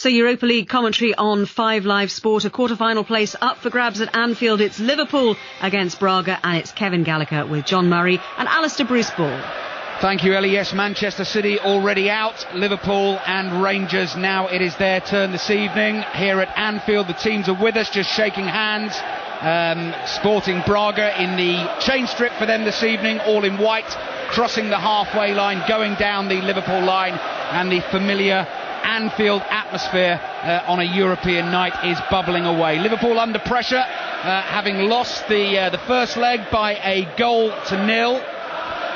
So Europa League commentary on 5 Live Sport. A quarter-final place up for grabs at Anfield. It's Liverpool against Braga, and it's Kevin Gallacher with John Murray and Alistair Ball. Thank you, Ellie. Yes, Manchester City already out. Liverpool and Rangers, now it is their turn this evening. Here at Anfield, the teams are with us, just shaking hands. Sporting Braga in the change strip for them this evening, all in white, crossing the halfway line, going down the Liverpool line, and the familiar Anfield atmosphere on a European night is bubbling away. Liverpool under pressure, having lost the first leg by a 1-0.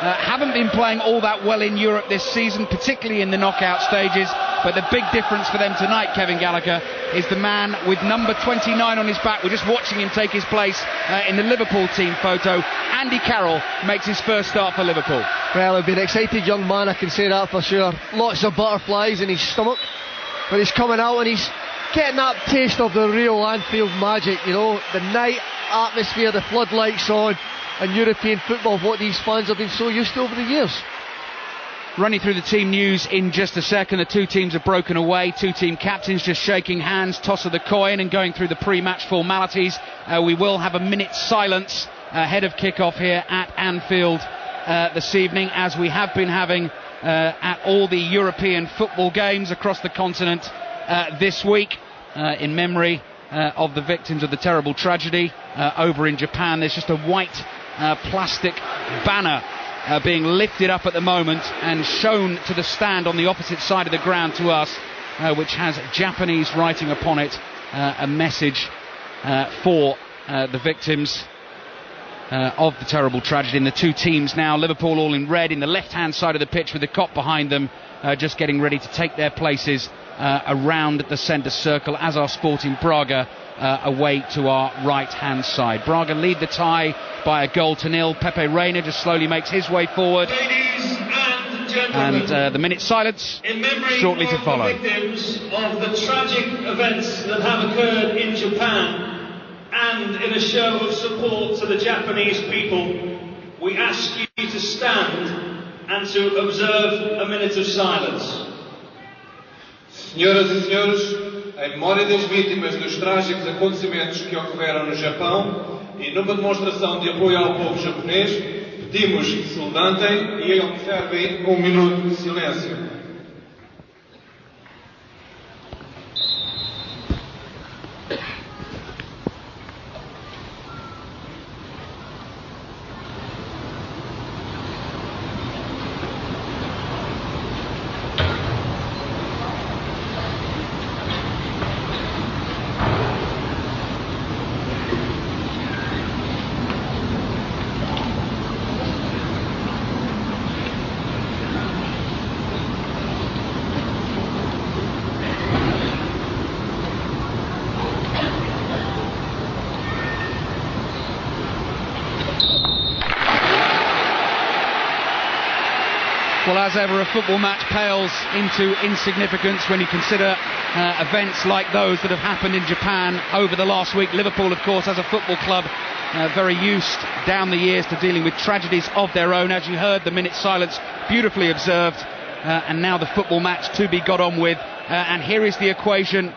Haven't been playing all that well in Europe this season, particularly in the knockout stages, but the big difference for them tonight, Kevin Gallacher, is the man with number 29 on his back. We're just watching him take his place in the Liverpool team photo. Andy Carroll makes his first start for Liverpool. Well, he'll be an excited young man, I can say that for sure. Lots of butterflies in his stomach, but he's coming out and he's getting that taste of the real Anfield magic, you know, the night atmosphere, the floodlights on, and European football, what these fans have been so used to over the years. Running through the team news in just a second. The two teams have broken away. Two team captains just shaking hands, toss of the coin, and going through the pre-match formalities. We will have a minute's silence ahead of kick-off here at Anfield this evening, as we have been having at all the European football games across the continent this week, in memory of the victims of the terrible tragedy over in Japan. There's just a white plastic banner being lifted up at the moment and shown to the stand on the opposite side of the ground to us, which has Japanese writing upon it, a message for the victims of the terrible tragedy. And the two teams now, Liverpool all in red in the left-hand side of the pitch with the cop behind them, just getting ready to take their places around the centre circle, as are Sporting Braga away to our right-hand side. Braga lead the tie by a 1-0. Pepe Reina just slowly makes his way forward. Ladies and gentlemen, and the minute silence shortly to follow. In memory of the victims of the tragic events that have occurred in Japan, and in a show of support to the Japanese people, we ask you to stand and to observe a minute of silence. Senhoras e senhores, em memória das vítimas dos trágicos acontecimentos que ocorreram no Japão e numa demonstração de apoio ao povo japonês, pedimos que se levantem e observem um minuto de silêncio. Well, as ever, a football match pales into insignificance when you consider events like those that have happened in Japan over the last week. Liverpool, of course, as a football club, very used down the years to dealing with tragedies of their own. As you heard, the minute silence beautifully observed, and now the football match to be got on with. And here is the equation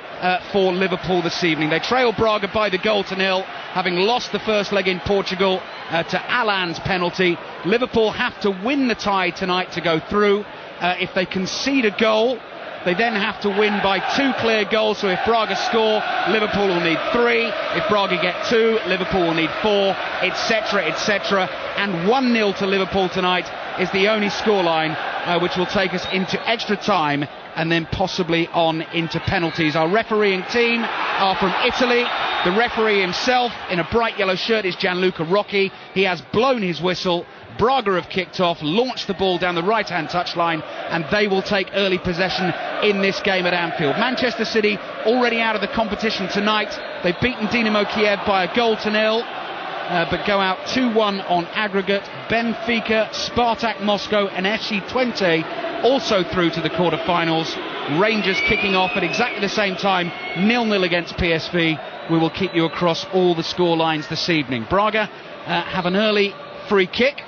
for Liverpool this evening. They trail Braga by the 1-0, having lost the first leg in Portugal to Alan's penalty. Liverpool have to win the tie tonight to go through. If they concede a goal, they then have to win by 2 clear goals. So if Braga score, Liverpool will need 3. If Braga get 2, Liverpool will need 4, etc, etc. And 1-0 to Liverpool tonight is the only scoreline which will take us into extra time and then possibly on into penalties. Our refereeing team are from Italy. The referee himself, in a bright yellow shirt, is Gianluca Rocchi. He has blown his whistle. Braga have kicked off, launched the ball down the right-hand touchline, and they will take early possession in this game at Anfield. Manchester City already out of the competition tonight. They've beaten Dinamo Kiev by a 0-0, but go out 2-1 on aggregate. Benfica, Spartak Moscow and FC Twente also through to the quarter-finals. Rangers kicking off at exactly the same time, 0-0 against PSV. We will keep you across all the score lines this evening. Braga have an early free kick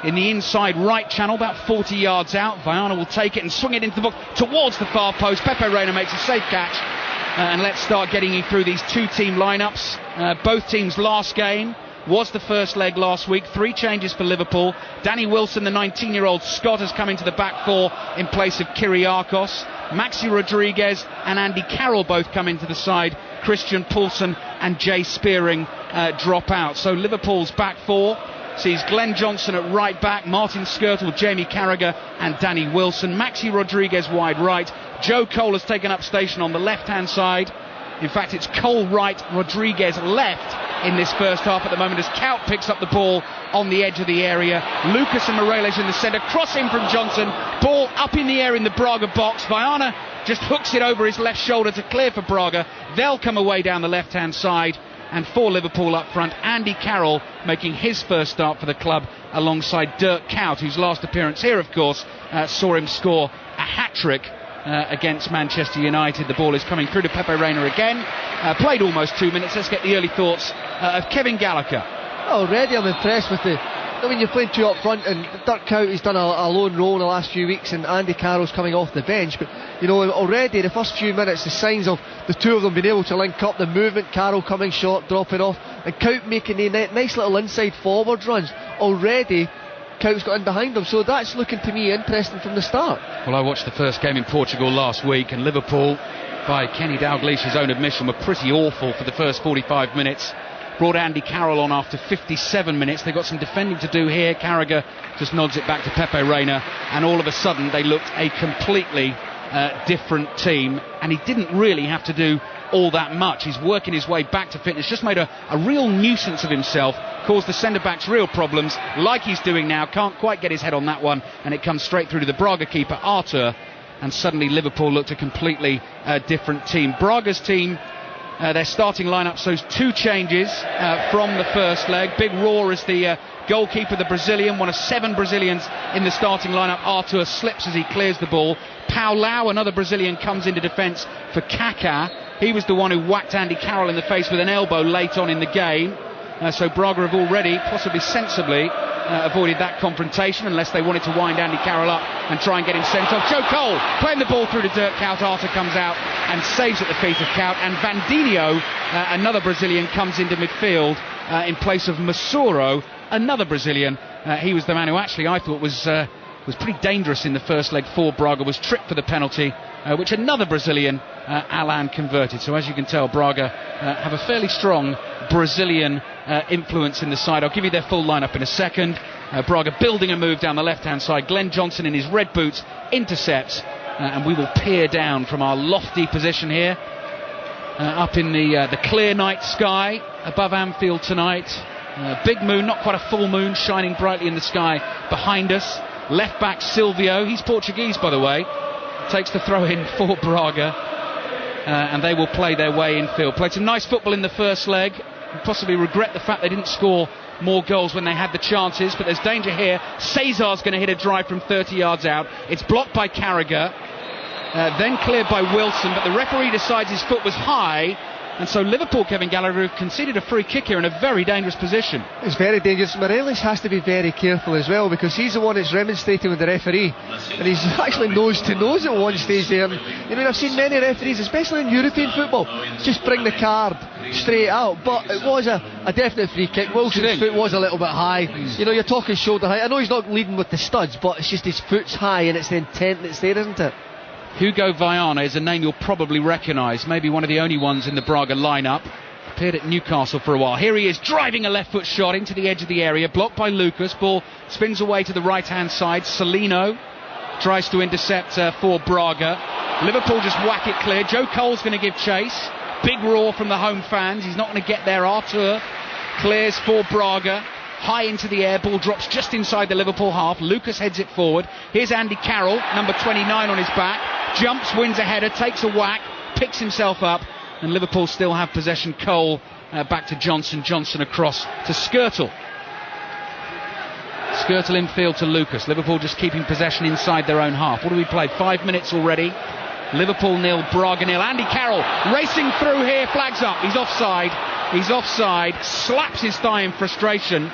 in the inside right channel, about 40 yards out. Viana will take it and swing it into the box towards the far post. Pepe Reina makes a safe catch. And let's start getting you through these two-team lineups. Both teams' last game was the first leg last week. 3 changes for Liverpool. Danny Wilson, the 19-year-old Scot, has come into the back 4 in place of Kyriakos. Maxi Rodriguez and Andy Carroll both come into the side. Christian Poulsen and Jay Spearing drop out. So Liverpool's back 4 sees Glenn Johnson at right back, Martin Skirtle, Jamie Carragher and Danny Wilson. Maxi Rodriguez wide right. Joe Cole has taken up station on the left-hand side. In fact, it's Cole right, Rodriguez left in this first half at the moment as Kaut picks up the ball on the edge of the area. Lucas and Morelos in the centre, crossing from Johnson, ball up in the air in the Braga box. Viana just hooks it over his left shoulder to clear for Braga. They'll come away down the left-hand side. And for Liverpool up front, Andy Carroll making his first start for the club alongside Dirk Kuyt, whose last appearance here, of course, saw him score a hat-trick against Manchester United. The ball is coming through to Pepe Reina again. Played almost 2 minutes. Let's get the early thoughts of Kevin Gallacher. Already I'm impressed with you're playing 2 up front, and Dirk Kuyt has done a lone role in the last few weeks, and Andy Carroll's coming off the bench. But already the first few minutes, the signs of the 2 of them being able to link up, the movement, Carroll coming short, dropping off, and Kuyt making the nice little inside forward runs. Already Kuyt's got in behind them, so that's looking to me interesting from the start. Well, I watched the first game in Portugal last week, and Liverpool, by Kenny Dalglish's own admission, were pretty awful for the first 45 minutes. Brought Andy Carroll on after 57 minutes. They've got some defending to do here. Carragher just nods it back to Pepe Reina, and all of a sudden they looked a completely different team, and he didn't really have to do all that much. He's working his way back to fitness, just made a real nuisance of himself, caused the centre-backs real problems, like he's doing now. Can't quite get his head on that one, and it comes straight through to the Braga keeper, Arthur, and suddenly Liverpool looked a completely different team. Braga's team, their starting lineup shows 2 changes from the first leg. Big Roar is the goalkeeper, the Brazilian, one of 7 Brazilians in the starting lineup. Arthur slips as he clears the ball. Paulau, another Brazilian, comes into defence for Kaká. He was the one who whacked Andy Carroll in the face with an elbow late on in the game. So Braga have already, possibly sensibly, avoided that confrontation, unless they wanted to wind Andy Carroll up and try and get him sent off. Joe Cole playing the ball through to Dirk Kuyt. Arthur comes out and saves at the feet of Kuyt, and Vandinho, another Brazilian, comes into midfield in place of Masuro, another Brazilian. He was the man who actually I thought was pretty dangerous in the first leg for Braga, was tripped for the penalty, which another Brazilian, Alan, converted. So as you can tell, Braga have a fairly strong Brazilian influence in the side. I'll give you their full lineup in a second. Braga building a move down the left-hand side. Glenn Johnson in his red boots intercepts, and we will peer down from our lofty position here up in the clear night sky above Anfield tonight. Big moon, not quite a full moon, shining brightly in the sky behind us. Left back Silvio, he's Portuguese by the way, takes the throw in for Braga, and they will play their way infield. Played some nice football in the first leg, and possibly regret the fact they didn't score more goals when they had the chances, but there's danger here. Cesar's going to hit a drive from 30 yards out. It's blocked by Carragher, then cleared by Wilson, but the referee decides his foot was high, and so Liverpool, Kevin Gallacher, have conceded a free kick here in a very dangerous position. It's very dangerous. Morelos has to be very careful as well, because he's the one that's remonstrating with the referee, and he's actually nose to nose at one stage there. And, I've seen many referees, especially in European football, just bring the card straight out, but it was a definite free kick. Wilson's foot was a little bit high. You're talking shoulder height. I know he's not leading with the studs, but it's just his foot's high, and it's the intent that's there, isn't it? Hugo Viana is a name you'll probably recognise, maybe one of the only ones in the Braga lineup. Appeared at Newcastle for a while. Here he is driving a left foot shot into the edge of the area, blocked by Lucas. Ball spins away to the right hand side. Celino tries to intercept for Braga. Liverpool just whack it clear. Joe Cole's going to give chase. Big roar from the home fans. He's not going to get there. Arthur clears for Braga. High into the air, ball drops just inside the Liverpool half. Lucas heads it forward. Here's Andy Carroll, number 29 on his back. Jumps, wins a header, takes a whack, picks himself up, and Liverpool still have possession. Cole back to Johnson. Johnson across to Skirtle. Skirtle infield to Lucas. Liverpool just keeping possession inside their own half. What do we play? 5 minutes already. Liverpool 0, Braga 0. Andy Carroll racing through here, flags up. He's offside. He's offside. Slaps his thigh in frustration.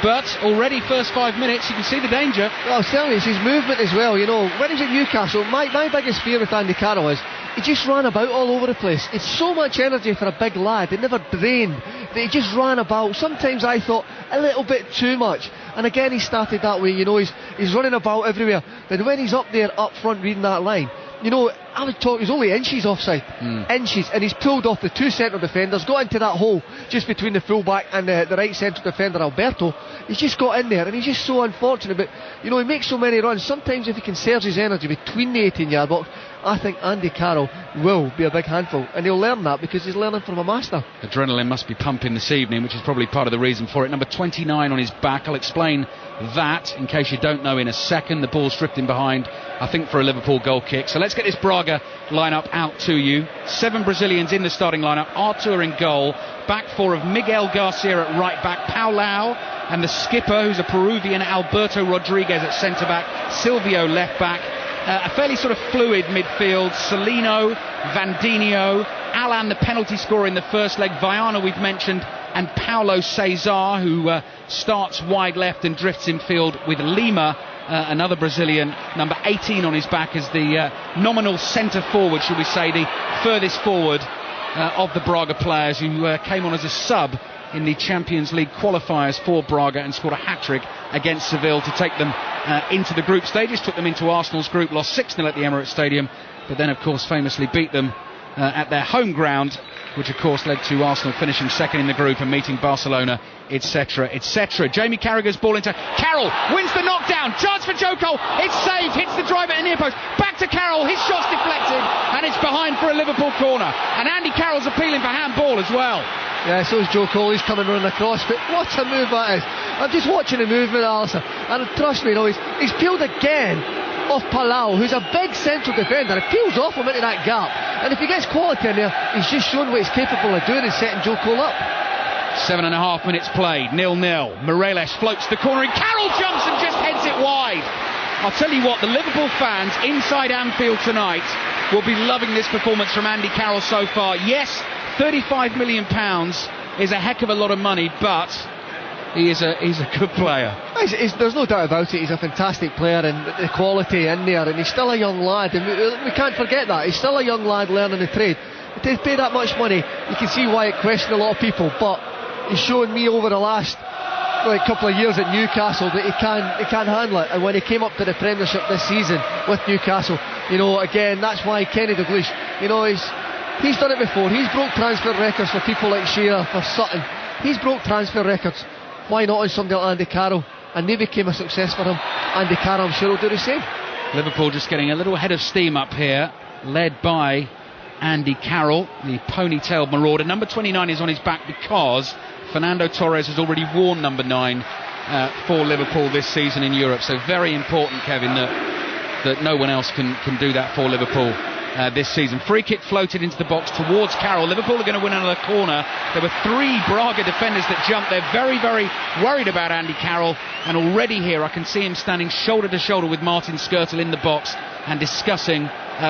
but already first 5 minutes you can see the danger. Well, I was telling you, it's his movement as well. You know, when he was at Newcastle, my biggest fear with Andy Carroll is he just ran about all over the place. It's so much energy for a big lad. It never drained. He just ran about. Sometimes I thought a little bit too much. And again, he started that way. You know, he's running about everywhere. Then when he's up there, up front, reading that line, you know, I would talk, he's only inches offside. Inches. And he's pulled off the two central defenders, got into that hole just between the fullback and the right central defender, Alberto. He's just got in there, and he's just so unfortunate. But, you know, he makes so many runs. Sometimes if he can surge his energy between the 18-yard box, I think Andy Carroll will be a big handful, and he'll learn that because he's learning from a master. Adrenaline must be pumping this evening, which is probably part of the reason for it. Number 29 on his back. I'll explain that in case you don't know in a second. The ball's drifting behind, I think, for a Liverpool goal kick. So let's get this Braga lineup out to you. 7 Brazilians in the starting lineup. Artur in goal. Back four of Miguel Garcia at right back, Paulao, and the skipper, who's a Peruvian, Alberto Rodriguez at centre back, Silvio left back. A fairly sort of fluid midfield. Celino, Vandinho, Alan, the penalty scorer in the first leg, Viana we've mentioned, and Paulo Cesar, who starts wide left and drifts in field with Lima, another Brazilian, number 18 on his back as the nominal centre forward, should we say, the furthest forward of the Braga players, who came on as a sub in the Champions League qualifiers for Braga and scored a hat-trick against Seville to take them into the group stages, took them into Arsenal's group, lost 6-0 at the Emirates Stadium, but then of course famously beat them at their home ground, which of course led to Arsenal finishing second in the group and meeting Barcelona, etc, etc. Jamie Carragher's ball into Carroll, wins the knockdown, chance for Joe Cole, it's saved, hits the driver at the near post, back to Carroll, his shot's deflected, and it's behind for a Liverpool corner, and Andy Carroll's appealing for handball as well. Yeah, so is Joe Cole. He's coming running across, but what a move that is. I'm just watching the movement, Alistair, and trust me, you know, he's peeled again off Palau, who's a big central defender. He peels off him into that gap, and if he gets quality in there, he's just shown what he's capable of doing and setting Joe Cole up. 7.5 minutes played, 0-0. Morelos floats the corner and Carroll jumps and just heads it wide. I'll tell you what, the Liverpool fans inside Anfield tonight will be loving this performance from Andy Carroll so far. Yes, £35 million is a heck of a lot of money, but he's a good player. There's no doubt about it. He's a fantastic player, and the quality in there, and he's still a young lad, and we can't forget that. He's still a young lad learning the trade. To pay that much money, you can see why it questioned a lot of people, but he's shown me over the last couple of years at Newcastle that he can handle it, and when he came up to the Premiership this season with Newcastle, you know, again, that's why Kenny Dalglish, you know, he's done it before. He's broke transfer records for people like Shearer, for Sutton. He's broke transfer records. Why not on somebody like Andy Carroll? And they became a success for him. Andy Carroll, I'm sure, will do the same. Liverpool just getting a little head of steam up here, led by Andy Carroll, the ponytailed marauder. Number 29 is on his back because Fernando Torres has already worn number 9 for Liverpool this season in Europe. So very important, Kevin, that no one else can do that for Liverpool this season. Free kick floated into the box towards Carroll. Liverpool are going to win another corner. There were 3 Braga defenders that jumped. They're very, very worried about Andy Carroll, and already here I can see him standing shoulder to shoulder with Martin Skrtel in the box and discussing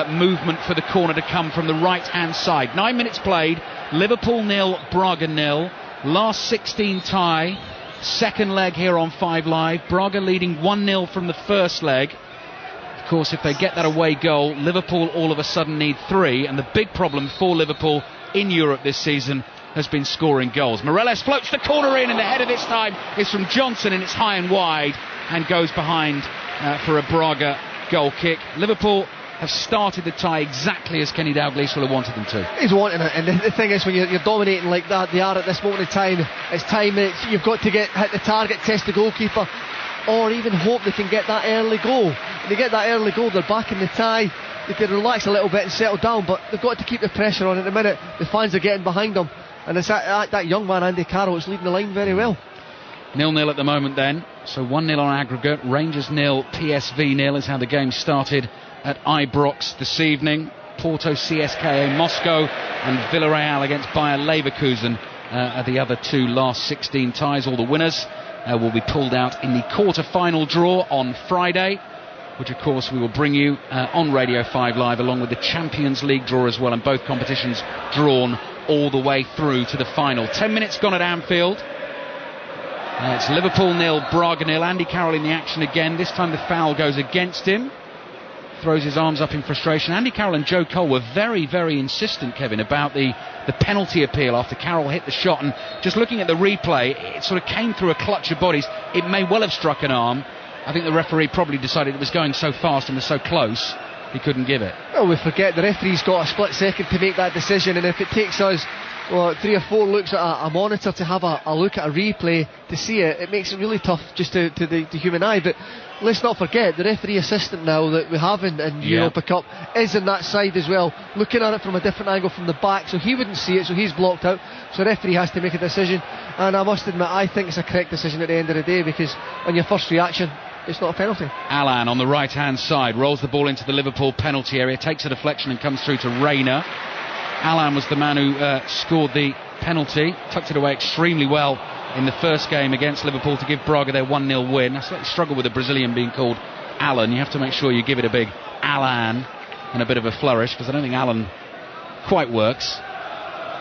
movement for the corner to come from the right hand side. 9 minutes played, Liverpool 0, Braga 0. Last 16 tie, second leg here on 5 Live. Braga leading 1-0 from the first leg. Of course, if they get that away goal, Liverpool all of a sudden need 3, and the big problem for Liverpool in Europe this season has been scoring goals. Morelos floats the corner in, and the header this time is from Johnson, and it's high and wide and goes behind for a Braga goal kick. Liverpool have started the tie exactly as Kenny Dalglish will have wanted them to. He's wanting it, and the thing is, when you're dominating like that they are at this moment in time, it's time you've got to hit the target, test the goalkeeper, or even hope they can get that early goal. If they get that early goal, they're back in the tie. They can relax a little bit and settle down, but they've got to keep the pressure on at the minute. The fans are getting behind them, and it's that young man Andy Carroll is leading the line very well. 0-0 at the moment then, so 1-0 on aggregate. Rangers 0, PSV 0 is how the game started at Ibrox this evening. Porto, CSKA Moscow, and Villarreal against Bayer Leverkusen are the other 2 last 16 ties. All the winners will be pulled out in the quarter-final draw on Friday, which of course we will bring you on Radio 5 Live, along with the Champions League draw as well, and both competitions drawn all the way through to the final. 10 minutes gone at Anfield. It's Liverpool 0, Braga 0. Andy Carroll in the action again. This time the foul goes against him. Throws his arms up in frustration. Andy Carroll and Joe Cole were very, very insistent, Kevin, about the penalty appeal after Carroll hit the shot. And just looking at the replay, it sort of came through a clutch of bodies. It may well have struck an arm. I think the referee probably decided it was going so fast and was so close, he couldn't give it. Well, we forget the referee's got a split second to make that decision, and if it takes us 3 or 4 looks at a monitor to have a look at a replay to see it, it makes it really tough just to the human eye. But let's not forget the referee assistant now that we have in Europa Cup is in that side as well, looking at it from a different angle from the back, so he wouldn't see it, so he's blocked out. So the referee has to make a decision, and I must admit I think it's a correct decision at the end of the day, because on your first reaction it's not a penalty. Alan on the right hand side rolls the ball into the Liverpool penalty area, takes a deflection and comes through to Rayner. Alan was the man who scored the penalty, tucked it away extremely well in the first game against Liverpool to give Braga their 1-0 win. I slightly struggle with the Brazilian being called Alan. You have to make sure you give it a big Alan and a bit of a flourish, because I don't think Alan quite works.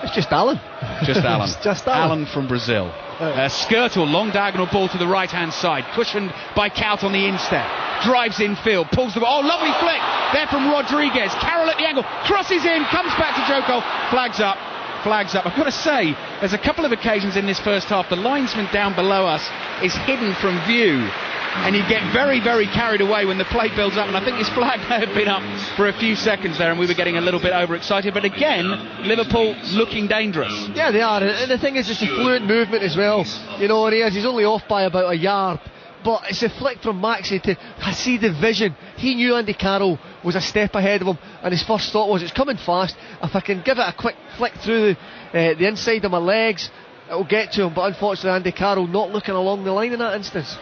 It's just Alan. Just Alan. It's just Alan. Alan from Brazil. Skirtle, long diagonal ball to the right hand side, cushioned by Kaut on the instep, drives infield, pulls the ball, oh lovely flick there from Rodriguez, Carroll at the angle, crosses in, comes back to Joko, flags up. I've got to say, there's a couple of occasions in this first half the linesman down below us is hidden from view, and you get very, very carried away when the play builds up, and I think his flag may have been up for a few seconds there and we were getting a little bit overexcited. But again, Liverpool looking dangerous. Yeah, they are, and the thing is, it's a fluent movement as well, you know, and he's only off by about a yard, but it's a flick from Maxey to see the vision. He knew Andy Carroll was a step ahead of him, and his first thought was, it's coming fast, if I can give it a quick flick through the inside of my legs, it'll get to him. But unfortunately Andy Carroll not looking along the line in that instance.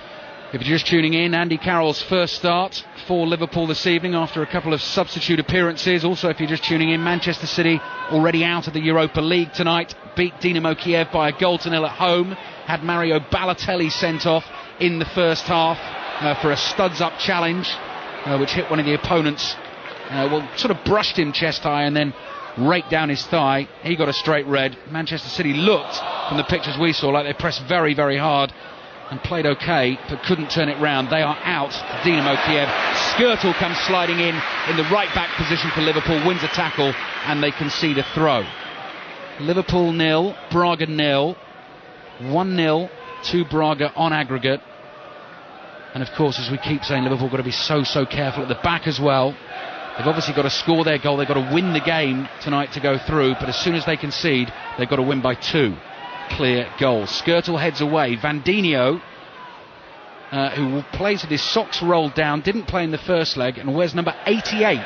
If you're just tuning in, Andy Carroll's first start for Liverpool this evening after a couple of substitute appearances. Also, if you're just tuning in, Manchester City already out of the Europa League tonight, beat Dinamo Kiev by a 0-0 at home, had Mario Balotelli sent off in the first half for a studs-up challenge, which hit one of the opponents, sort of brushed him chest high and then raked down his thigh. He got a straight red. Manchester City looked, from the pictures we saw, like they pressed very, very hard and played okay, but couldn't turn it round. They are out, Dinamo Kiev. Skirtle comes sliding in the right back position for Liverpool, wins a tackle, and they concede a throw. Liverpool 0, Braga 0, 1-0 to Braga on aggregate. And of course, as we keep saying, Liverpool got to be so careful at the back as well. They've obviously got to score their goal, they've got to win the game tonight to go through, but as soon as they concede, they've got to win by 2 clear goals. Skirtle heads away. Vandinho, who plays with his socks rolled down, didn't play in the first leg and wears number 88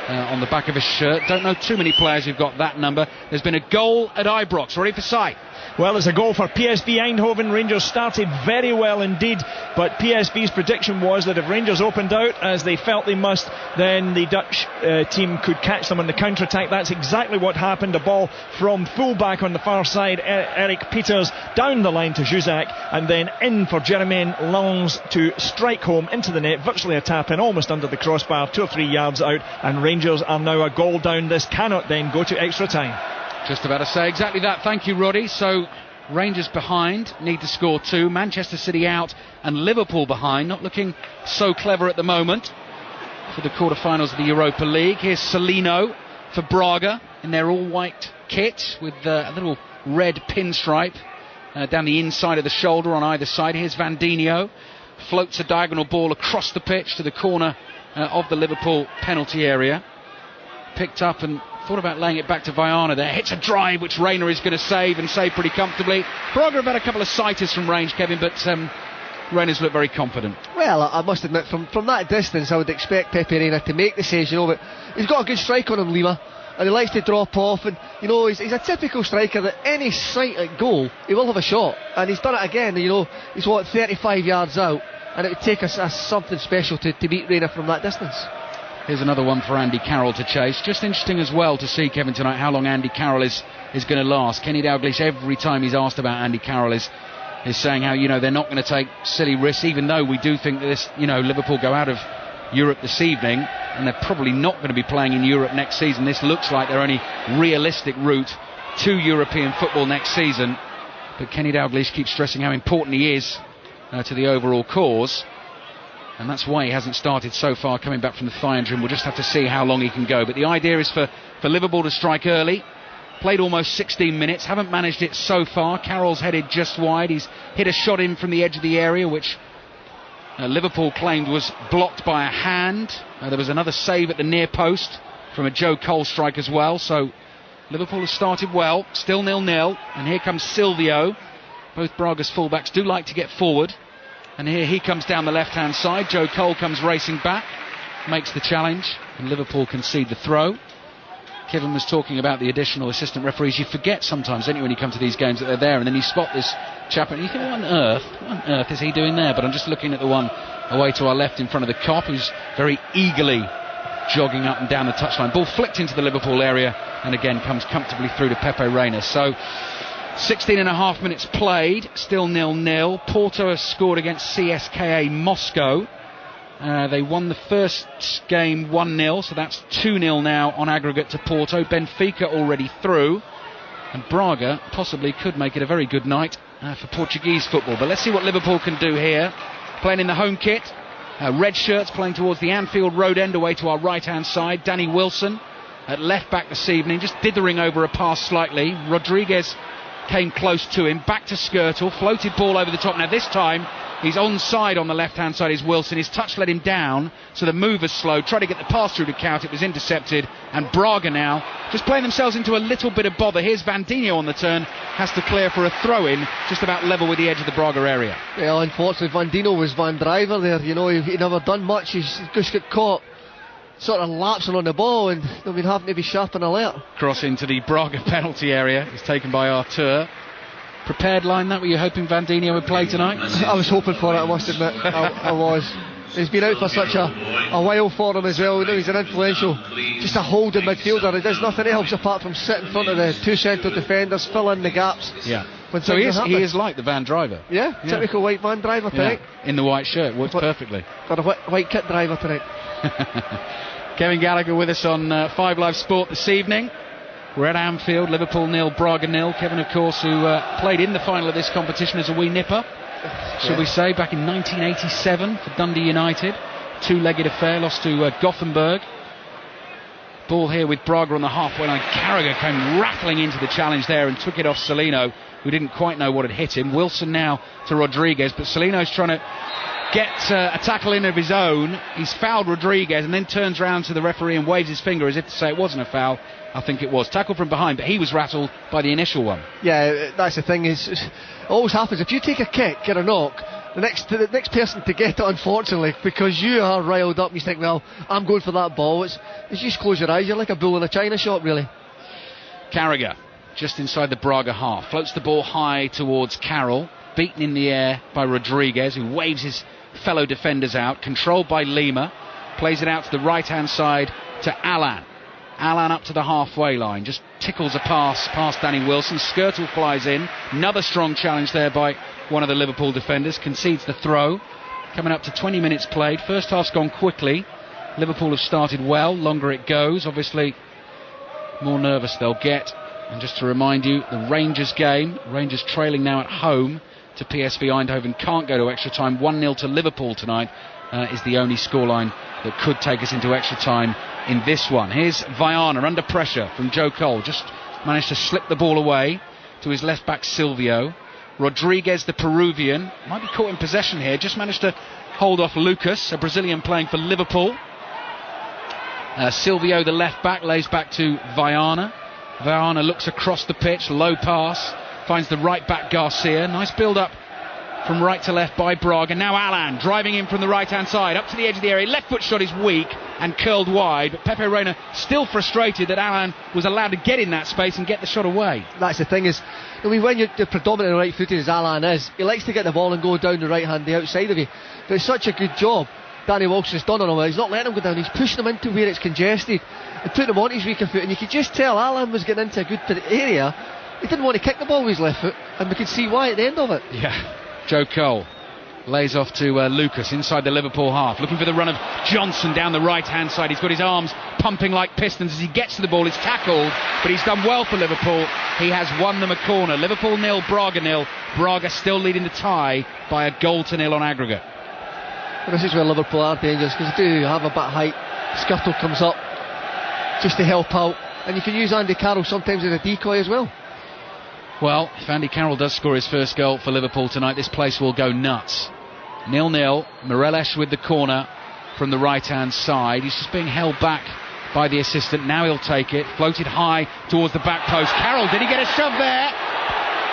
on the back of his shirt. Don't know too many players who've got that number. There's been a goal at Ibrox. Ready for sight. Well, it's a goal for PSV Eindhoven. Rangers started very well indeed, but PSV's prediction was that if Rangers opened out, as they felt they must, then the Dutch team could catch them on the counter-attack. That's exactly what happened. A ball from full-back on the far side, Eric Peters down the line to Juzak, and then in for Jermaine Lens to strike home into the net, virtually a tap-in, almost under the crossbar, 2 or 3 yards out, and Rangers are now a goal down. This cannot then go to extra time. Just about to say exactly that. Thank you, Roddy. So Rangers behind, need to score 2. Manchester City out and Liverpool behind. Not looking so clever at the moment for the quarterfinals of the Europa League. Here's Celino for Braga in their all-white kit with a little red pinstripe down the inside of the shoulder on either side. Here's Vandinho. Floats a diagonal ball across the pitch to the corner of the Liverpool penalty area. Picked up and thought about laying it back to Viana there. Hits a drive which Rayner is going to save, and save pretty comfortably. Braga have had a couple of sighters from range, Kevin, but Rayner's looked very confident. Well, I must admit, from that distance I would expect Pepe Reina to make the saves, you know, but he's got a good strike on him, Lima, and he likes to drop off, and you know, he's a typical striker that any sight at goal he will have a shot, and he's done it again. You know, he's 35 yards out, and it would take us something special to beat Reina from that distance. Here's another one for Andy Carroll to chase. Just interesting as well to see, Kevin, tonight how long Andy Carroll is going to last. Kenny Dalglish, every time he's asked about Andy Carroll, is saying how, you know, they're not going to take silly risks, even though we do think that this, you know, Liverpool go out of Europe this evening and they're probably not going to be playing in Europe next season. This looks like their only realistic route to European football next season. But Kenny Dalglish keeps stressing how important he is to the overall cause. And that's why he hasn't started so far, coming back from the thigh injury. We'll just have to see how long he can go. But the idea is for Liverpool to strike early. Played almost 16 minutes, haven't managed it so far. Carroll's headed just wide. He's hit a shot in from the edge of the area, which Liverpool claimed was blocked by a hand. There was another save at the near post from a Joe Cole strike as well. So Liverpool has started well, still 0-0. And here comes Silvio. Both Braga's fullbacks do like to get forward. And here he comes down the left-hand side. Joe Cole comes racing back, makes the challenge, and Liverpool concede the throw. Kevin was talking about the additional assistant referees. You forget sometimes, don't you, when you come to these games, that they're there, and then you spot this chap and you think, what on earth is he doing there? But I'm just looking at the one away to our left in front of the Kop, who's very eagerly jogging up and down the touchline. Ball flicked into the Liverpool area and again comes comfortably through to Pepe Reina. So 16 and a half minutes played, still 0-0. Porto has scored against CSKA Moscow. They won the first game 1-0, so that's 2-0 now on aggregate to Porto. Benfica already through, and Braga possibly could make it a very good night for Portuguese football. But let's see what Liverpool can do here. Playing in the home kit, red shirts playing towards the Anfield Road end away to our right-hand side. Danny Wilson at left-back this evening, just dithering over a pass slightly. Rodriguez came close to him, back to Skirtle, floated ball over the top. Now this time he's onside on the left-hand side is Wilson. His touch let him down, so the move is slow. Tried to get the pass through to Count, it was intercepted. And Braga now just playing themselves into a little bit of bother. Here's Vandinho on the turn, has to clear for a throw-in, just about level with the edge of the Braga area. Well, unfortunately, Vandinho was Van Driver there. You know, he never done much. He's just got caught sort of lapsing on the ball, and they've been having to be sharp and alert. Cross into the Braga penalty area is taken by Artur. Prepared line that, were you hoping Vandinho would play tonight? I was hoping for it, I must admit. I was. He's been out for such a while for him as well. You know, he's an influential, just a holding midfielder. He does nothing else apart from sit in front of the two central defenders, fill in the gaps. Yeah. So he is like the Van Driver. Yeah, typical white Van Driver tonight. Yeah. In the white shirt, works perfectly. Got a white kit driver tonight. Kevin Gallacher with us on 5 Live Sport this evening. We're at Anfield, Liverpool 0, Braga 0. Kevin, of course, who played in the final of this competition as a wee nipper, shall we say, back in 1987 for Dundee United. Two-legged affair, lost to Gothenburg. Ball here with Braga on the halfway line. Carragher came rattling into the challenge there and took it off Celino, who didn't quite know what had hit him. Wilson now to Rodriguez, but Celino's trying to get a tackle in of his own. He's fouled Rodriguez and then turns round to the referee and waves his finger as if to say it wasn't a foul. I think it was. Tackle from behind, but he was rattled by the initial one. Yeah, that's the thing. It always happens. If you take a kick, get a knock, the next person to get it, unfortunately, because you are riled up, you think, well, I'm going for that ball. It's just close your eyes. You're like a bull in a china shop, really. Carragher, just inside the Braga half, floats the ball high towards Carroll, beaten in the air by Rodriguez, who waves his fellow defenders out, controlled by Lima, plays it out to the right-hand side to Alan. Alan up to the halfway line, just tickles a pass past Danny Wilson. Skirtle flies in, another strong challenge there by one of the Liverpool defenders, concedes the throw. Coming up to 20 minutes played, first half's gone quickly. Liverpool have started well, longer it goes, obviously more nervous they'll get. And just to remind you, the Rangers game, Rangers trailing now at home to PSV Eindhoven, can't go to extra time. 1-0 to Liverpool tonight is the only scoreline that could take us into extra time in this one. Here's Viana under pressure from Joe Cole, just managed to slip the ball away to his left back Silvio. Rodriguez, the Peruvian, might be caught in possession here, just managed to hold off Lucas, a Brazilian playing for Liverpool. Silvio, the left back, lays back to Viana. Viana looks across the pitch, low pass, finds the right back Garcia. Nice build up from right to left by Braga. Now Alan driving in from the right hand side up to the edge of the area. Left foot shot is weak and curled wide, but Pepe Reina still frustrated that Alan was allowed to get in that space and get the shot away. That's the thing, is I mean, when you're predominantly right footed as Alan is, he likes to get the ball and go down the right hand, the outside of you. But it's such a good job Danny Wilson's done on him. He's not letting him go down, he's pushing him into where it's congested and putting him on his weaker foot, and you could just tell Alan was getting into a good area. He didn't want to kick the ball with his left foot, and we could see why at the end of it. Yeah. Joe Cole lays off to Lucas inside the Liverpool half, looking for the run of Johnson down the right hand side. He's got his arms pumping like pistons as he gets to the ball. It's tackled, but he's done well for Liverpool he has won them a corner. Liverpool 0, Braga 0. Braga still leading the tie by 1-0 on aggregate. Well, this is where Liverpool are dangerous, because they do have a bit of height. Skirtle comes up just to help out, and you can use Andy Carroll sometimes as a decoy as well. Well, if Andy Carroll does score his first goal for Liverpool tonight, this place will go nuts. 0-0, Morelos with the corner from the right-hand side. He's just being held back by the assistant. Now he'll take it, floated high towards the back post. Carroll, did he get a shove there?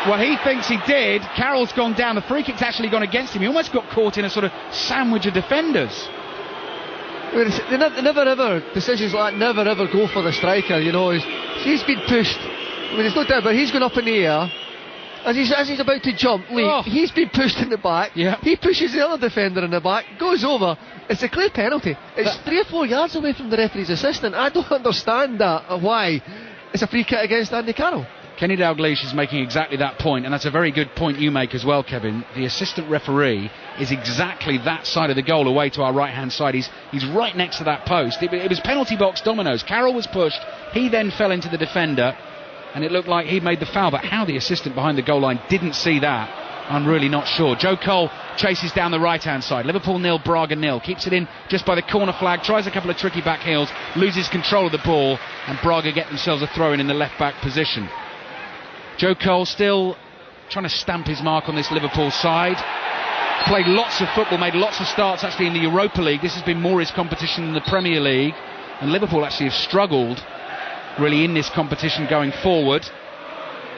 Well, he thinks he did. Carroll's gone down. The free kick's actually gone against him. He almost got caught in a sort of sandwich of defenders. They never ever, decisions like that never ever go for the striker, you know. He's been pushed. I mean, there's no doubt, but he's gone up in the air. As he's about to jump, Lee, he's been pushed in the back. Yeah. He pushes the other defender in the back, goes over. It's a clear penalty. It's 3 or 4 yards away from the referee's assistant. I don't understand that, why it's a free kick against Andy Carroll. Kenny Dalglish is making exactly that point, and that's a very good point you make as well, Kevin. The assistant referee is exactly that side of the goal, away to our right-hand side. He's right next to that post. It was penalty box dominoes. Carroll was pushed. He then fell into the defender, and it looked like he made the foul. But how the assistant behind the goal line didn't see that, I'm really not sure. Joe Cole chases down the right-hand side. Liverpool 0, Braga 0. Keeps it in just by the corner flag. Tries a couple of tricky back heels. Loses control of the ball, and Braga get themselves a throw-in the left-back position. Joe Cole still trying to stamp his mark on this Liverpool side. Played lots of football, made lots of starts actually in the Europa League. This has been more his competition than the Premier League. And Liverpool actually have struggled really in this competition going forward.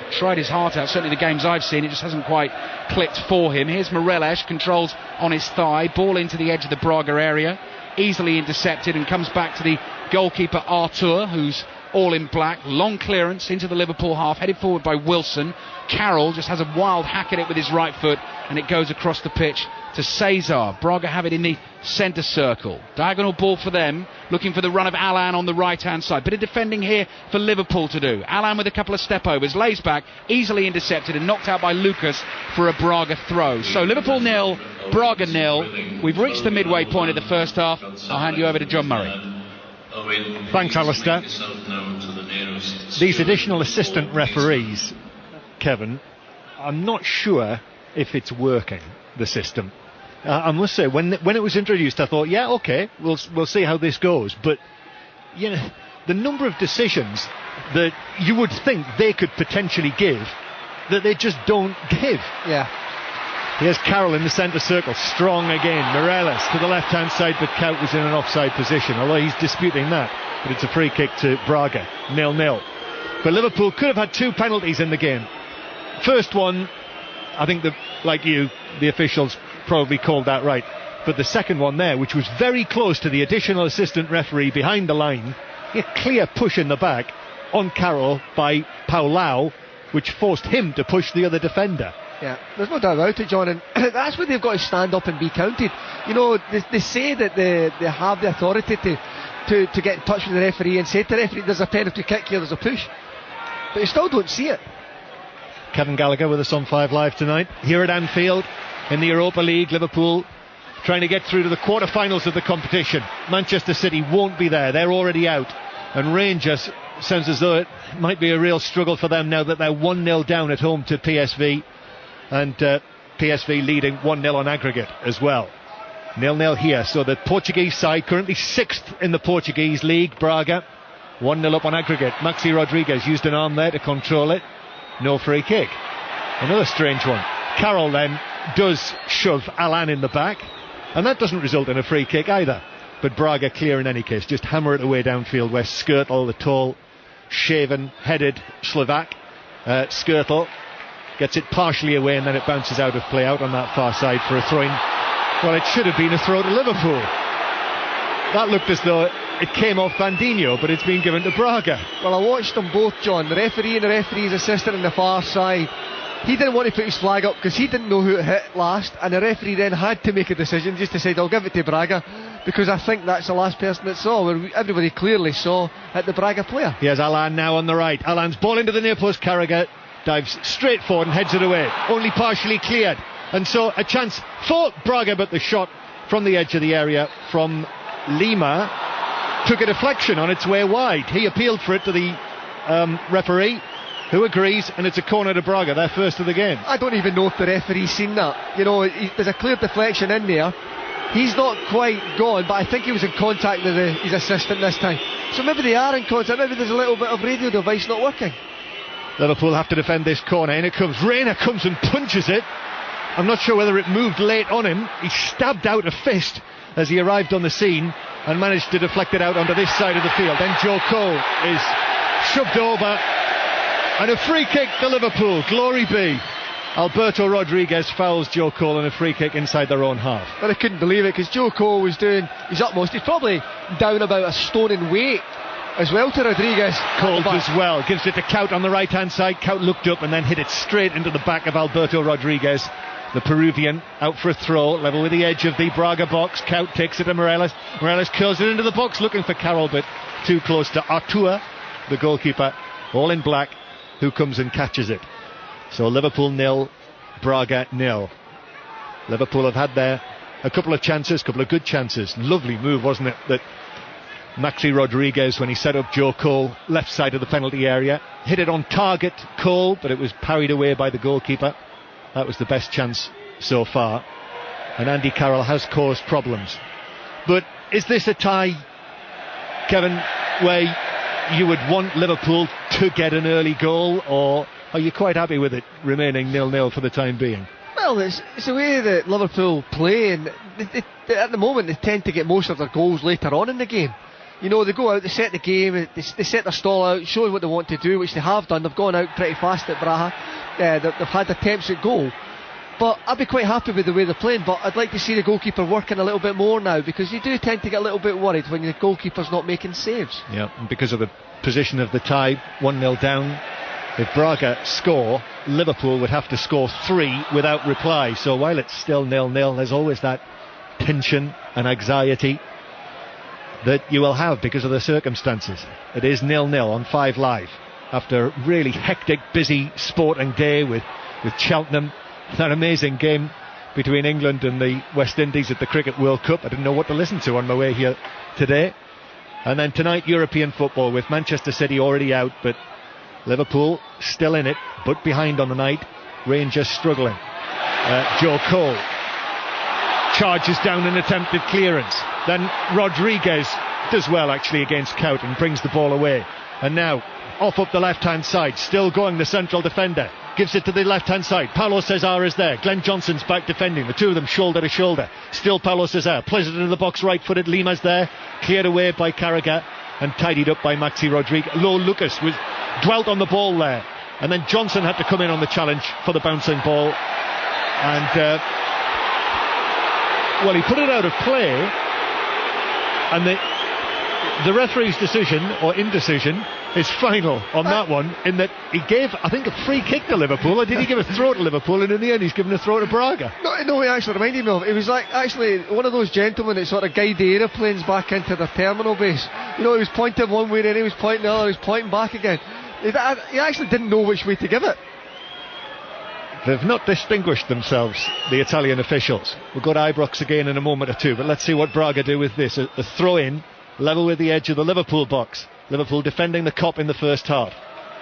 Tried his heart out, certainly the games I've seen, it just hasn't quite clicked for him. Here's Morelos, controls on his thigh, ball into the edge of the Braga area, easily intercepted, and comes back to the goalkeeper Artur, who's all in black. Long clearance into the Liverpool half, headed forward by Wilson. Carroll just has a wild hack at it with his right foot, and it goes across the pitch to Cesar. Braga have it in the centre circle. Diagonal ball for them, looking for the run of Alan on the right-hand side. Bit of defending here for Liverpool to do. Alan with a couple of step-overs, lays back, easily intercepted and knocked out by Lucas for a Braga throw. So Liverpool 0, Braga 0. We've reached the midway point of the first half. I'll hand you over to John Murray. Thanks, Alistair. These additional assistant referees, Kevin, I'm not sure if it's working, the system. I must say, when it was introduced, I thought, yeah, okay, we'll see how this goes. But you know, the number of decisions that you would think they could potentially give that they just don't give. Yeah. Here's Carroll in the centre circle, strong again. Morelos to the left-hand side, but Kaut was in an offside position, although he's disputing that. But it's a free kick to Braga, 0-0. But Liverpool could have had 2 penalties in the game. First one, I think that, like you, the officials probably called that right. But the second one there, which was very close to the additional assistant referee behind the line, a clear push in the back on Carroll by Paulao, which forced him to push the other defender. Yeah, there's no doubt about it, John, and that's where they've got to stand up and be counted. You know, they say that they have the authority to get in touch with the referee and say to the referee, there's a penalty kick here, there's a push. But you still don't see it. Kevin Gallacher with us on 5 Live tonight. Here at Anfield, in the Europa League, Liverpool trying to get through to the quarter-finals of the competition. Manchester City won't be there, they're already out. And Rangers sounds as though it might be a real struggle for them now that they're 1-0 down at home to PSV. And PSV leading 1-0 on aggregate as well. 0-0 here, so the Portuguese side currently 6th in the Portuguese league, Braga 1-0 up on aggregate. Maxi Rodriguez used an arm there to control it. No free kick. Another strange one. Carroll then does shove Alan in the back, and that doesn't result in a free kick either. But Braga clear in any case, just hammer it away downfield where Skirtle, the tall, shaven, headed Slovak, Skirtle gets it partially away, and then it bounces out of play out on that far side for a throw-in. Well, it should have been a throw to Liverpool. That looked as though it came off Bandinho, but it's been given to Braga. Well, I watched them both, John, the referee and the referee's assistant on the far side. He didn't want to put his flag up because he didn't know who it hit last, and the referee then had to make a decision just to say, I'll give it to Braga, because I think that's the last person that saw, where everybody clearly saw at the Braga player. Here's Alan now on the right. Alan's ball into the near post. Carragher dives straight forward and heads it away, only partially cleared, and so a chance for Braga, but the shot from the edge of the area from Lima took a deflection on its way wide. He appealed for it to the referee, Who agrees? And it's a corner to Braga, their first of the game. I don't even know if the referee's seen that. You know, there's a clear deflection in there. He's not quite gone, but I think he was in contact with his assistant this time. So maybe they are in contact, maybe there's a little bit of radio device not working. Liverpool have to defend this corner. In it comes. Reina comes and punches it. I'm not sure whether it moved late on him. He stabbed out a fist as he arrived on the scene and managed to deflect it out onto this side of the field. Then Joe Cole is shoved over. And a free kick to Liverpool. Glory be. Alberto Rodriguez fouls Joe Cole in a free kick inside their own half. But I couldn't believe it because Joe Cole was doing his utmost. He's probably down about a stone in weight as well to Rodriguez. Cole as well. Gives it to Kaut on the right hand side. Kaut looked up and then hit it straight into the back of Alberto Rodriguez. The Peruvian out for a throw, level with the edge of the Braga box. Kaut takes it to Morelos. Morelos curls it into the box looking for Carroll, but too close to Artua, the goalkeeper, all in black, who comes and catches it. So Liverpool 0, Braga 0. Liverpool have had there a couple of chances, couple of good chances. Lovely move, wasn't it, that Maxi Rodriguez, when he set up Joe Cole, left side of the penalty area, hit it on target, Cole, but it was parried away by the goalkeeper. That was the best chance so far. And Andy Carroll has caused problems. But is this a tie, Kevin, where you would want Liverpool to get an early goal, or are you quite happy with it remaining 0-0 for the time being? Well, it's the way that Liverpool play, and at the moment they tend to get most of their goals later on in the game. You know, they go out, they set the game, they set their stall out, show what they want to do, which they have done. They've gone out pretty fast at Braga. They've had attempts at goal. But I'd be quite happy with the way they're playing, but I'd like to see the goalkeeper working a little bit more now, because you do tend to get a little bit worried when the goalkeeper's not making saves. Yeah, and because of the position of the tie, 1-0 down. If Braga score, Liverpool would have to score 3 without reply. So while it's still 0-0, there's always that tension and anxiety that you will have because of the circumstances. It is 0-0 on 5 Live after a really hectic, busy sporting day with Cheltenham. That amazing game between England and the West Indies at the Cricket World Cup. I didn't know what to listen to on my way here today. And then tonight, European football with Manchester City already out, but Liverpool still in it, but behind on the night. Rangers struggling. Joe Cole charges down an attempted clearance. Then Rodriguez does well actually against Kaut and brings the ball away. And now off up the left hand side, still going the central defender. Gives it to the left hand side. Paulo Cesar is there. Glenn Johnson's back defending. The two of them shoulder to shoulder. Still Paulo Cesar. Plays it into the box right footed. Lima's there. Cleared away by Carragher and tidied up by Maxi Rodriguez. Lo Lucas was dwelt on the ball there. And then Johnson had to come in on the challenge for the bouncing ball. And well, he put it out of play. And the referee's decision or indecision is final on that one, in that he gave, I think, a free kick to Liverpool, or did he give a throw to Liverpool, and in the end he's given a throw to Braga? No, he actually reminded me of, it was like actually one of those gentlemen that sort of guide the aeroplanes back into their terminal base. You know, he was pointing one way and he was pointing the other, he was pointing back again. He actually didn't know which way to give it. They've not distinguished themselves, the Italian officials. We'll go to Ibrox again in a moment or two, but let's see what Braga do with this. A throw in, level with the edge of the Liverpool box. Liverpool defending the Kop in the first half,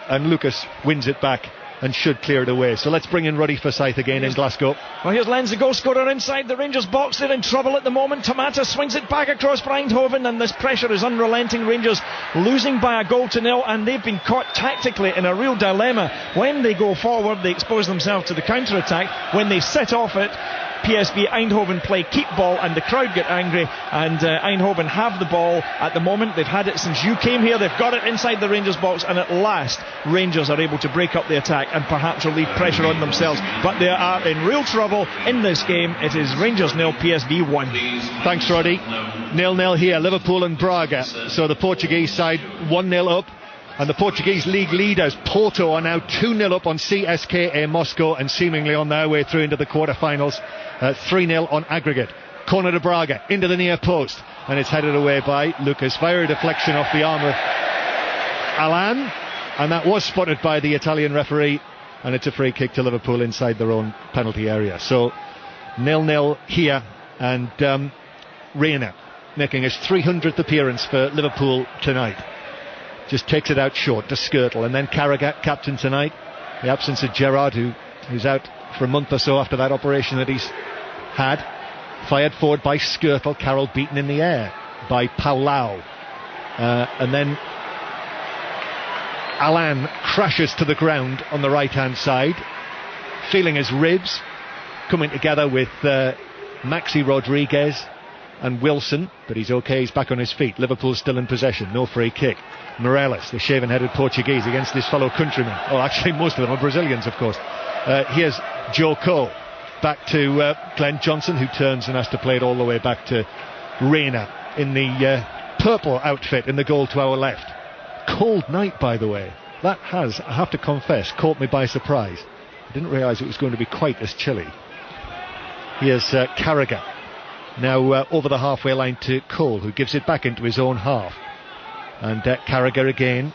and Lucas wins it back and should clear it away. So let's bring in Ruddy Forsyth again in Glasgow. Well, here's Lenz, the goal scorer inside the Rangers box. They're in trouble at the moment. Tamata swings it back across Eindhoven, and this pressure is unrelenting. Rangers losing by 1-0, and they've been caught tactically in a real dilemma. When they go forward, they expose themselves to the counter-attack. When they sit off it, PSV Eindhoven play keep ball, and the crowd get angry, and Eindhoven have the ball at the moment. They've had it since you came here. They've got it inside the Rangers box, and at last Rangers are able to break up the attack and perhaps relieve pressure on themselves, but they are in real trouble in this game. It is Rangers 0, PSV 1. Thanks, Roddy. 0-0 here, Liverpool and Braga. So the Portuguese side 1-0 up. And the Portuguese league leaders, Porto, are now 2-0 up on CSKA Moscow and seemingly on their way through into the quarter-finals. 3-0 on aggregate. Corner to Braga, into the near post. And it's headed away by Lucas via a deflection off the arm of Alan. And that was spotted by the Italian referee. And it's a free kick to Liverpool inside their own penalty area. So 0-0 here. And Reina making his 300th appearance for Liverpool tonight. just takes it out short to Skirtle, and then Carragher, captain tonight, the absence of Gerrard, who's out for a month or so after that operation that he's had, fired forward by Skirtle. Carroll beaten in the air by Paulau, and then Alan crashes to the ground on the right hand side, feeling his ribs, coming together with Maxi Rodriguez and Wilson, but he's okay, he's back on his feet. Liverpool's still in possession, no free kick. Morelos, the shaven-headed Portuguese, against his fellow countrymen. Oh, actually most of them are Brazilians, of course. Here's Joe Cole, back to Glenn Johnson, who turns and has to play it all the way back to Reina in the purple outfit in the goal to our left. Cold night, by the way. That has, I have to confess, caught me by surprise. I didn't realise it was going to be quite as chilly. Here's Carragher, now over the halfway line to Cole, who gives it back into his own half. And Carragher again,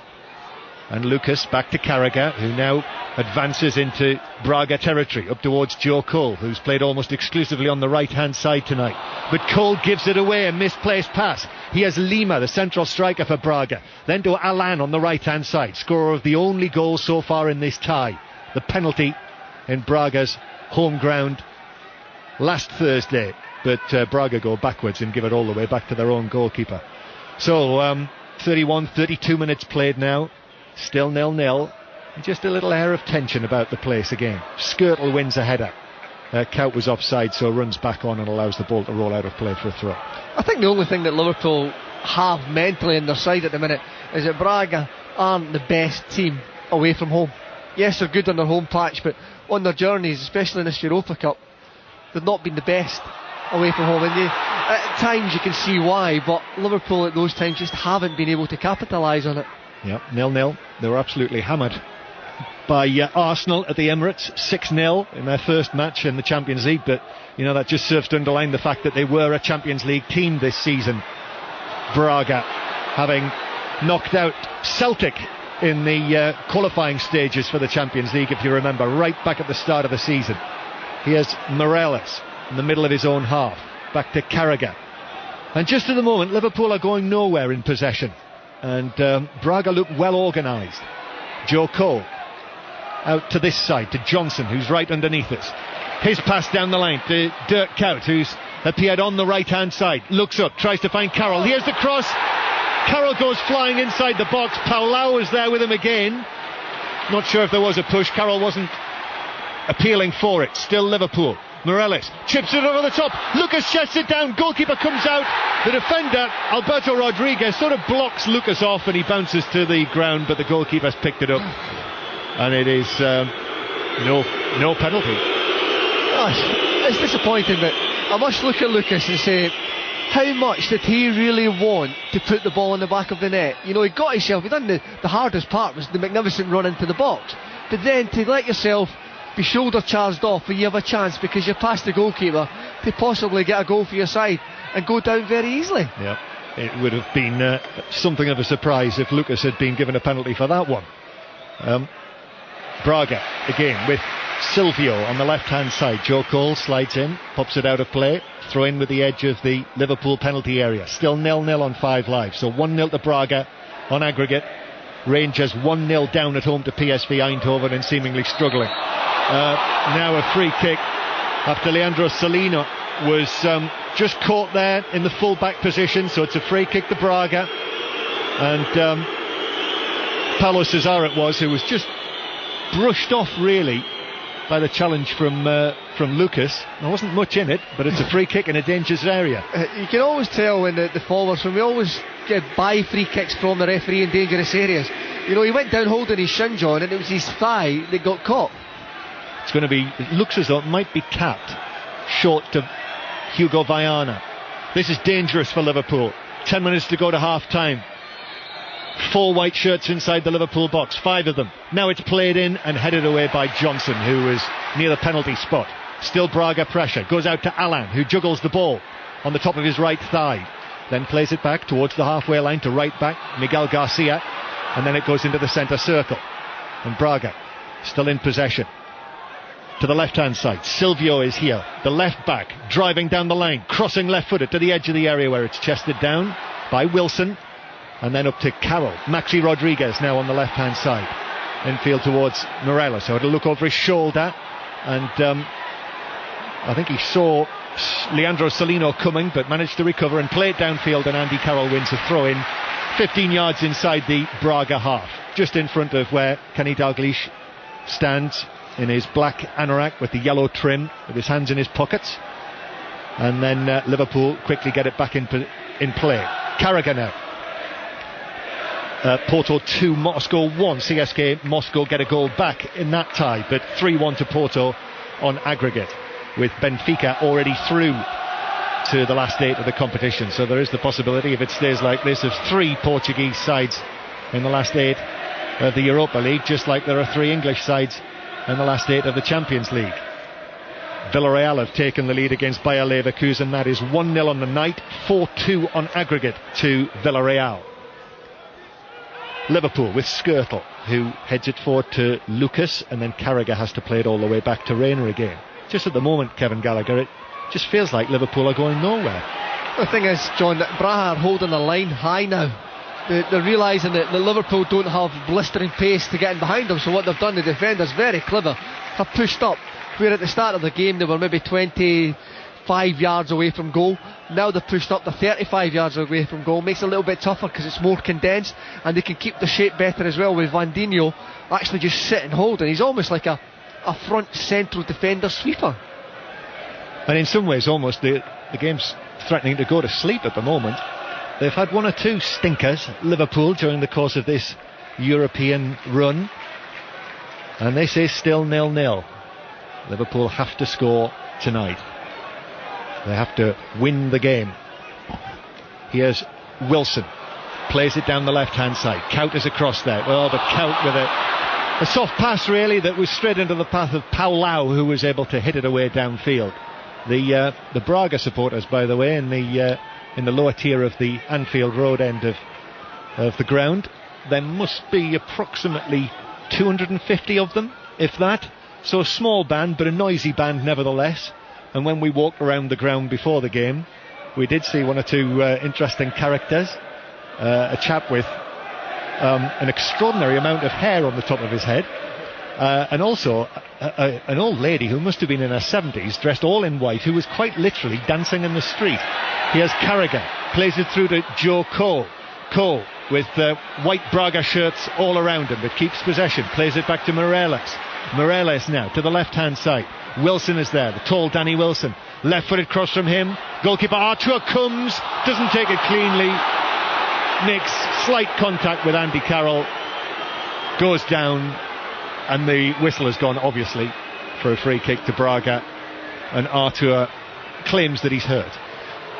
and Lucas back to Carragher, who now advances into Braga territory, up towards Joe Cole, who's played almost exclusively on the right hand side tonight. But Cole gives it away, a misplaced pass. He has Lima, the central striker for Braga, then to Alan on the right hand side, scorer of the only goal so far in this tie, the penalty in Braga's home ground last Thursday. But Braga go backwards and give it all the way back to their own goalkeeper. So 32 minutes played now, still 0-0. Just a little air of tension about the place again. Skirtle wins a header. Kaut was offside, so runs back on and allows the ball to roll out of play for a throw. I think the only thing that Liverpool have mentally in their side at the minute is that Braga aren't the best team away from home. Yes, they're good on their home patch, but on their journeys, especially in this Europa Cup, they've not been the best away from home, and at times you can see why, but Liverpool at those times just haven't been able to capitalise on it. Yeah, 0-0. They were absolutely hammered by Arsenal at the Emirates, 6-0 in their first match in the Champions League, but you know, that just serves to underline the fact that they were a Champions League team this season. Braga, having knocked out Celtic in the qualifying stages for the Champions League, if you remember, right back at the start of the season. Here's Morelos in the middle of his own half, back to Carragher, and just at the moment Liverpool are going nowhere in possession, and Braga look well organised. Joe Cole out to this side to Johnson, who's right underneath us. His pass down the line to Dirk Kuyt, who's appeared on the right hand side, looks up, tries to find Carroll. Here's the cross. Carroll goes flying inside the box. Paulau is there with him again. Not sure if there was a push. Carroll wasn't appealing for it. Still Liverpool. Morelos chips it over the top. Lucas chests it down. Goalkeeper comes out. The defender, Alberto Rodriguez, sort of blocks Lucas off, and he bounces to the ground, but the goalkeeper's picked it up, and it is no penalty. Oh, it's disappointing, but I must look at Lucas and say, how much did he really want to put the ball in the back of the net? You know, he got himself, he done the hardest part was the magnificent run into the box, but then to let yourself be shoulder charged off when you have a chance because you're past the goalkeeper to possibly get a goal for your side and go down very easily. Yeah, it would have been something of a surprise if Lucas had been given a penalty for that one. Braga again with Silvio on the left hand side. Joe Cole slides in, pops it out of play, throw in with the edge of the Liverpool penalty area. Still 0-0 on 5 Live, so 1-0 to Braga on aggregate. Rangers 1-0 down at home to PSV Eindhoven and seemingly struggling. Now a free kick after Leandro Salino was just caught there in the full back position, so it's a free kick to Braga, and Paulo Cesar it was, who was just brushed off really by the challenge from Lucas. There wasn't much in it, but it's a free kick in a dangerous area. You can always tell when the forwards, when we always get by free kicks from the referee in dangerous areas, you know, he went down holding his shin, John, and it was his thigh that got caught. It's going to be, it looks as though it might be tapped short to Hugo Viana. This is dangerous for Liverpool. 10 minutes to go to half time. 4 white shirts inside the Liverpool box, 5 of them. Now it's played in and headed away by Johnson, who is near the penalty spot. Still Braga pressure, goes out to Alan, who juggles the ball on the top of his right thigh, then plays it back towards the halfway line to right back Miguel Garcia, and then it goes into the centre circle, and Braga still in possession. To the left hand side, Silvio is here, the left back, driving down the line, crossing left footed to the edge of the area where it's chested down by Wilson. and then up to Carroll. Maxi Rodriguez now on the left hand side, infield towards Morelos, so it'll look over his shoulder, and I think he saw Leandro Solino coming but managed to recover and play it downfield, and Andy Carroll wins a throw in 15 yards inside the Braga half, just in front of where Kenny Dalglish stands in his black anorak with the yellow trim, with his hands in his pockets. And then Liverpool quickly get it back in play. Carragher now. Porto 2, Moscow 1. CSK Moscow get a goal back in that tie, but 3-1 to Porto on aggregate, with Benfica already through to the last 8 of the competition. So there is the possibility, if it stays like this, of 3 Portuguese sides in the last 8 of the Europa League, just like there are 3 English sides in the last 8 of the Champions League. Villarreal have taken the lead against Bayer Leverkusen. That is 1-0 on the night, 4-2 on aggregate to Villarreal. Liverpool with Skrtel, who heads it forward to Lucas, and then Carragher has to play it all the way back to Reina again. Just at the moment, Kevin Gallagher, it just feels like Liverpool are going nowhere. The thing is, John, that Braga are holding the line high now. They're realising that the Liverpool don't have blistering pace to get in behind them, so what they've done, the defenders, very clever, have pushed up, where at the start of the game they were maybe 25 yards away from goal. Now they've pushed up to 35 yards away from goal. Makes it a little bit tougher because it's more condensed, and they can keep the shape better as well, with Vandinho actually just sit and hold, and he's almost like a front central defender sweeper. And in some ways almost the game's threatening to go to sleep at the moment. They've had 1 or 2 stinkers, Liverpool, during the course of this European run, and this is still 0-0. Liverpool have to score tonight. They have to win the game. Here's Wilson, plays it down the left hand side. Kout is across there. Well, but Kout with a soft pass really that was straight into the path of Paulau, who was able to hit it away downfield. The Braga supporters, by the way, in the lower tier of the Anfield Road end of the ground, there must be approximately 250 of them, if that. So a small band, but a noisy band nevertheless. And when we walked around the ground before the game, we did see 1 or 2 interesting characters. A chap with an extraordinary amount of hair on the top of his head, and also an old lady who must have been in her 70s, dressed all in white, who was quite literally dancing in the street. Here's Carragher, plays it through to Joe Cole. Cole with white Braga shirts all around him, but keeps possession, plays it back to Morelos. Morelos now to the left hand side. Wilson is there, the tall Danny Wilson, left footed cross from him. Goalkeeper Artur comes, doesn't take it cleanly, makes slight contact with Andy Carroll, goes down, and the whistle has gone obviously for a free kick to Braga, and Artur claims that he's hurt.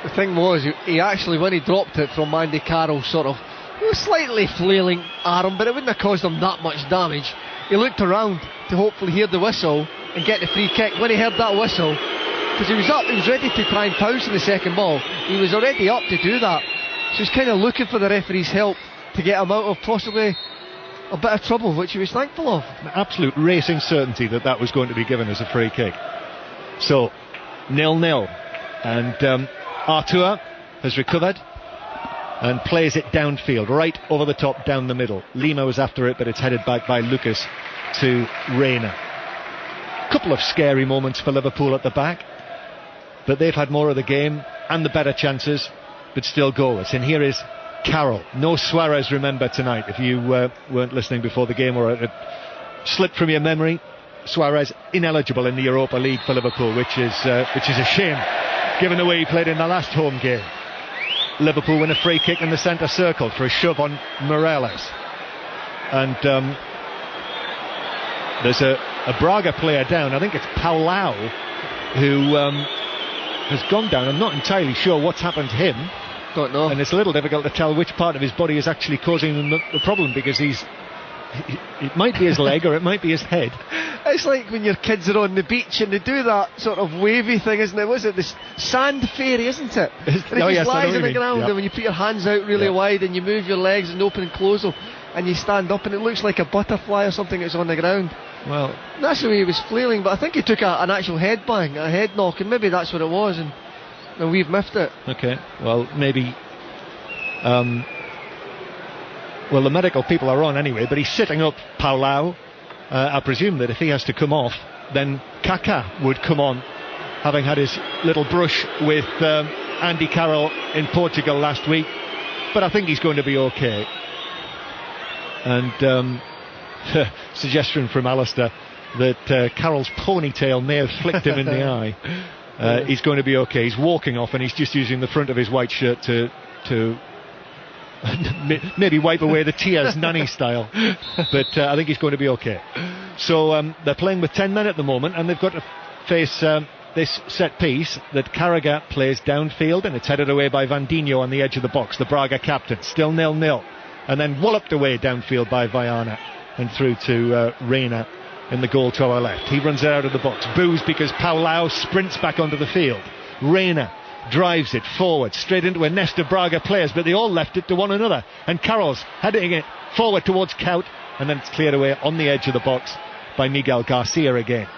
The thing was, he actually, when he dropped it from Andy Carroll's sort of slightly flailing arm, but it wouldn't have caused him that much damage. He looked around to hopefully hear the whistle and get the free kick. When he heard that whistle, because he was up, he was ready to try and pounce in the second ball, he was already up to do that, so he's kind of looking for the referee's help to get him out of possibly a bit of trouble, which he was thankful of. An absolute racing certainty that was going to be given as a free kick. So 0-0, and Artur has recovered and plays it downfield, right over the top, down the middle. Lima was after it, but it's headed back by Lucas to Reina. Couple of scary moments for Liverpool at the back, but they've had more of the game and the better chances, but still goalless. And here is Carroll. No Suarez, remember, tonight. If you weren't listening before the game, or it slipped from your memory, Suarez ineligible in the Europa League for Liverpool, which is a shame, given the way he played in the last home game. Liverpool win a free kick in the centre circle for a shove on Morelos, and there's a Braga player down. I think it's Paulau who has gone down. I'm not entirely sure what's happened to him. Don't know. And it's a little difficult to tell which part of his body is actually causing him the problem, because it might be his leg or it might be his head. It's like when your kids are on the beach and they do that sort of wavy thing, isn't it? Was it this sand fairy, isn't it? And it just lies on the ground, and when you put your hands out really wide and you move your legs and open and close them and you stand up, and it looks like a butterfly or something that's on the ground. Well, that's the way he was flailing, but I think he took an actual head bang, a head knock, and maybe that's what it was, and we've miffed it. Okay, well, maybe Well, the medical people are on anyway, but he's sitting up Paulão. I presume that if he has to come off, then Kaká would come on, having had his little brush with Andy Carroll in Portugal last week. But I think he's going to be okay. And suggestion from Alistair that Carroll's ponytail may have flicked him in the eye. He's going to be okay. He's walking off and he's just using the front of his white shirt to maybe wipe away the tears, nanny style. But I think he's going to be okay. So they're playing with 10 men at the moment, and they've got to face this set piece that Carragher plays downfield, and it's headed away by Vandinho on the edge of the box, the Braga captain. Still 0-0, and then walloped away downfield by Viana and through to Reina in the goal to our left. He runs it out of the box. Boos because Paulão sprints back onto the field. Reina drives it forward straight into a nest of Braga players, but they all left it to one another, and Carroll's heading it forward towards Kaut, and then it's cleared away on the edge of the box by Miguel Garcia again.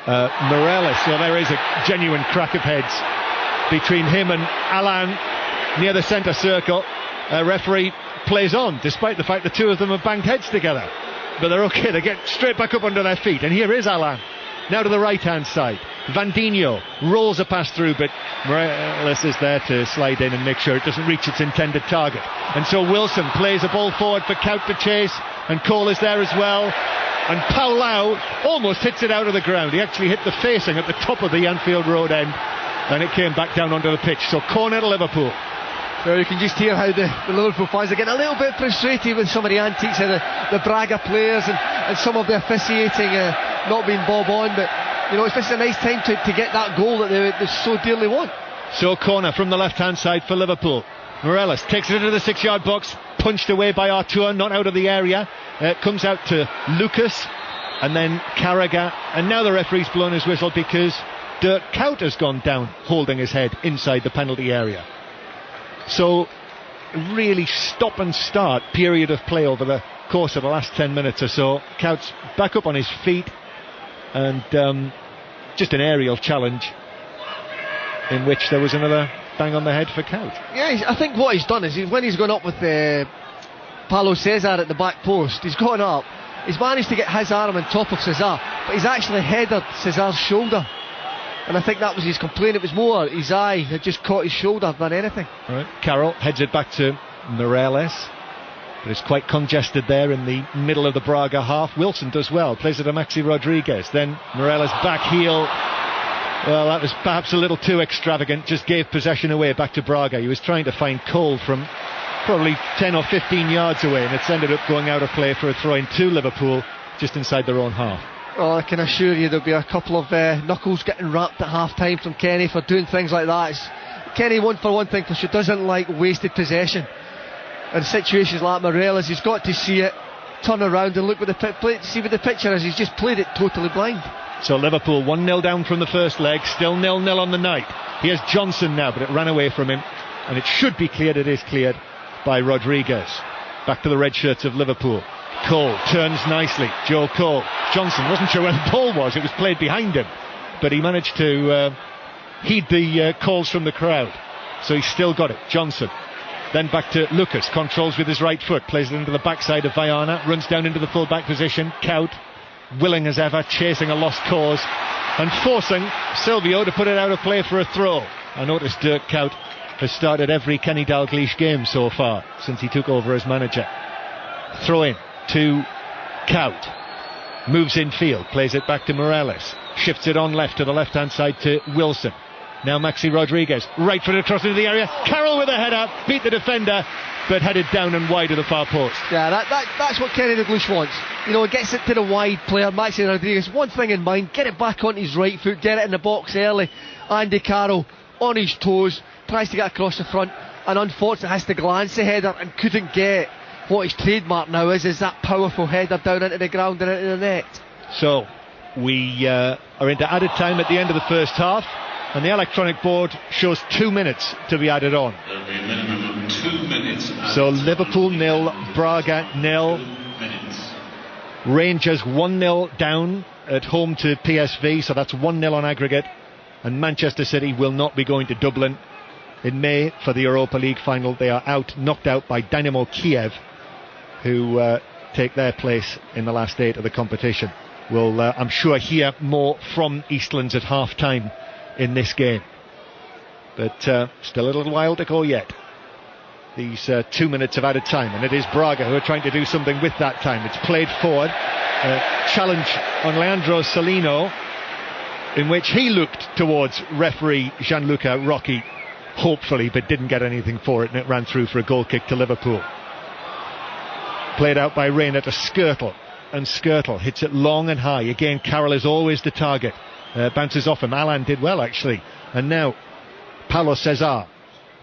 Morales, so there is a genuine crack of heads between him and Alan near the centre circle. Referee plays on despite the fact the two of them have banged heads together, but they're okay. They get straight back up under their feet, and here is Alan now to the right hand side. Vandinho rolls a pass through, but Morales is there to slide in and make sure it doesn't reach its intended target. And so Wilson plays a ball forward for Kaut to chase, and Cole is there as well. And Paulão almost hits it out of the ground. He actually hit the facing at the top of the Anfield Road end, and it came back down onto the pitch. So corner to Liverpool. Well, you can just hear how the Liverpool fans are getting a little bit frustrated with some of the antics of the Braga players and some of the officiating not being bob on, but you know, it's just a nice time to get that goal that they so dearly want. So corner from the left hand side for Liverpool. Morales takes it into the 6-yard box, punched away by Artur, not out of the area. It comes out to Lucas and then Carragher, and now the referee's blown his whistle because Dirk Kuyt has gone down holding his head inside the penalty area. So really stop and start period of play over the course of the last 10 minutes or so. Kuyt's back up on his feet, and just an aerial challenge in which there was another bang on the head for Kuyt. Yeah, I think what he's done is when he's gone up with Paulo Cesar at the back post, he's gone up, he's managed to get his arm on top of Cesar, but he's actually headed Cesar's shoulder, and I think that was his complaint. It was more his eye had just caught his shoulder than anything. Right. Carroll heads it back to Morales, but it's quite congested there in the middle of the Braga half. Wilson does well, plays it to Maxi Rodriguez, then Morales back heel. Well, that was perhaps a little too extravagant, just gave possession away back to Braga. He was trying to find Cole from probably 10 or 15 yards away, and it's ended up going out of play for a throw-in to Liverpool just inside their own half. Well, I can assure you there'll be a couple of knuckles getting wrapped at half-time from Kenny for doing things like that. Kenny, for one thing, for sure, doesn't like wasted possession. In situations like Morales, he's got to see it, turn around and look with see what the picture is. He's just played it totally blind. So Liverpool 1-0 down from the first leg, still 0-0 on the night. Here's Johnson now, but it ran away from him, and it should be cleared. It is cleared by Rodriguez. Back to the red shirts of Liverpool. Cole turns nicely. Joe Cole. Johnson wasn't sure where the ball was. It was played behind him, but he managed to heed the calls from the crowd. So he's still got it. Johnson. Then back to Lucas. Controls with his right foot. Plays it into the backside of Viana. Runs down into the full-back position. Kuyt, willing as ever, chasing a lost cause and forcing Silvio to put it out of play for a throw. I noticed Dirk Kuyt has started every Kenny Dalglish game so far since he took over as manager. Throw in to Kuyt, moves in field, plays it back to Morales, shifts it on left to the left hand side to Wilson. Now Maxi Rodriguez, right foot across into the area. Carroll with a header, beat the defender, but headed down and wide of the far post. Yeah, that's what Kenny Dalglish wants. You know, gets it to the wide player, Maxi Rodriguez. One thing in mind, get it back on his right foot, get it in the box early. Andy Carroll on his toes, tries to get across the front, and unfortunately has to glance the header and couldn't get what his trademark now is that powerful header down into the ground and into the net. So we are into added time at the end of the first half, and the electronic board shows 2 minutes to be added on. There'll be a minimum of 2 minutes. So Liverpool 0, Braga 0. Rangers 1-0 down at home to PSV, so that's 1-0 on aggregate. And Manchester City will not be going to Dublin in May for the Europa League final. They are knocked out by Dynamo Kiev who take their place in the last 8 of the competition. We'll, I'm sure, hear more from Eastlands at half-time in this game. But still a little while to go yet. These 2 minutes of added time, and it is Braga who are trying to do something with that time. It's played forward. Challenge on Leandro Salino, in which he looked towards referee Gianluca Rocchi, hopefully, but didn't get anything for it, and it ran through for a goal kick to Liverpool. Played out by Reina to Skirtle, and Skirtle hits it long and high. Again, Carroll is always the target. Bounces off him. Alan did well, actually. And now Paulo Cesar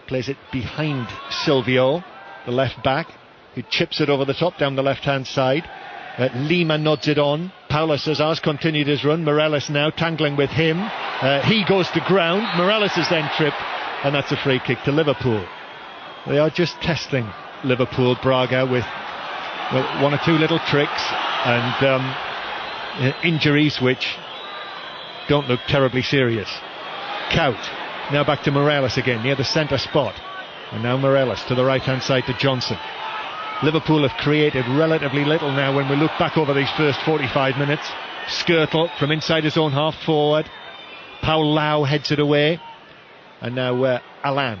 plays it behind Silvio, the left back, who chips it over the top down the left-hand side. Lima nods it on. Paulo Cesar's continued his run. Morelos now tangling with him. He goes to ground. Morelos is then tripped, and that's a free kick to Liverpool. They are just testing Liverpool, Braga, with one or two little tricks and injuries which don't look terribly serious. Kaut now back to Morelos again near the centre spot, and now Morelos to the right hand side to Johnson. Liverpool have created relatively little now when we look back over these first 45 minutes. Skirtle from inside his own half forward. Paul Lau heads it away, and now Alan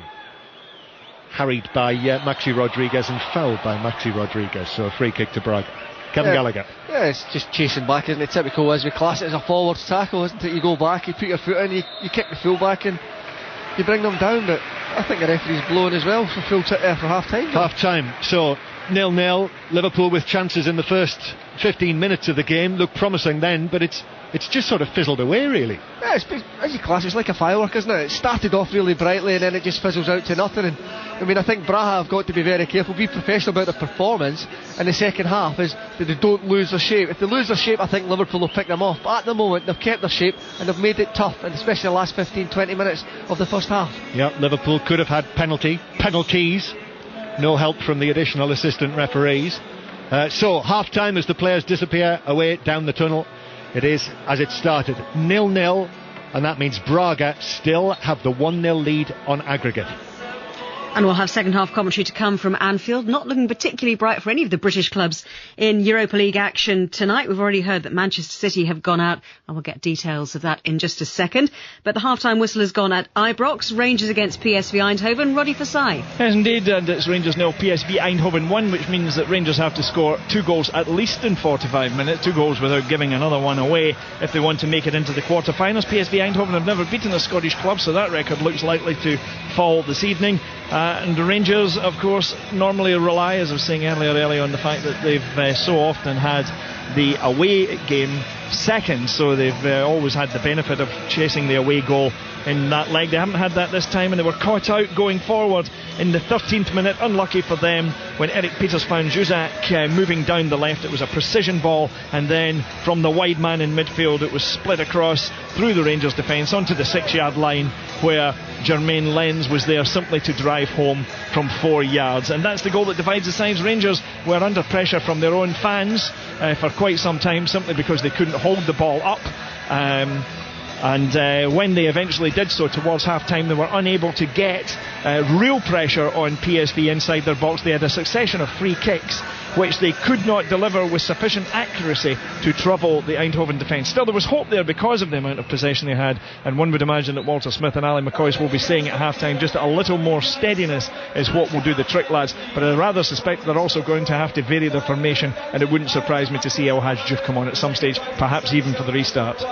harried by Maxi Rodriguez and fouled by Maxi Rodriguez, so a free kick to Braga. Kevin Gallacher. Yeah, it's just chasing back, isn't it? Typical, as we class it as a forwards tackle, isn't it? You go back, you put your foot in, you kick the full back and you bring them down. But I think the referee's blowing as well for full for half time. Half time, so 0-0. Liverpool with chances in the first 15 minutes of the game. Looked promising then, but it's just sort of fizzled away, really. Yeah, as you class, it's like a firework, isn't it? It started off really brightly and then it just fizzles out to nothing. And I mean, I think Braga have got to be very careful, be professional about their performance in the second half, is that they don't lose their shape. If they lose their shape, I think Liverpool will pick them off. But at the moment, they've kept their shape and they've made it tough, and especially the last 15-20 minutes of the first half. Yeah, Liverpool could have had penalties. No help from the additional assistant referees. So half time as the players disappear away down the tunnel. It is as it started, 0-0, and that means Braga still have the 1-0 lead on aggregate. And we'll have second half commentary to come from Anfield. Not looking particularly bright for any of the British clubs in Europa League action tonight. We've already heard that Manchester City have gone out, and we'll get details of that in just a second. But the half-time whistle has gone at Ibrox. Rangers against PSV Eindhoven. Roddy Forsyth. Yes, indeed, and it's Rangers 0, PSV Eindhoven 1, which means that Rangers have to score 2 goals at least in 45 minutes, 2 goals without giving another one away if they want to make it into the quarter-finals. PSV Eindhoven have never beaten a Scottish club, so that record looks likely to fall this evening. And the Rangers, of course, normally rely, as I was saying earlier, on the fact that they've so often had the away game second, so they've always had the benefit of chasing the away goal in that leg. They haven't had that this time, and they were caught out going forward in the 13th minute. Unlucky for them when Eric Peters found Juzak moving down the left. It was a precision ball, and then from the wide man in midfield it was split across through the Rangers defence onto the 6-yard line, where Jermaine Lenz was there simply to drive home from 4 yards. And that's the goal that divides the sides. Rangers were under pressure from their own fans for quite some time, simply because they couldn't hold the ball up. And when they eventually did so towards half-time, they were unable to get real pressure on PSV inside their box. They had a succession of free kicks which they could not deliver with sufficient accuracy to trouble the Eindhoven defence. Still, there was hope there because of the amount of possession they had, and one would imagine that Walter Smith and Ali McCoist will be saying at half-time just a little more steadiness is what will do the trick, lads. But I rather suspect they're also going to have to vary their formation, and it wouldn't surprise me to see El Hadj Diouf come on at some stage, perhaps even for the restart.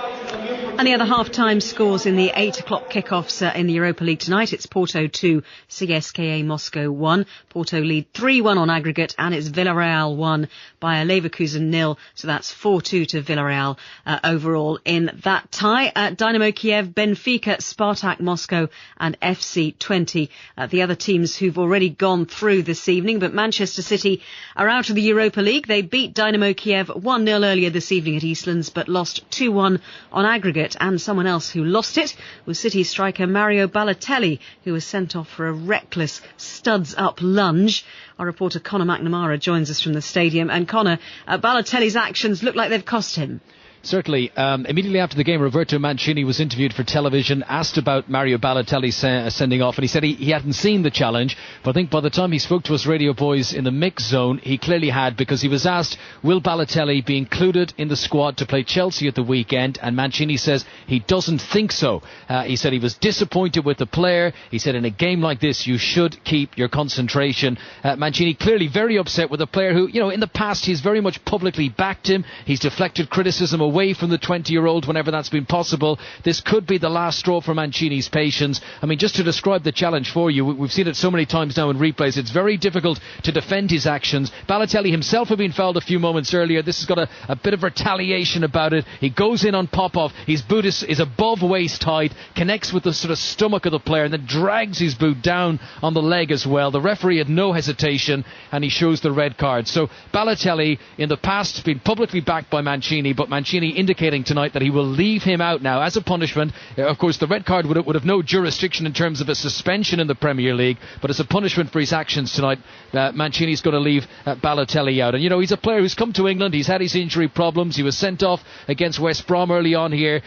And the other half-time scores in the 8 o'clock kickoffs in the Europa League tonight. It's Porto 2, CSKA Moscow 1. Porto lead 3-1 on aggregate, and it's Villarreal 1 by Leverkusen 0. So that's 4-2 to Villarreal overall in that tie. Dynamo Kiev, Benfica, Spartak Moscow and FC 20. The other teams who've already gone through this evening, but Manchester City are out of the Europa League. They beat Dynamo Kiev 1-0 earlier this evening at Eastlands, but lost 2-1 on aggregate. And someone else who lost it was City striker Mario Balotelli, who was sent off for a reckless studs-up lunge. Our reporter Conor McNamara joins us from the stadium. And Conor, Balotelli's actions look like they've cost him. Certainly. Immediately after the game, Roberto Mancini was interviewed for television, asked about Mario Balotelli sending off, and he said he hadn't seen the challenge, but I think by the time he spoke to us radio boys in the mix zone, he clearly had, because he was asked, will Balotelli be included in the squad to play Chelsea at the weekend? And Mancini says he doesn't think so. He said he was disappointed with the player. He said in a game like this, you should keep your concentration. Mancini clearly very upset with a player who, in the past, he's very much publicly backed him. He's deflected criticism away from the 20-year-old whenever that's been possible. This could be the last straw for Mancini's patience. I mean, just to describe the challenge for you, we've seen it so many times now in replays, it's very difficult to defend his actions. Balotelli himself had been fouled a few moments earlier. This has got a bit of retaliation about it. He goes in on Popov. His boot is above waist height, connects with the sort of stomach of the player, and then drags his boot down on the leg as well. The referee had no hesitation, and he shows the red card. So Balotelli, in the past, has been publicly backed by Mancini, but Mancini indicating tonight that he will leave him out now as a punishment. Of course, the red card would have no jurisdiction in terms of a suspension in the Premier League, but as a punishment for his actions tonight, Mancini's going to leave Balotelli out. And he's a player who's come to England. He's had his injury problems. He was sent off against West Brom early on here.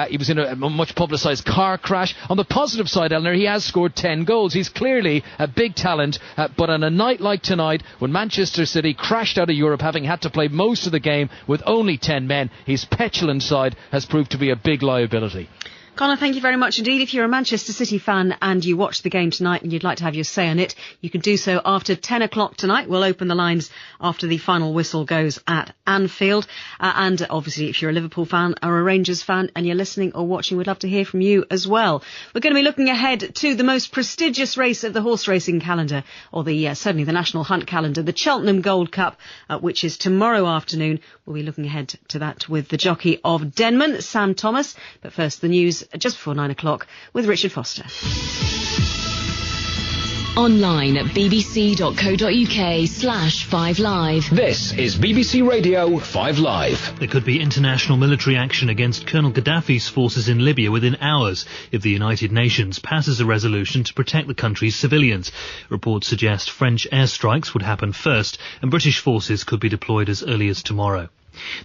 He was in a much publicised car crash. On the positive side, Eleanor, he has scored 10 goals. He's clearly a big talent, but on a night like tonight, when Manchester City crashed out of Europe, having had to play most of the game with only 10 men, his petulant side has proved to be a big liability. Connor, thank you very much indeed. If you're a Manchester City fan and you watch the game tonight and you'd like to have your say on it, you can do so after 10 o'clock tonight. We'll open the lines after the final whistle goes at Anfield. And obviously, if you're a Liverpool fan or a Rangers fan and you're listening or watching, we'd love to hear from you as well. We're going to be looking ahead to the most prestigious race of the horse racing calendar, or certainly the National Hunt calendar, the Cheltenham Gold Cup, which is tomorrow afternoon. We'll be looking ahead to that with the jockey of Denman, Sam Thomas. But first, the news just before 9 o'clock with Richard Foster. Online at bbc.co.uk/5live. This is BBC Radio 5 Live. There could be international military action against Colonel Gaddafi's forces in Libya within hours if the United Nations passes a resolution to protect the country's civilians. Reports suggest French airstrikes would happen first, and British forces could be deployed as early as tomorrow.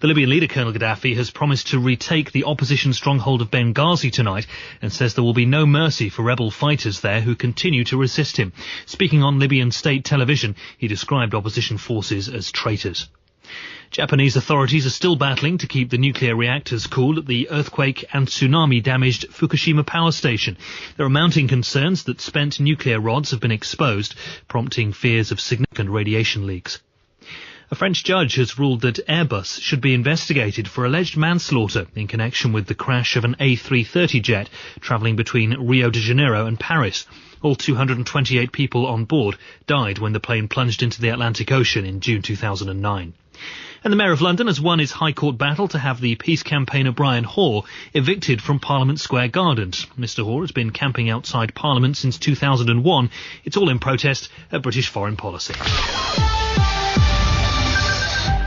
The Libyan leader, Colonel Gaddafi, has promised to retake the opposition stronghold of Benghazi tonight and says there will be no mercy for rebel fighters there who continue to resist him. Speaking on Libyan state television, he described opposition forces as traitors. Japanese authorities are still battling to keep the nuclear reactors cool at the earthquake and tsunami-damaged Fukushima power station. There are mounting concerns that spent nuclear rods have been exposed, prompting fears of significant radiation leaks. A French judge has ruled that Airbus should be investigated for alleged manslaughter in connection with the crash of an A330 jet travelling between Rio de Janeiro and Paris. All 228 people on board died when the plane plunged into the Atlantic Ocean in June 2009. And the Mayor of London has won his High Court battle to have the peace campaigner Brian Hoare evicted from Parliament Square Gardens. Mr Hoare has been camping outside Parliament since 2001. It's all in protest at British foreign policy.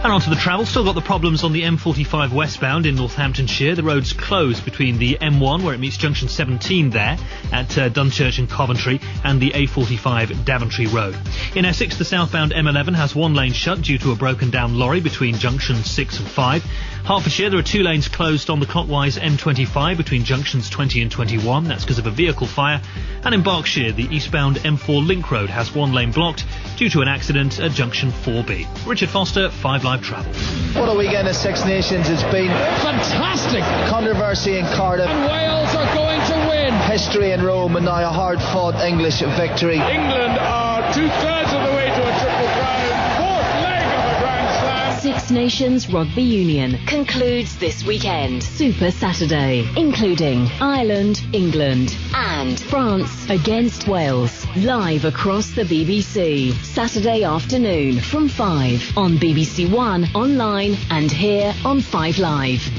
And on to the travel. Still got the problems on the M45 westbound in Northamptonshire. The road's closed between the M1, where it meets junction 17 there at Dunchurch and Coventry, and the A45 Daventry Road. In Essex, the southbound M11 has one lane shut due to a broken down lorry between junctions 6 and 5. Hertfordshire, there are two lanes closed on the clockwise M25 between junctions 20 and 21. That's because of a vehicle fire. And in Berkshire, the eastbound M4 Link Road has one lane blocked due to an accident at junction 4B. Richard Foster, 5 Live Travel. What a weekend of Six Nations it's been. Fantastic! Controversy in Cardiff. And Wales are going to win. History in Rome, and now a hard-fought English victory. England are 2/3 of the way to a triple crown. Fourth leg of a Grand Slam. Six Nations Rugby Union concludes this weekend. Super Saturday, including Ireland, England and France against Wales. Live across the BBC. Saturday afternoon from 5 on BBC One, online and here on 5 Live.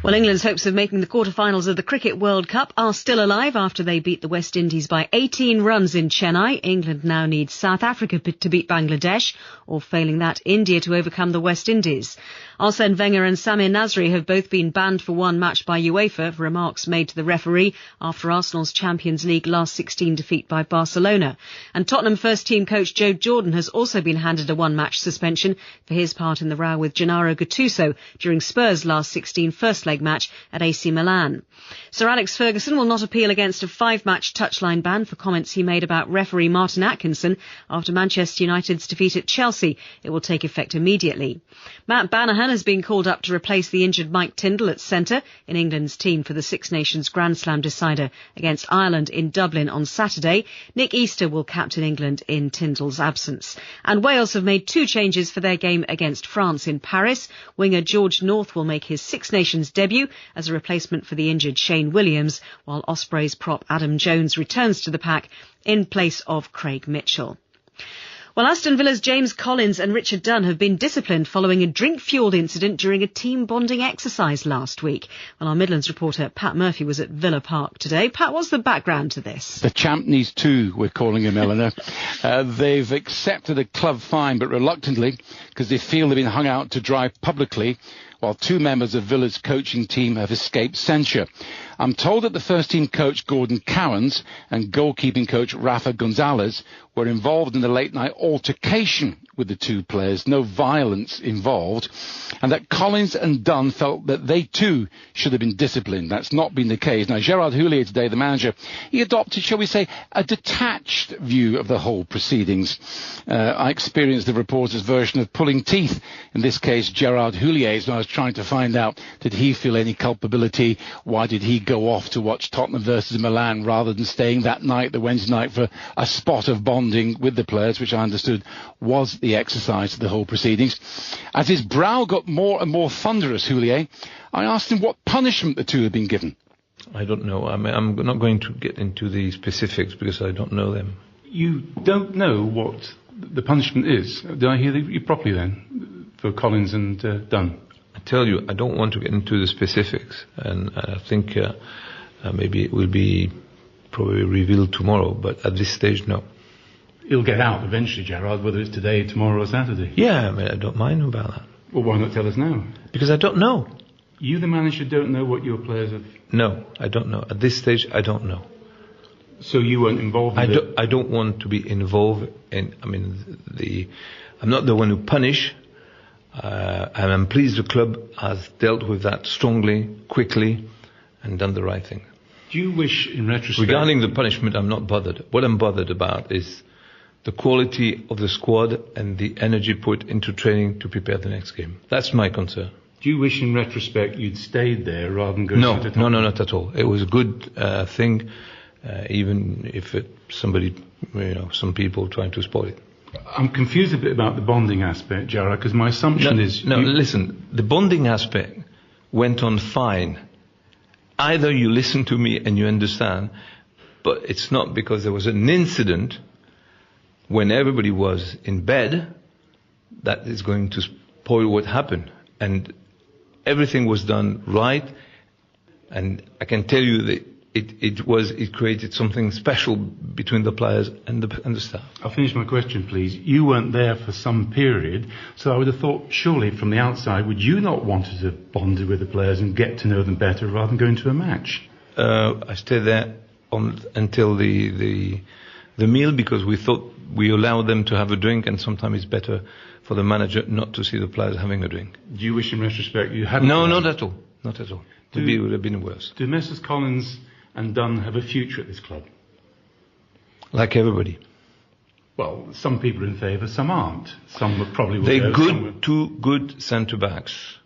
Well, England's hopes of making the quarter-finals of the Cricket World Cup are still alive after they beat the West Indies by 18 runs in Chennai. England now needs South Africa to beat Bangladesh, or failing that, India to overcome the West Indies. Arsene Wenger and Samir Nasri have both been banned for one match by UEFA for remarks made to the referee after Arsenal's Champions League last 16 defeat by Barcelona. And Tottenham first-team coach Joe Jordan has also been handed a one-match suspension for his part in the row with Gennaro Gattuso during Spurs' last 16 first-leg match at AC Milan. Sir Alex Ferguson will not appeal against a 5-match touchline ban for comments he made about referee Martin Atkinson after Manchester United's defeat at Chelsea. It will take effect immediately. Matt Banahan has been called up to replace the injured Mike Tindall at centre in England's team for the Six Nations Grand Slam decider against Ireland in Dublin on Saturday. Nick Easter will captain England in Tindall's absence. And Wales have made 2 changes for their game against France in Paris. Winger George North will make his Six Nations debut as a replacement for the injured Shane Williams, while Ospreys prop Adam Jones returns to the pack in place of Craig Mitchell. Well, Aston Villa's James Collins and Richard Dunn have been disciplined following a drink-fuelled incident during a team bonding exercise last week. Well, our Midlands reporter Pat Murphy was at Villa Park today. Pat, what's the background to this? The champ needs 2, we're calling him, Eleanor. They've accepted a club fine, but reluctantly, because they feel they've been hung out to dry publicly, while 2 members of Villa's coaching team have escaped censure. I'm told that the first-team coach Gordon Cowans and goalkeeping coach Rafa Gonzalez were involved in the late-night altercation with the 2 players, no violence involved, and that Collins and Dunn felt that they too should have been disciplined. That's not been the case. Now, Gerard Houllier today, the manager, he adopted, shall we say, a detached view of the whole proceedings. I experienced the reporter's version of pulling teeth, in this case Gerard Houlier's, when I was trying to find out, did he feel any culpability? Why did he go off to watch Tottenham versus Milan rather than staying that night, the Wednesday night, for a spot of bonding with the players, which I understood was the exercise of the whole proceedings. As his brow got more and more thunderous, Houllier, I asked him what punishment the 2 had been given. I don't know. I mean, I'm not going to get into the specifics because I don't know them. You don't know what the punishment is? Did I hear you properly then, for Collins and Dunn? I tell you, I don't want to get into the specifics, and I think maybe it will be probably revealed tomorrow, but at this stage, no. It'll get out eventually, Gerard, whether it's today, tomorrow or Saturday. Yeah, I mean, I don't mind about that. Well, why not tell us now? Because I don't know. You, the manager, don't know what your players have... No, I don't know. At this stage, I don't know. So you weren't involved in it? I don't want to be involved in... I mean, I'm not the one who punish, and I'm pleased the club has dealt with that strongly, quickly, and done the right thing. Do you wish, in retrospect... Regarding the punishment, I'm not bothered. What I'm bothered about is the quality of the squad and the energy put into training to prepare the next game. That's my concern. Do you wish, in retrospect, you'd stayed there rather than going to No, not at all. It was a good thing, even if somebody, some people trying to spoil it. I'm confused a bit about the bonding aspect, Gerard, because my assumption is... No, listen, the bonding aspect went on fine. Either you listen to me and you understand, but it's not because there was an incident when everybody was in bed that is going to spoil what happened. And everything was done right, and I can tell you that it created something special between the players and the staff. I'll finish my question, please. You weren't there for some period, so I would have thought, surely from the outside, would you not want to bond with the players and get to know them better rather than going to a match? I stayed there until the meal, because we thought we allowed them to have a drink, and sometimes it's better for the manager not to see the players having a drink. Do you wish, in retrospect, you hadn't? No, not at all. Not at all. It would have been worse. Do Messrs. Collins and Dunn have a future at this club? Like everybody. Well, some people are in favour, some aren't. Some probably will They're go. two good centre-backs.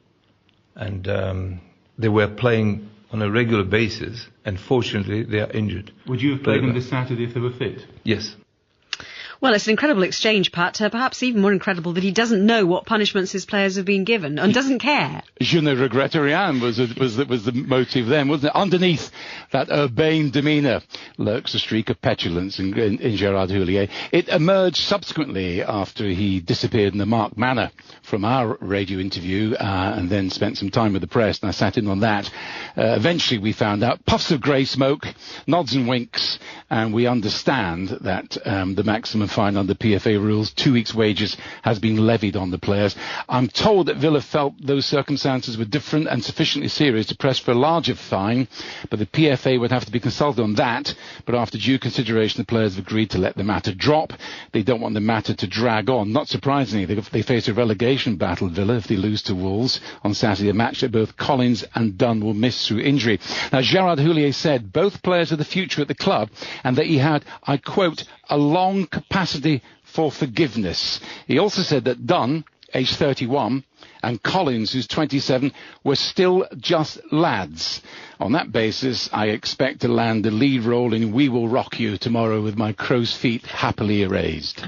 And they were playing on a regular basis, and fortunately they are injured. Would you have played them this Saturday if they were fit? Yes. Well, it's an incredible exchange, Pat. Perhaps even more incredible that he doesn't know what punishments his players have been given and doesn't care. Je ne regrette rien was the motive then, wasn't it? Underneath that urbane demeanour lurks a streak of petulance in Gerard Houllier. It emerged subsequently after he disappeared in a marked manner from our radio interview and then spent some time with the press, and I sat in on that. Eventually we found out puffs of grey smoke, nods and winks, and we understand that the maximum £1,000 fine under PFA rules. 2 weeks' wages has been levied on the players. I'm told that Villa felt those circumstances were different and sufficiently serious to press for a larger fine, but the PFA would have to be consulted on that. But after due consideration, the players have agreed to let the matter drop. They don't want the matter to drag on. Not surprisingly, they face a relegation battle, Villa, if they lose to Wolves on Saturday, a match that both Collins and Dunn will miss through injury. Now, Gerard Houllier said both players are the future at the club and that he had, I quote, a long capacity for forgiveness. He also said that Dunn, aged 31, and Collins, who's 27, were still just lads. On that basis, I expect to land the lead role in We Will Rock You tomorrow with my crow's feet happily erased.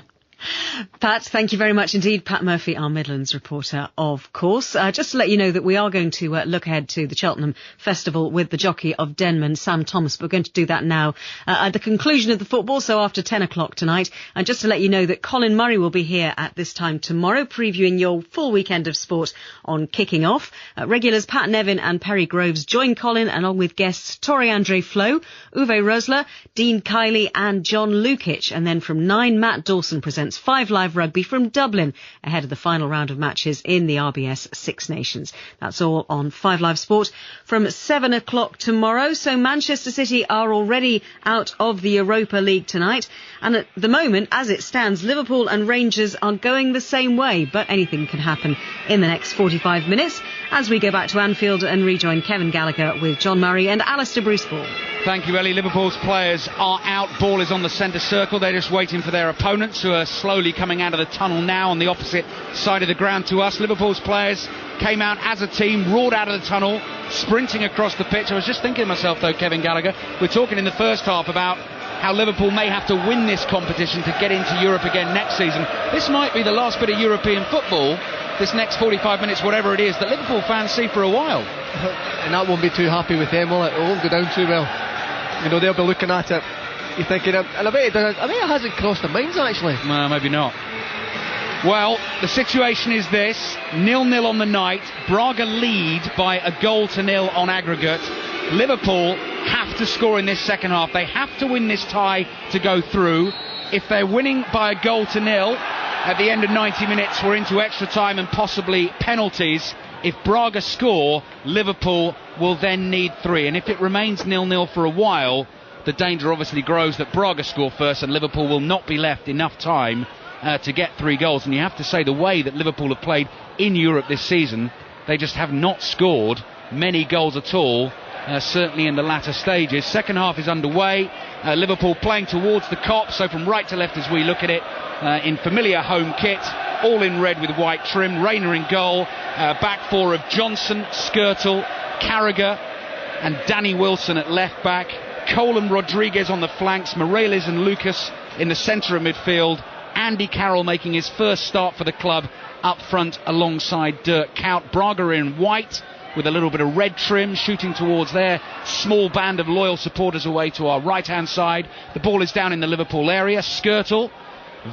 Pat, thank you very much indeed. Pat Murphy, our Midlands reporter, of course. Just to let you know that we are going to look ahead to the Cheltenham Festival with the jockey of Denman, Sam Thomas. We're going to do that now at the conclusion of the football, so after 10 o'clock tonight. And just to let you know that Colin Murray will be here at this time tomorrow, previewing your full weekend of sport on Kicking Off. Regulars Pat Nevin and Perry Groves join Colin, along with guests Tori Andre Flo, Uwe Rosler, Dean Kiley and John Lukic. And then from 9, Matt Dawson presents 5 Live Rugby from Dublin ahead of the final round of matches in the RBS Six Nations. That's all on 5 Live Sport from 7 o'clock tomorrow. So Manchester City are already out of the Europa League tonight. And at the moment, as it stands, Liverpool and Rangers are going the same way. But anything can happen in the next 45 minutes as we go back to Anfield and rejoin Kevin Gallacher with John Murray and Alistair Bruceball. Thank you, Ellie. Liverpool's players are out. Ball is on the centre circle. They're just waiting for their opponents, who are slowly coming out of the tunnel now on the opposite side of the ground to us. Liverpool's players came out as a team, roared out of the tunnel, sprinting across the pitch. I was just thinking to myself, though, Kevin Gallacher, we're talking in the first half about how Liverpool may have to win this competition to get into Europe again next season. This might be the last bit of European football, this next 45 minutes, whatever it is, that Liverpool fans see for a while. And that won't be too happy with them, will it? It won't go down too well. You know, they'll be looking at it, you're thinking, and I bet it hasn't crossed their minds, actually. No, maybe not. Well, the situation is this, 0-0 on the night. Braga lead by a 1-0 on aggregate. Liverpool have to score in this second half. They have to win this tie to go through. If they're winning by a 0-0, at the end of 90 minutes, we're into extra time and possibly penalties. If Braga score, Liverpool will then need 3. And if it remains 0-0 for a while, the danger obviously grows that Braga score first and Liverpool will not be left enough time to get 3 goals. And you have to say, the way that Liverpool have played in Europe this season, they just have not scored many goals at all, certainly in the latter stages. Second half is underway. Liverpool playing towards the Kop, so from right to left as we look at it, in familiar home kit, all in red with white trim. Rayner in goal, back 4 of Johnson, Skirtle, Carragher and Danny Wilson at left back. Cole and Rodriguez on the flanks, Morales and Lucas in the centre of midfield. Andy Carroll making his first start for the club up front alongside Dirk Kuyt. Braga in white with a little bit of red trim, shooting towards their small band of loyal supporters away to our right hand side. The ball is down in the Liverpool area. Skirtle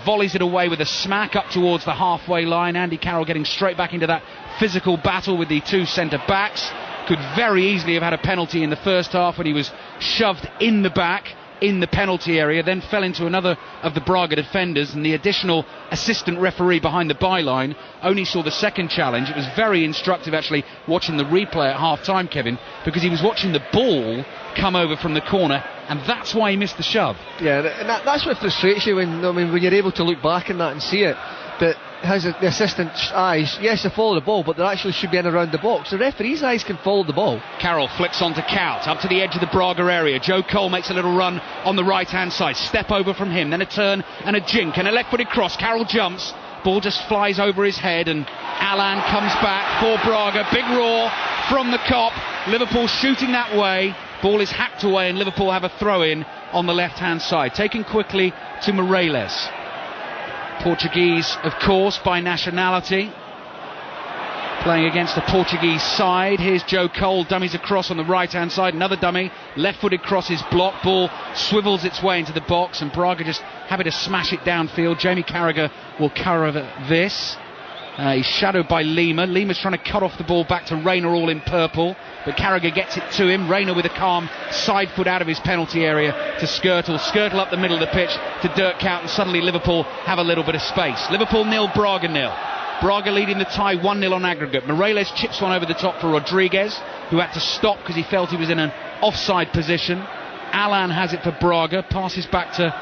volleys it away with a smack up towards the halfway line. Andy Carroll getting straight back into that physical battle with the 2 centre backs. Could very easily have had a penalty in the first half when he was shoved in the back in the penalty area, then fell into another of the Braga defenders, and the additional assistant referee behind the byline only saw the second challenge. It was very instructive actually watching the replay at half time, Kevin, because he was watching the ball come over from the corner, and that's why he missed the shove. Yeah, and that's what frustrates you when you're able to look back in that and see it, that the assistant's eyes, yes, they follow the ball, but they actually should be in around the box. The referee's eyes can follow the ball. Carroll flicks onto Kuyt, up to the edge of the Braga area. Joe Cole makes a little run on the right hand side, step over from him, then a turn and a jink and a left footed cross. Carroll jumps, ball just flies over his head, and Alan comes back for Braga. Big roar from the Kop. Liverpool shooting that way. Ball is hacked away and Liverpool have a throw in on the left hand side, taken quickly to Morales. Portuguese, of course, by nationality, playing against the Portuguese side. Here's Joe Cole, dummies across on the right hand side, another dummy, left footed cross is blocked, ball swivels its way into the box, and Braga just happy to smash it downfield. Jamie Carragher will cover this. He's shadowed by Lima. Lima's trying to cut off the ball back to Rayner, all in purple, but Carragher gets it to him. Rayner with a calm side foot out of his penalty area to Skirtle. Skirtle up the middle of the pitch to Dirk Kuyt, and suddenly Liverpool have a little bit of space. Liverpool 0, Braga 0. Braga leading the tie 1-0 on aggregate. Morales chips one over the top for Rodriguez, who had to stop because he felt he was in an offside position. Alan has it for Braga, passes back to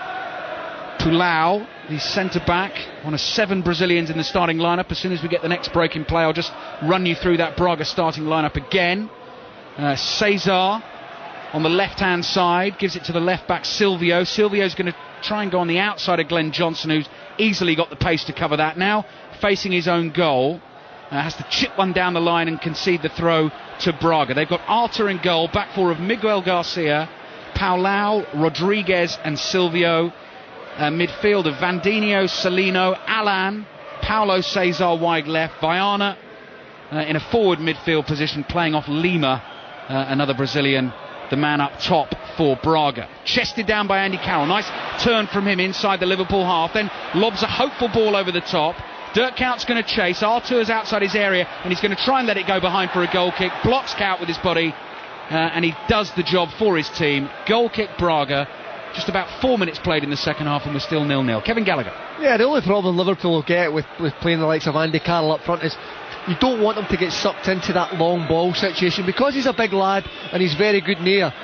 Pulau, the centre-back, one of 7 Brazilians in the starting lineup. As soon as we get the next break in play, I'll just run you through that Braga starting lineup again. Cesar on the left-hand side, gives it to the left-back Silvio. Silvio's going to try and go on the outside of Glenn Johnson, who's easily got the pace to cover that now. Facing his own goal, has to chip one down the line and concede the throw to Braga. They've got Arthur in goal, back four of Miguel Garcia, Paulao, Rodriguez and Silvio. Midfield of Vandinho, Salino, Alan, Paulo Cesar wide left, Viana in a forward midfield position playing off Lima, another Brazilian, the man up top for Braga. Chested down by Andy Carroll, nice turn from him inside the Liverpool half, then lobs a hopeful ball over the top. Dirk Kuyt's going to chase, Arthur's outside his area and he's going to try and let it go behind for a goal kick, blocks Kuyt with his body and he does the job for his team. Goal kick Braga. Just about 4 minutes played in the second half and we're still 0-0. Kevin Gallagher. Yeah, the only problem Liverpool will get with playing the likes of Andy Carroll up front is you don't want him to get sucked into that long ball situation because he's a big lad and he's very good in the air.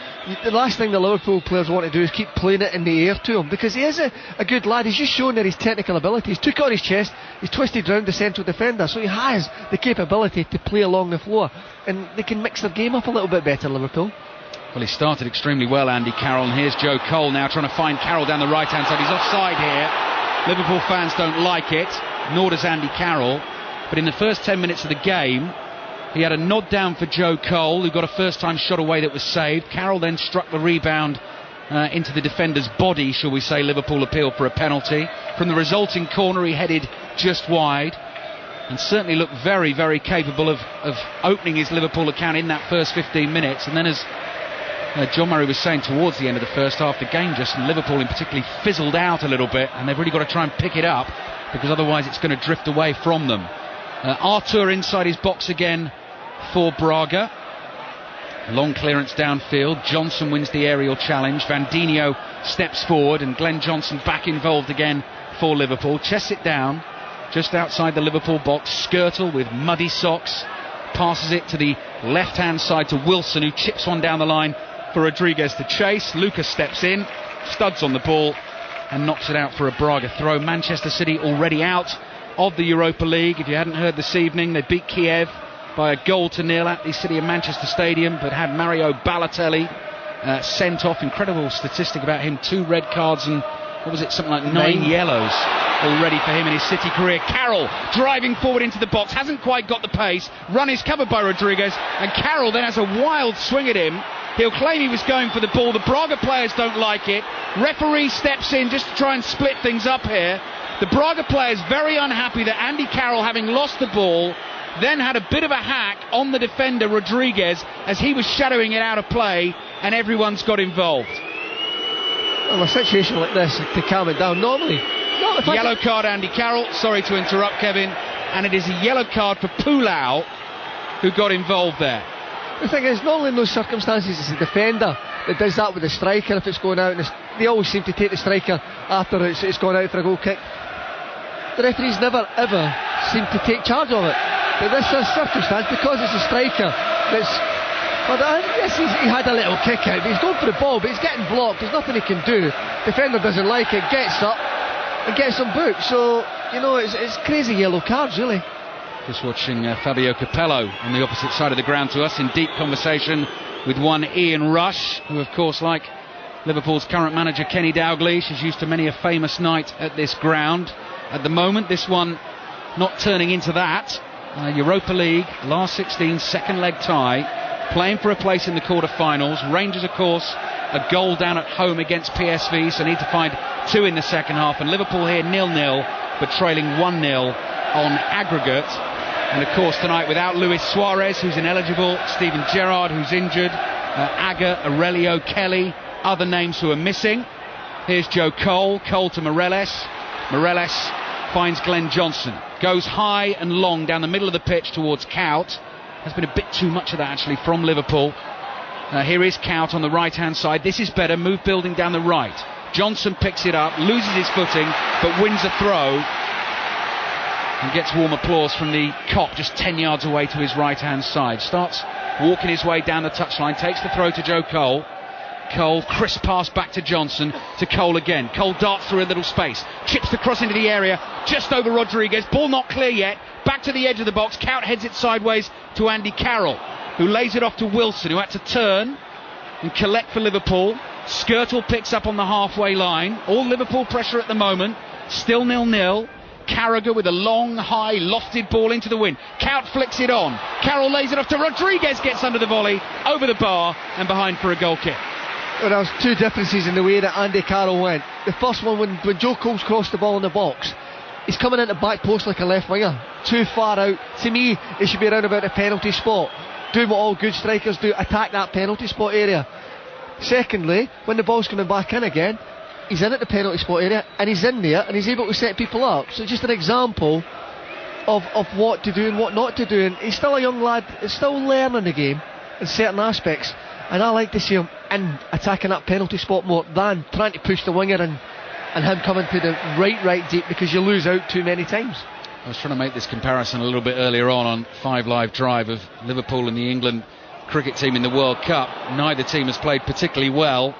The last thing the Liverpool players want to do is keep playing it in the air to him because he is a good lad. He's just shown that his technical ability. He's took it on his chest, he's twisted round the central defender, so he has the capability to play along the floor and they can mix their game up a little bit better, Liverpool. Well, he started extremely well, Andy Carroll, and here's Joe Cole now trying to find Carroll down the right-hand side. He's offside here. Liverpool fans don't like it, nor does Andy Carroll. But in the first 10 minutes of the game, he had a nod down for Joe Cole, who got a first-time shot away that was saved. Carroll then struck the rebound into the defender's body, shall we say. Liverpool appealed for a penalty. From the resulting corner, he headed just wide. And certainly looked very, very capable of opening his Liverpool account in that first 15 minutes. And then as John Murray was saying towards the end of the first half, the game just, Liverpool in particularly, fizzled out a little bit, and they've really got to try and pick it up because otherwise it's going to drift away from them. Arthur inside his box again for Braga. Long clearance downfield. Johnson wins the aerial challenge. Vandinho steps forward and Glenn Johnson back involved again for Liverpool. Chests it down just outside the Liverpool box. Skirtle with muddy socks passes it to the left hand side to Wilson, who chips one down the line for Rodriguez to chase. Lucas steps in, studs on the ball and knocks it out for a Braga throw. Manchester City already out of the Europa League. If you hadn't heard this evening, they beat Kiev by 1-0 at the City of Manchester Stadium, but had Mario Balotelli sent off. Incredible statistic about him, 2 red cards and what was it, something like 9 yellows already for him in his City career. Carroll driving forward into the box, hasn't quite got the pace. Run is covered by Rodriguez, and Carroll then has a wild swing at him. He'll claim he was going for the ball. The Braga players don't like it. Referee steps in just to try and split things up here. The Braga players very unhappy that Andy Carroll, having lost the ball, then had a bit of a hack on the defender Rodriguez as he was shadowing it out of play, and everyone's got involved. Well, a situation like this, to calm it down, normally... Yellow card Andy Carroll, sorry to interrupt Kevin, and it is a yellow card for Pulau, who got involved there. The thing is, normally in those circumstances it's the defender that does that with the striker if it's going out, and they always seem to take the striker after it's gone out for a goal kick. The referees never ever seem to take charge of it. But this circumstance, because it's a striker that's... Well, yes, he had a little kick out, but he's going for the ball, but he's getting blocked, there's nothing he can do. Defender doesn't like it, gets up and gets him booked. So, you know, it's crazy yellow cards, really. Just watching Fabio Capello on the opposite side of the ground to us in deep conversation with one Ian Rush, who of course, like Liverpool's current manager Kenny Dalglish, is used to many a famous night at this ground. At the moment, this one not turning into that. Europa League, last 16, second leg tie, playing for a place in the quarter-finals. Rangers, of course, a goal down at home against PSV, so need to find 2 in the second half. And Liverpool here 0-0, but trailing 1-0 on aggregate. And of course tonight without Luis Suarez, who's ineligible, Steven Gerrard, who's injured, Agger, Aurelio, Kelly, other names who are missing. Here's Joe Cole, Cole to Morelos finds Glenn Johnson, goes high and long down the middle of the pitch towards Cout. Has been a bit too much of that actually from Liverpool. Here is Cout on the right hand side. This is better, move building down the right. Johnson picks it up, loses his footing, but wins a throw and gets warm applause from the cop just 10 yards away to his right hand side. Starts walking his way down the touchline, takes the throw to Joe Cole. Cole, crisp pass back to Johnson, to Cole again. Cole darts through a little space, chips the cross into the area, just over Rodriguez, ball not clear yet, back to the edge of the box. Cout heads it sideways to Andy Carroll, who lays it off to Wilson, who had to turn and collect for Liverpool. Skirtle picks up on the halfway line. All Liverpool pressure at the moment, still 0-0. Carragher with a long, high, lofted ball into the wind. Cout flicks it on. Carroll lays it off to Rodriguez, gets under the volley, over the bar and behind for a goal kick. Well, there was two differences in the way that Andy Carroll went. The first one, when Joe Cole's crossed the ball in the box, he's coming into back post like a left winger, too far out. To me, he should be around about the penalty spot, doing what all good strikers do, attack that penalty spot area. Secondly, when the ball's coming back in again, he's in at the penalty spot area, and he's in there, and he's able to set people up. So just an example of what to do and what not to do. And he's still a young lad, he's still learning the game in certain aspects, and I like to see him in attacking that penalty spot more than trying to push the winger and him coming to the right deep, because you lose out too many times. I was trying to make this comparison a little bit earlier on 5 Live Drive of Liverpool and the England cricket team in the World Cup. Neither team has played particularly well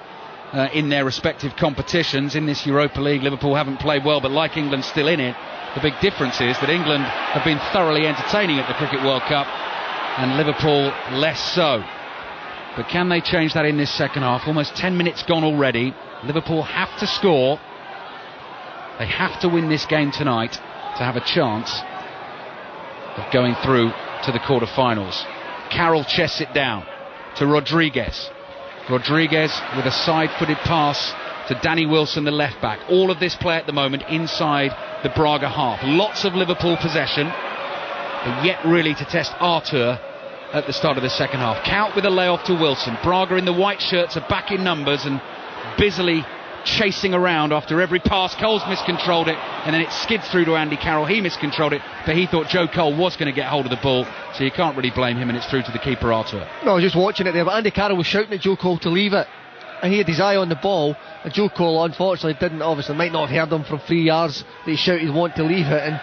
in their respective competitions. In this Europa League, Liverpool haven't played well, but like England, still in it. The big difference is that England have been thoroughly entertaining at the Cricket World Cup and Liverpool less so. But can they change that in this second half? Almost 10 minutes gone already. Liverpool have to score. They have to win this game tonight to have a chance of going through to the quarter-finals. Carroll chests it down to Rodriguez. Rodriguez with a side-footed pass to Danny Wilson, the left-back. All of this play at the moment inside the Braga half. Lots of Liverpool possession, but yet really to test Arthur at the start of the second half. Cout with a layoff to Wilson. Braga in the white shirts are back in numbers and busily chasing around after every pass. Cole's miscontrolled it, and then it skids through to Andy Carroll. He miscontrolled it, but he thought Joe Cole was going to get hold of the ball, so you can't really blame him, and it's through to the keeper, Arthur. No, I was just watching it there, but Andy Carroll was shouting at Joe Cole to leave it, and he had his eye on the ball, and Joe Cole unfortunately didn't, obviously might not have heard him from 3 yards that he shouted want to leave it, and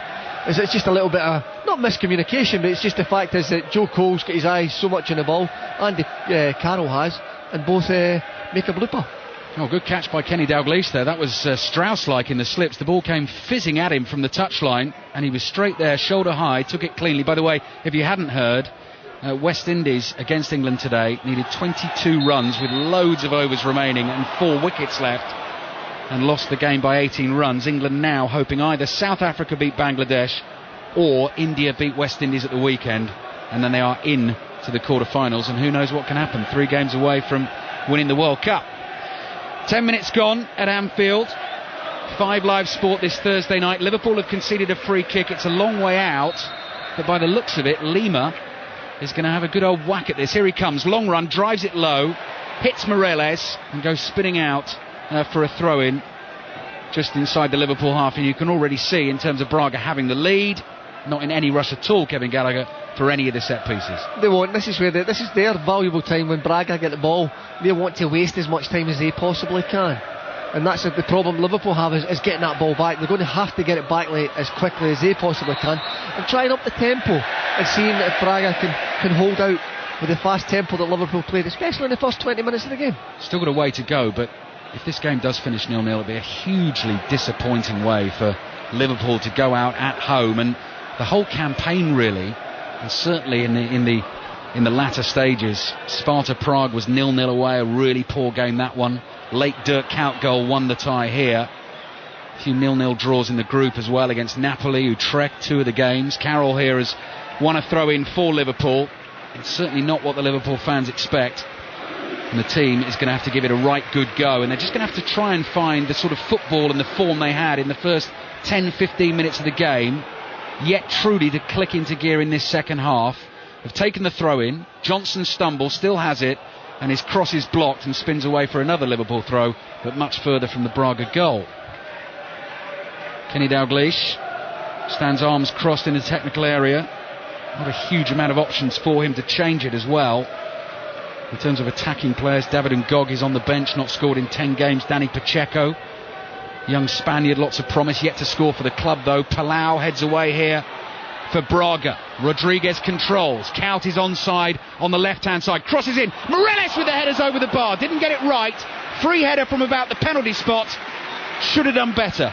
it's just a little bit of, not miscommunication, but it's just the fact is that Joe Cole's got his eyes so much on the ball, Andy Carroll has, and both make a blooper. Oh, good catch by Kenny Dalglish there. That was Strauss-like in the slips. The ball came fizzing at him from the touchline, and he was straight there, shoulder high, took it cleanly. By the way, if you hadn't heard, West Indies against England today needed 22 runs with loads of overs remaining and 4 wickets left, and lost the game by 18 runs. England now hoping either South Africa beat Bangladesh or India beat West Indies at the weekend, and then they are in to the quarter-finals, and who knows what can happen. 3 games away from winning the World Cup. 10 minutes gone at Anfield. 5 Live Sport this Thursday night. Liverpool have conceded a free kick. It's a long way out, but by the looks of it, Lima is going to have a good old whack at this. Here he comes, long run, drives it low, hits Moreles and goes spinning out for a throw-in just inside the Liverpool half. And you can already see, in terms of Braga having the lead, not in any rush at all, Kevin Gallacher, for any of the set pieces. They won't. This is their valuable time. When Braga get the ball, they want to waste as much time as they possibly can, and that's the problem Liverpool have is getting that ball back. They're going to have to get it back as quickly as they possibly can, and trying up the tempo and seeing if Braga can hold out with the fast tempo that Liverpool played, especially in the first 20 minutes of the game. Still got a way to go, but if this game does finish 0-0, it'll be a hugely disappointing way for Liverpool to go out at home, and the whole campaign really. And certainly in the latter stages, Sparta Prague was 0-0 away, a really poor game that one. Late Dirk Kuyt goal won the tie here. A few 0-0 draws in the group as well against Napoli, Utrecht, 2 of the games. Carroll here has won a throw-in for Liverpool. It's certainly not what the Liverpool fans expect. And the team is going to have to give it a right good go, and they're just going to have to try and find the sort of football and the form they had in the first 10-15 minutes of the game, yet truly to click into gear in this second half. They've taken the throw in, Johnson stumbles, still has it, and his cross is blocked and spins away for another Liverpool throw, but much further from the Braga goal. Kenny Dalglish Stands arms crossed in the technical area. Not a huge amount of options for him to change it as well. In terms of attacking players, David Ngog is on the bench, not scored in 10 games. Danny Pacheco, young Spaniard, lots of promise, yet to score for the club though. Palau heads away here for Braga. Rodriguez controls. Kaut is onside on the left-hand side. Crosses in. Morelos with the headers over the bar. Didn't get it right. Free header from about the penalty spot. Should have done better.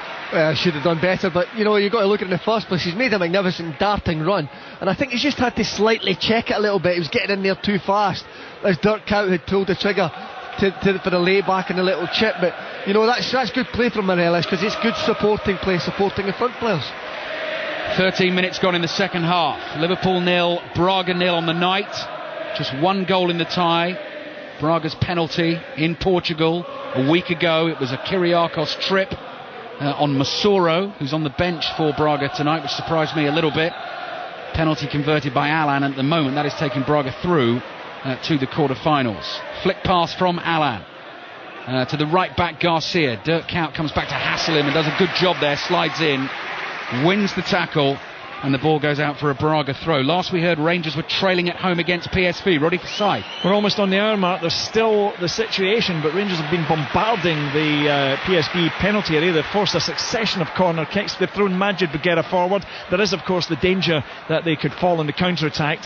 Should have done better, but you've got to look at it in the first place. He's made a magnificent darting run, and I think he's just had to slightly check it a little bit. He was getting in there too fast as Dirk Kuyt had pulled the trigger for the lay back and the little chip. But that's good play from Morelos, because it's good supporting play, supporting the front players. 13 minutes gone in the second half. Liverpool 0, Braga 0 on the night. Just one goal in the tie. Braga's penalty in Portugal a week ago. It was a Kyriakos trip on Masoro, who's on the bench for Braga tonight, which surprised me a little bit. Penalty converted by Alan at the moment. That is taking Braga through to the quarter-finals. Flick pass from Alan to the right back Garcia. Dirk Kuyt comes back to hassle him and does a good job there. Slides in, wins the tackle, and the ball goes out for a Braga throw. Last we heard, Rangers were trailing at home against PSV. Roddy Forsyth. We're almost on the hour mark. There's still the situation, but Rangers have been bombarding the PSV penalty area. They've forced a succession of corner kicks. They've thrown Majid Bougherra forward. There is, of course, the danger that they could fall in the counter-attack,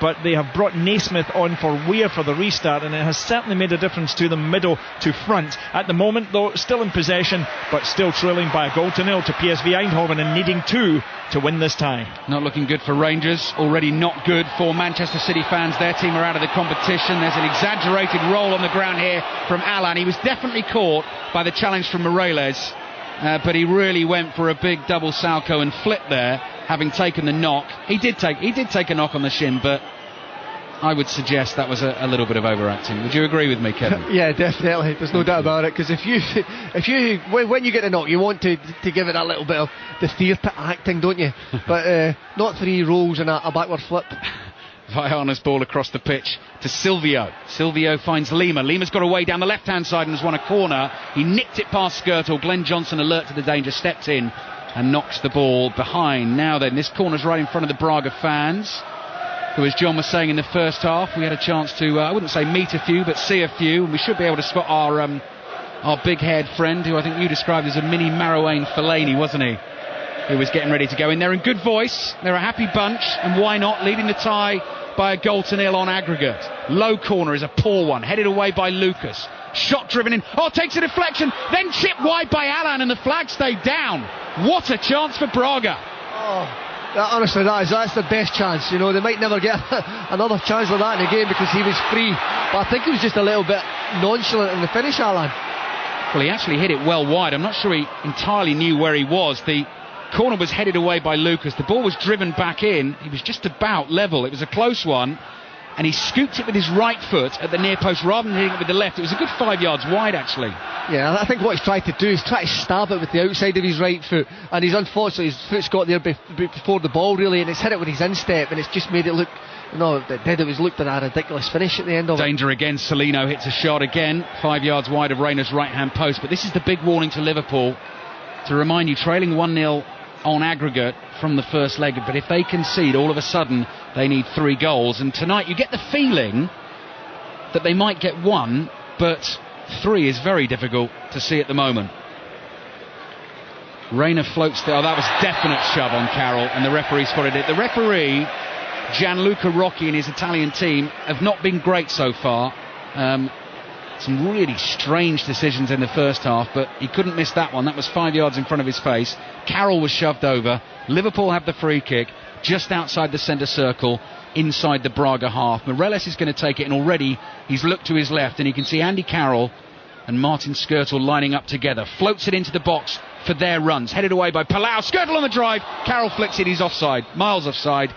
but they have brought Naismith on for Weir for the restart, and it has certainly made a difference to them middle to front. At the moment, though, still in possession, but still trailing by a goal to nil to PSV Eindhoven, and needing 2 to win this tie. Not looking good for Rangers, already not good for Manchester City fans. Their team are out of the competition. There's an exaggerated roll on the ground here from Alan. He was definitely caught by the challenge from Morelos, but he really went for a big double salco and flip there, having taken the knock. He did take a knock on the shin, but I would suggest that was a little bit of overacting. Would you agree with me, Kevin? Yeah, definitely. There's no doubt about it. Because when you get a knock, you want to give it a little bit of the theatre acting, don't you? But not 3 rolls and a backward flip. Vaiana's ball across the pitch to Silvio. Silvio finds Lima. Lima's got away down the left-hand side and has won a corner. He nicked it past Skirtle. Glenn Johnson, alert to the danger, stepped in and knocks the ball behind. Now then, this corner's right in front of the Braga fans, who, as John was saying in the first half, we had a chance to, I wouldn't say meet a few, but see a few, and we should be able to spot our big-haired friend, who I think you described as a mini Marouane Fellaini, wasn't he? Who was getting ready to go in there in good voice. They're a happy bunch, and why not, leading the tie by a goal to nil on aggregate. Low corner is a poor one, headed away by Lucas. Shot driven in, takes a deflection, then chipped wide by Alan, and the flag stayed down. What a chance for Braga. Honestly, that's the best chance. They might never get another chance like that in the game because he was free. But I think he was just a little bit nonchalant in the finish, Alan. Well, he actually hit it well wide. I'm not sure he entirely knew where he was. The corner was headed away by Lucas. The ball was driven back in. He was just about level. It was a close one. And he scooped it with his right foot at the near post rather than hitting it with the left. It was a good 5 yards wide, actually. Yeah, I think what he's tried to do is try to stab it with the outside of his right foot, and he's unfortunately, his foot's got there before the ball really, and it's hit it with his instep, and it's just made it look, it was looked at a ridiculous finish at the end of it. Danger again. Salino hits a shot again, 5 yards wide of Reyna's right hand post. But this is the big warning to Liverpool, to remind you, trailing 1-0 on aggregate from the first leg, but if they concede, all of a sudden they need 3 goals, and tonight you get the feeling that they might get 1, but 3 is very difficult to see at the moment. Reyna floats there. That was definite shove on Carroll, and the referee spotted it. The referee, Gianluca Rocchi, and his Italian team have not been great so far. Some really strange decisions in the first half, but he couldn't miss that one. That was 5 yards in front of his face. Carroll was shoved over. Liverpool have the free kick just outside the centre circle, inside the Braga half. Morelos is going to take it, and already he's looked to his left, and he can see Andy Carroll and Martin Skirtle lining up together. Floats it into the box for their runs. Headed away by Palau. Skirtle on the drive. Carroll flicks it. He's offside. Miles offside.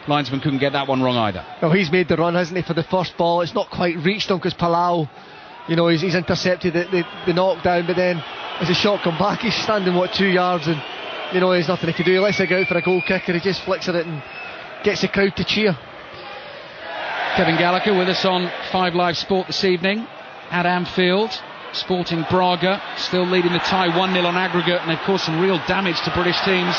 Linesman couldn't get that one wrong either. Well, he's made the run, hasn't he, for the first ball. It's not quite reached him because Palau, he's intercepted the knockdown, but then as the shot come back, he's standing 2 yards, and there's nothing he can do. He lets it go out for a goal kick, and he just flicks at it and gets the crowd to cheer. Kevin Gallacher with us on 5 Live Sport this evening at Anfield. Sporting Braga still leading the tie 1-0 on aggregate, and they've caused some real damage to British teams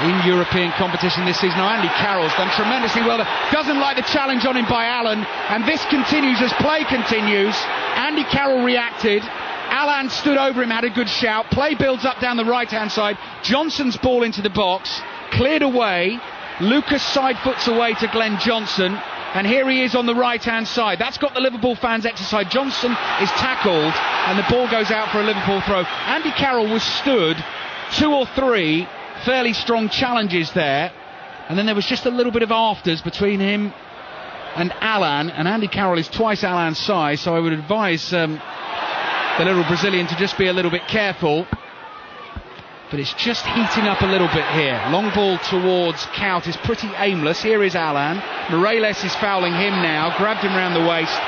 in European competition this season. Now, Andy Carroll's done tremendously well there. Doesn't like the challenge on him by Allen, and this continues as play continues. Andy Carroll reacted. Allen stood over him, had a good shout. Play builds up down the right-hand side. Johnson's ball into the box, cleared away. Lucas side foots away to Glenn Johnson, and here he is on the right-hand side. That's got the Liverpool fans exercised. Johnson is tackled, and the ball goes out for a Liverpool throw. Andy Carroll was stood 2 or 3 fairly strong challenges there, and then there was just a little bit of afters between him and Allen, and Andy Carroll is twice Allen's size, so I would advise the little Brazilian to just be a little bit careful. But it's just heating up a little bit here. Long ball towards Kaut is pretty aimless. Here is Allen. Moreles is fouling him now, grabbed him round the waist,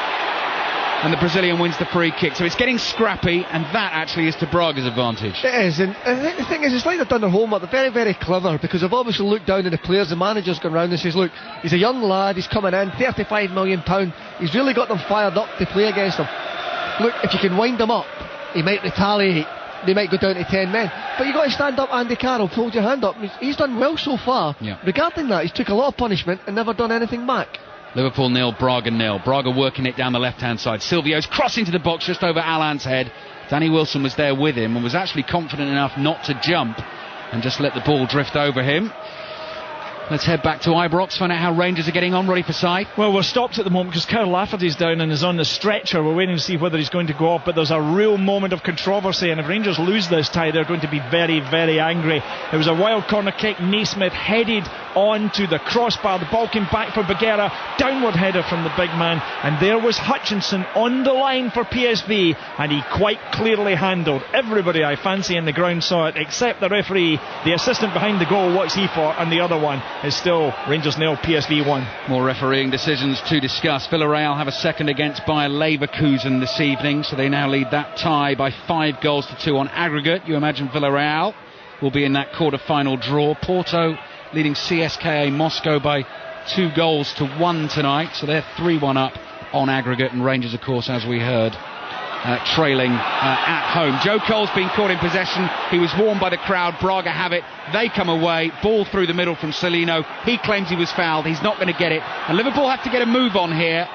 and the Brazilian wins the free kick. So it's getting scrappy, and that actually is to Braga's advantage. It is, and I think the thing is, it's like they've done their homework. They're very, very clever, because they've obviously looked down at the players. The manager's gone round and says, look, he's a young lad, he's coming in, £35 million, he's really got them fired up to play against him. Look, if you can wind him up, he might retaliate. They might go down to 10 men, but you've got to stand up. Andy Carroll, hold your hand up. He's done well so far. Yeah. Regarding that, he's took a lot of punishment and never done anything back. Liverpool 0, Braga 0. Braga working it down the left-hand side. Silvio's crossing to the box just over Allen's head. Danny Wilson was there with him and was actually confident enough not to jump and just let the ball drift over him. Let's head back to Ibrox, find out how Rangers are getting on. Ready for side? Well, we're stopped at the moment because Kyle Lafferty's down and is on the stretcher. We're waiting to see whether he's going to go off, but there's a real moment of controversy, and if Rangers lose this tie, they're going to be very, very angry. It was a wild corner kick. Naismith headed on to the crossbar. The ball came back for Bagheera. Downward header from the big man, and there was Hutchinson on the line for PSV, and he quite clearly handled everybody I fancy in the ground saw it, except the referee. The assistant behind the goal, what's he for? And the other one is still Rangers 0, PSV 1. More refereeing decisions to discuss. Villarreal have a second against Bayer Leverkusen this evening, so they now lead that tie by 5 goals to 2 on aggregate. You imagine Villarreal will be in that quarter-final draw. Porto leading CSKA Moscow by 2 goals to 1 tonight, so they're 3-1 up on aggregate, and Rangers, of course, as we heard, trailing at home. Joe Cole's been caught in possession. He was warned by the crowd. Braga have it. They come away. Ball through the middle from Celino. He claims he was fouled. He's not going to get it. And Liverpool have to get a move on here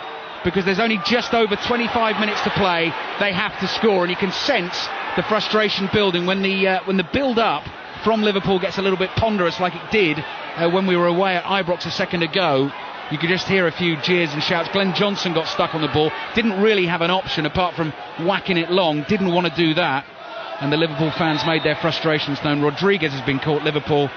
because there's only just over 25 minutes to play. They have to score, and you can sense the frustration building when the build-up from Liverpool gets a little bit ponderous, like it did when we were away at Ibrox a second ago. You could just hear a few jeers and shouts. Glenn Johnson got stuck on the ball, didn't really have an option apart from whacking it long, didn't want to do that, and the Liverpool fans made their frustrations known. Rodriguez has been caught. Liverpool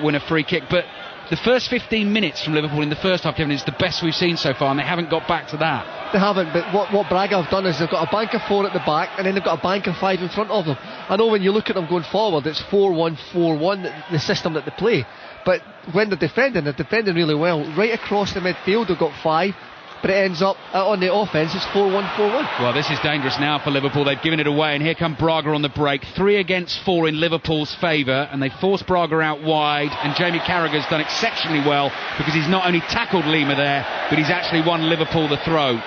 win a free kick, but the first 15 minutes from Liverpool in the first half, Kevin, is the best we've seen so far, and they haven't got back to that. They haven't, but what Braga have done is they've got a bank of 4 at the back, and then they've got a bank of 5 in front of them. I know when you look at them going forward, it's 4-1-4-1, the system that they play. But when they're defending really well. Right across the midfield, they've got 5, but it ends up on the offence, it's 4-1-4-1. Well, this is dangerous now for Liverpool. They've given it away, and here come Braga on the break. 3 against 4 in Liverpool's favour, and they force Braga out wide, and Jamie Carragher's done exceptionally well because he's not only tackled Lima there, but he's actually won Liverpool the throw.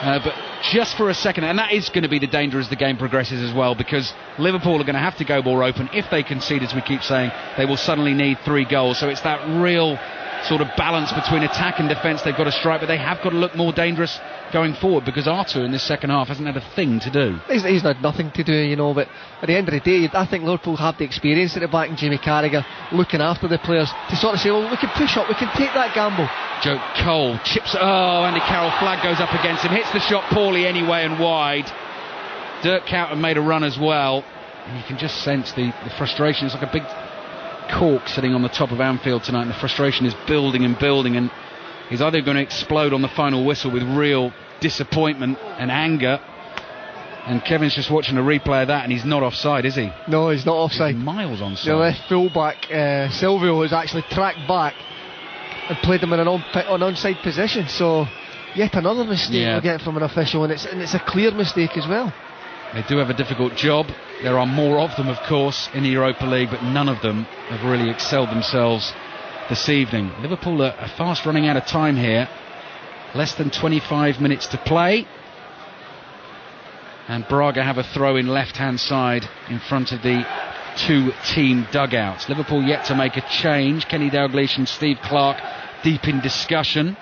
But just for a second, and that is going to be the danger as the game progresses as well, because Liverpool are going to have to go more open. If they concede, as we keep saying, they will suddenly need 3 goals. So it's that real sort of balance between attack and defence they've got to strike, but they have got to look more dangerous going forward, because Arthur in this second half hasn't had a thing to do. He's had nothing to do, you know, but at the end of the day, I think Liverpool have the experience at the back, and Jamie Carragher looking after the players to sort of say, well, we can push up, we can take that gamble. Joe Cole chips, Andy Carroll, flag goes up against him, hits the shot poorly anyway and wide. Dirk Kuyt made a run as well, and you can just sense the frustration. It's like a big cork sitting on the top of Anfield tonight, and the frustration is building and building, and he's either going to explode on the final whistle with real disappointment and anger. And Kevin's just watching a replay of that, and he's not offside, is he? No, he's not offside. He's miles onside. The left fullback Silvio has actually tracked back and played him in an onside position. So yet another mistake we'll get from an official, and it's a clear mistake as well. They do have a difficult job. There are more of them, of course, in the Europa League, but none of them have really excelled themselves this evening. Liverpool are fast running out of time here. Less than 25 minutes to play. And Braga have a throw in left-hand side in front of the two-team dugouts. Liverpool yet to make a change. Kenny Dalglish and Steve Clarke deep in discussion,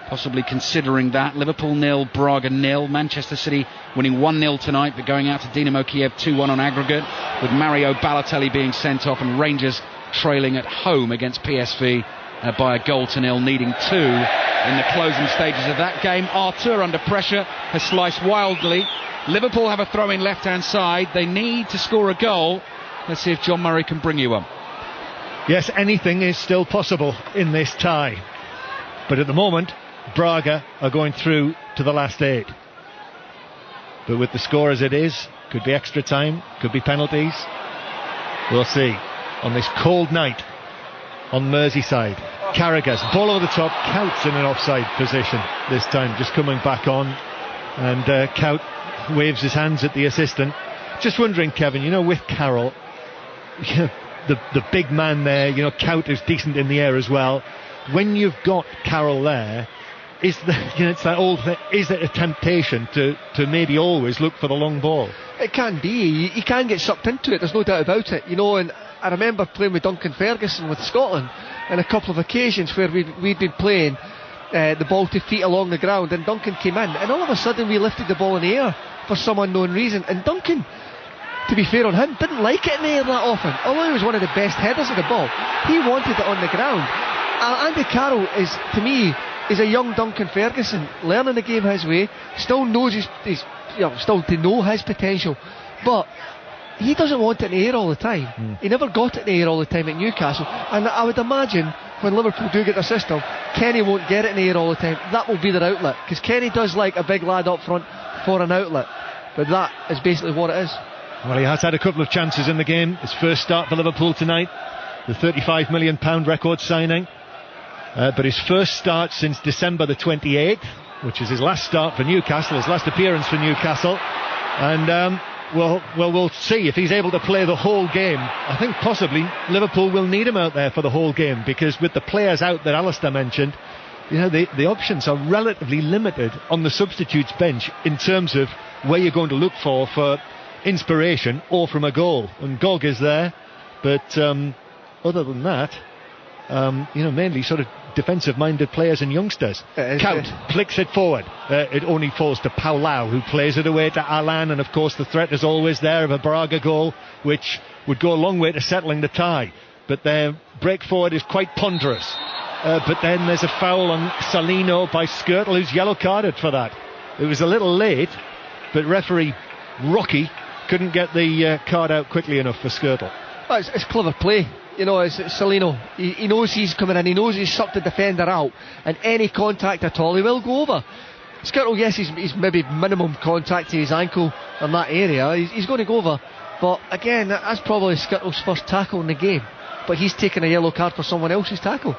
possibly considering that. Liverpool 0, Braga 0. Manchester City winning 1-0 tonight, but going out to Dinamo Kiev 2-1 on aggregate, with Mario Balotelli being sent off and Rangers trailing at home against PSV by 1-0, needing 2 in the closing stages of that game. Arthur under pressure has sliced wildly. Liverpool have a throw in left-hand side. They need to score a goal. Let's see if John Murray can bring you one. Yes, anything is still possible in this tie. But at the moment, Braga are going through to the last 8. But with the score as it is, could be extra time, could be penalties. We'll see. On this cold night on Merseyside, Carragher's ball over the top. Coutts in an offside position this time, just coming back on. And Cout waves his hands at the assistant. Just wondering, Kevin, with Carroll, the big man there, Cout is decent in the air as well. When you've got Carroll there, it's that old thing, is it a temptation to maybe always look for the long ball? It can be. You can get sucked into it, there's no doubt about it. And I remember playing with Duncan Ferguson with Scotland on a couple of occasions where we'd been playing the ball to feet along the ground, and Duncan came in, and all of a sudden we lifted the ball in the air for some unknown reason, and Duncan, to be fair on him, didn't like it in the air that often. Although he was one of the best headers of the ball, he wanted it on the ground. Andy Carroll is, to me, is a young Duncan Ferguson, learning the game his way, still knows still to know his potential, but he doesn't want it in the air all the time. He never got it in the air all the time at Newcastle, and I would imagine when Liverpool do get their system, Kenny won't get it in the air all the time. That will be their outlet, because Kenny does like a big lad up front for an outlet, but that is basically what it is. Well, he has had a couple of chances in the game. His first start for Liverpool tonight, the £35 million record signing, but his first start since December the 28th, which is his last start for Newcastle, his last appearance for Newcastle. And we'll see if he's able to play the whole game. I think possibly Liverpool will need him out there for the whole game, because with the players out that Alistair mentioned, the options are relatively limited on the substitutes bench in terms of where you're going to look for inspiration or from a goal. And Gog is there, but other than that, mainly sort of defensive-minded players and youngsters. Count flicks it forward. It only falls to Paulau, who plays it away to Alan, and of course the threat is always there of a Braga goal, which would go a long way to settling the tie. But their break forward is quite ponderous. But then there's a foul on Salino by Skirtle, who's yellow carded for that. It was a little late, but referee Rocky couldn't get the card out quickly enough for Skirtle. Well, it's clever play. It's Salino. He knows he's coming in. He knows he's sucked the defender out, and any contact at all, he will go over. Skirtle, yes, he's maybe minimum contact to his ankle in that area. He's going to go over. But again, that's probably Skirtle's first tackle in the game. But he's taken a yellow card for someone else's tackle.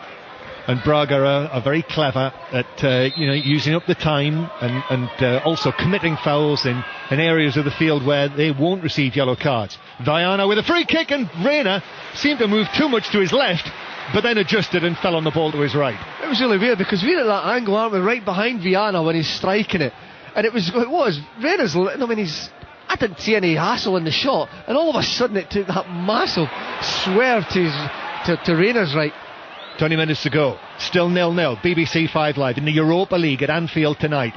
And Braga are very clever at using up the time and also committing fouls in areas of the field where they won't receive yellow cards. Viana with a free kick, and Reina seemed to move too much to his left, but then adjusted and fell on the ball to his right. It was really weird, because we're at that angle, aren't we, right behind Viana when he's striking it, and it was Reina's. I didn't see any hassle in the shot, and all of a sudden it took that massive swerve to Reina's right. 20 minutes to go, still 0-0. BBC 5 Live in the Europa League at Anfield tonight.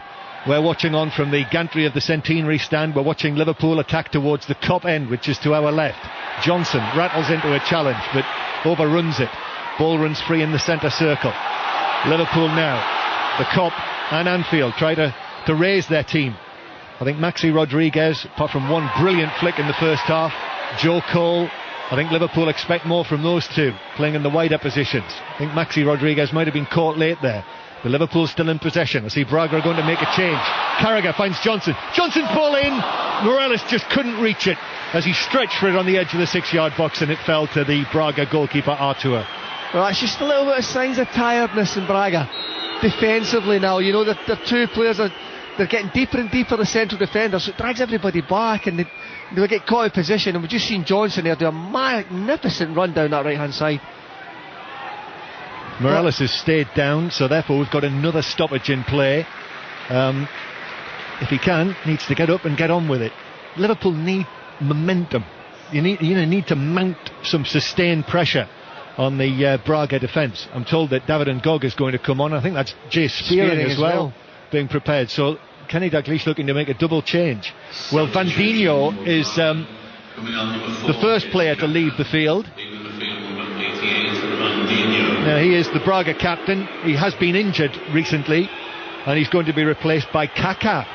We're watching on from the gantry of the Centenary stand. We're watching Liverpool attack towards the Kop end, which is to our left. Johnson rattles into a challenge, but overruns it. Ball runs free in the centre circle. Liverpool now, the Kop and Anfield try to raise their team. I think Maxi Rodriguez, apart from one brilliant flick in the first half, Joe Cole, I think Liverpool expect more from those two, playing in the wider positions. I think Maxi Rodriguez might have been caught late there. But Liverpool's still in possession. I see Braga are going to make a change. Carragher finds Johnson. Johnson's ball in. Morales just couldn't reach it as he stretched for it on the edge of the 6-yard box, and it fell to the Braga goalkeeper Artur. Well, it's just a little bit of signs of tiredness in Braga defensively now. The two players they're getting deeper and deeper, the central defenders, so it drags everybody back, and they get caught in position. And we've just seen Johnson there do a magnificent run down that right hand side. Morales has stayed down, so therefore we've got another stoppage in play. If he needs to get up and get on with it. Liverpool need momentum you need to mount some sustained pressure on the Braga defence. I'm told that David Ngog is going to come on. I think that's Jay Spearing as well being prepared. So Kenny Dalglish looking to make a double change. Well, Vandinho is the first player to leave the field. Now, he is the Braga captain. He has been injured recently, and he's going to be replaced by Kaká,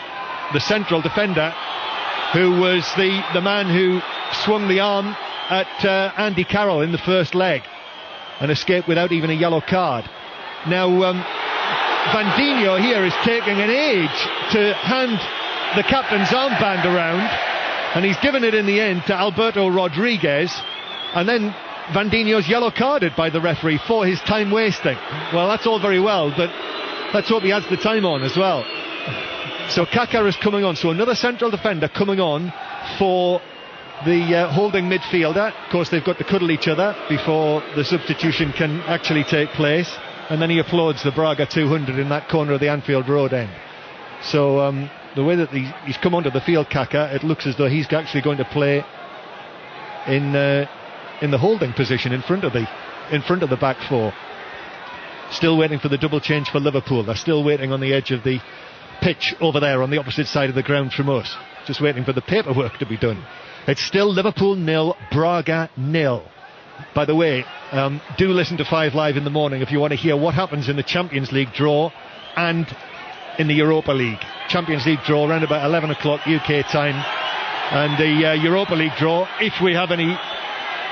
the central defender, who was the man who swung the arm at Andy Carroll in the first leg and escaped without even a yellow card. Now, Vandinho here is taking an age to hand the captain's armband around, and he's given it in the end to Alberto Rodriguez, and then Vandinho's yellow carded by the referee for his time wasting. Well, that's all very well, but let's hope he adds the time on as well. So Kaká is coming on, so another central defender coming on for the holding midfielder. Of course, they've got to cuddle each other before the substitution can actually take place, and then he applauds the Braga 200 in that corner of the Anfield Road end. So the way that he's come onto the field, Kaká, it looks as though he's actually going to play in the holding position in front of the back four. Still waiting for the double change for Liverpool. They're still waiting on the edge of the pitch over there on the opposite side of the ground from us, just waiting for the paperwork to be done. It's still Liverpool 0, Braga 0. By the way, do listen to 5 Live in the morning if you want to hear what happens in the Champions League draw and in the Europa League. Champions League draw around about 11 o'clock UK time, and the Europa League draw, if we have any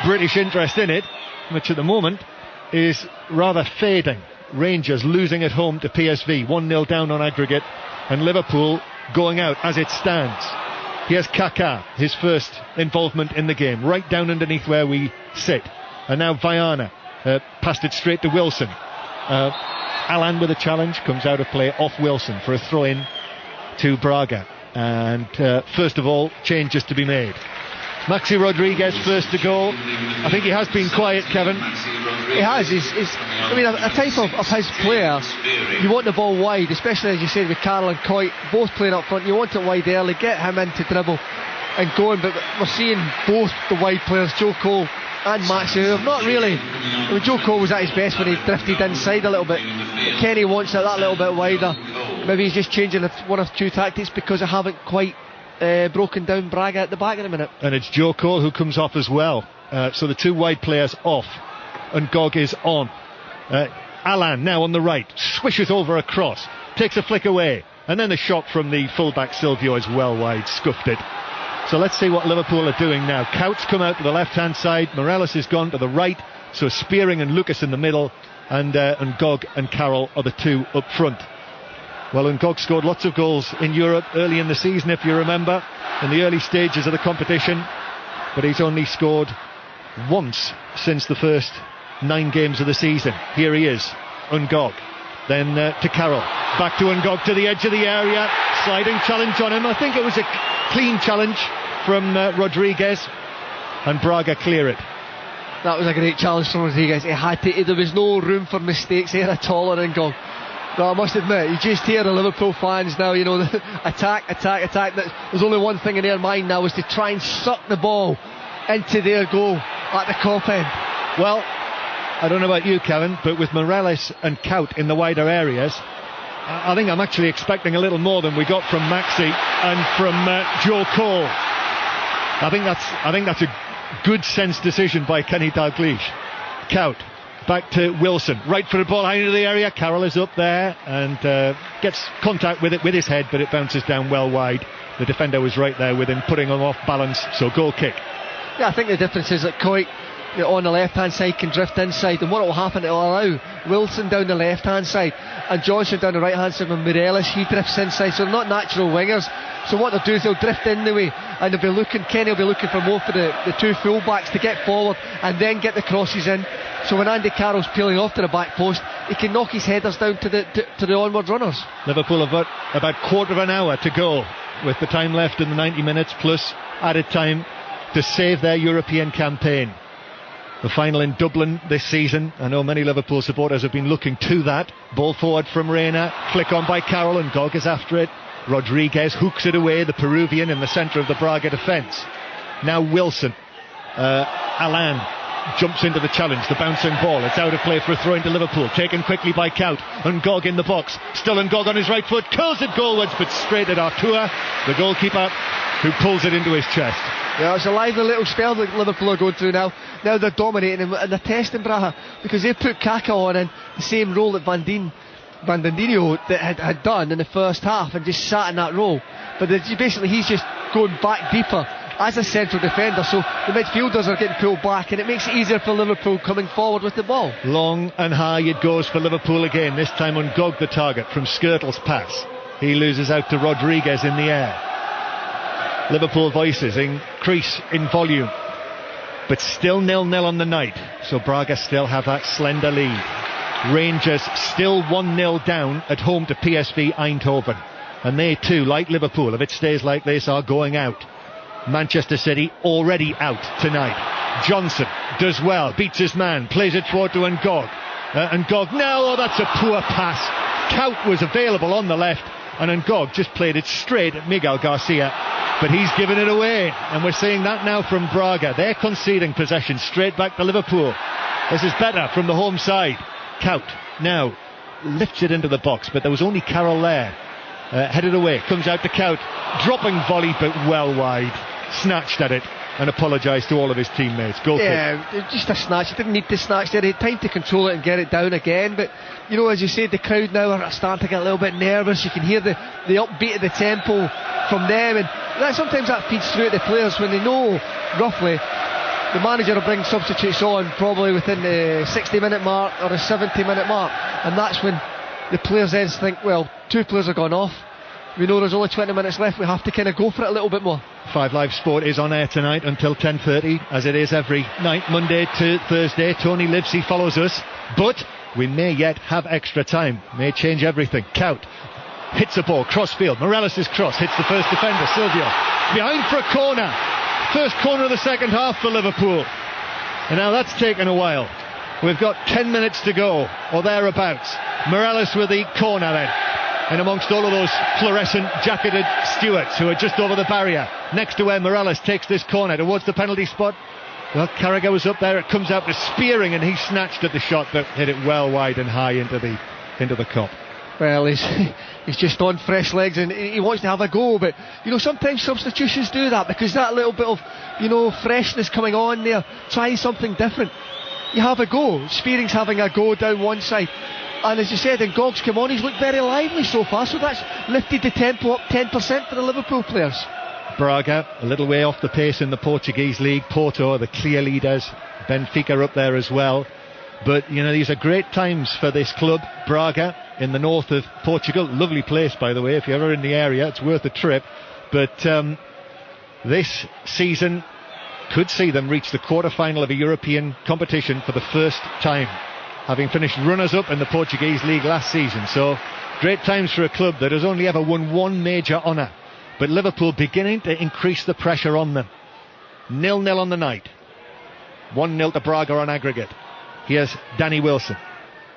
British interest in it, which at the moment is rather fading. Rangers losing at home to PSV, 1-0 down on aggregate, and Liverpool going out as it stands. Here's Kaká, his first involvement in the game, right down underneath where we sit. And now Viana passed it straight to Wilson. Alan with a challenge, comes out of play off Wilson for a throw-in to Braga. And first of all, changes to be made. Maxi Rodriguez first to go. I think he has been quiet, Kevin. He has. He's a type of his player. You want the ball wide, especially as you said with Carroll and Coit both playing up front. You want it wide early, get him into dribble and going. But we're seeing both the wide players, Joe Cole and Maxi, who have not really. Joe Cole was at his best when he drifted inside a little bit. Kenny wants it that little bit wider. Maybe he's just changing one or two tactics because I haven't quite broken down Braga at the back in a minute. And it's Joe Cole who comes off as well. So the two wide players off, and Gog is on. Alan now on the right, swishes over a cross, takes a flick away, and then the shot from the fullback Silvio is well wide, scuffed it. So let's see what Liverpool are doing now. Couts come out to the left hand side, Morelos has gone to the right, so Spearing and Lucas in the middle, and Gog and Carroll are the two up front. Well, and Gog scored lots of goals in Europe early in the season, if you remember, in the early stages of the competition, but he's only scored once since the first 9 games of the season. Here he is, Ngog, then to Carroll, back to Ngog to the edge of the area, sliding challenge on him. I think it was a clean challenge from Rodriguez, and Braga clear it. That was a great challenge from Rodriguez. There was no room for mistakes here at all on Ngog. No, I must admit, you just hear the Liverpool fans now, attack. There's only one thing in their mind now, is to try and suck the ball into their goal at the Kop end. Well, I don't know about you, Kevin, but with Morelos and Kaut in the wider areas, I think I'm actually expecting a little more than we got from Maxi and from Joe Cole. I think that's a good sense decision by Kenny Dalglish. Kaut back to Wilson, right for the ball high into the area. Carroll is up there and gets contact with it with his head, but it bounces down well wide. The defender was right there with him, putting him off balance, so goal kick. Yeah, I think the difference is that Coit on the left hand side can drift inside, and what will happen, it'll allow Wilson down the left hand side and Johnson down the right hand side, and Morelos, he drifts inside, so they're not natural wingers. So what they'll do is they'll drift in the way, and Kenny will be looking for more for the two full backs to get forward and then get the crosses in. So when Andy Carroll's peeling off to the back post, he can knock his headers down to the onward runners. Liverpool have got about quarter of an hour to go, with the time left in the 90 minutes plus added time to save their European campaign. The final in Dublin this season. I know many Liverpool supporters have been looking to that. Ball forward from Reina, flick on by Carroll, and Gog is after it. Rodriguez hooks it away, the Peruvian in the centre of the Braga defence. Now Wilson Alain jumps into the challenge, the bouncing ball, it's out of play for a throw into Liverpool, taken quickly by Kaut. Ngog in the box, still Ngog on his right foot, curls it goalwards, but straight at Artua, the goalkeeper, who pulls it into his chest. Yeah, it's a lively little spell that Liverpool are going through now. Now they're dominating and they're testing Braga, because they've put Kaka on in the same role that Bandandinho that had done in the first half, and just sat in that role. But basically he's just going back deeper as a central defender, so the midfielders are getting pulled back, and it makes it easier for Liverpool coming forward with the ball. Long and high it goes for Liverpool again, this time on Ngog the target from Skirtle's pass. He loses out to Rodriguez in the air. Liverpool voices increase in volume, but still 0-0 on the night, so Braga still have that slender lead. Rangers still 1-0 down at home to PSV Eindhoven, and they too, like Liverpool, if it stays like this, are going out. Manchester City already out tonight. Johnson does well, beats his man, plays it forward to Ngog. Ngog now, oh, that's a poor pass. Kaut was available on the left, and Ngog just played it straight at Miguel Garcia, but he's given it away, and we're seeing that now from Braga. They're conceding possession straight back to Liverpool. This is better from the home side. Kaut now lifts it into the box, but there was only Carroll there. Headed away, comes out to Kaut, dropping volley but well wide, snatched at it and apologised to all of his teammates. Goal kick. Just a snatch. He didn't need to snatch there. He had time to control it and get it down again, but you know, as you said, the crowd now are starting to get a little bit nervous. You can hear the upbeat of the tempo from them, and sometimes that feeds through to the players when they know roughly the manager will bring substitutes on probably within the 60-minute mark or the 70-minute mark, and that's when the players then think, well, 2 players have gone off, we know there's only 20 minutes left, we have to kind of go for it a little bit more. 5 Live Sport is on air tonight until 10:30, as it is every night, Monday to Thursday. Tony Livesey follows us, but we may yet have extra time, may change everything. Kaut hits a ball, crossfield, Morelos' cross, hits the first defender, Silvio, behind for a corner, first corner of the second half for Liverpool, and now that's taken a while. We've got 10 minutes to go, or thereabouts. Morelos with the corner then, and amongst all of those fluorescent jacketed stewards who are just over the barrier, next to where Morelos takes this corner towards the penalty spot. Well, Carragher was up there, it comes out to Spearing, and he snatched at the shot but hit it well wide and high into the cup. Well, he's just on fresh legs and he wants to have a go, but you know, sometimes substitutions do that, because that little bit of, you know, freshness coming on there, trying something different. You have a go. Spearing's having a go down one side, and as you said, Ngog's come on, he's looked very lively so far, so that's lifted the tempo up 10% for the Liverpool players. Braga a little way off the pace in the Portuguese league. Porto are the clear leaders, Benfica up there as well, but you know, these are great times for this club. Braga in the north of Portugal, lovely place by the way, if you're ever in the area it's worth a trip, but this season could see them reach the quarter-final of a European competition for the first time, having finished runners-up in the Portuguese league last season. So great times for a club that has only ever won one major honour, but Liverpool beginning to increase the pressure on them. 0-0 on the night, 1-0 to Braga on aggregate. Here's Danny Wilson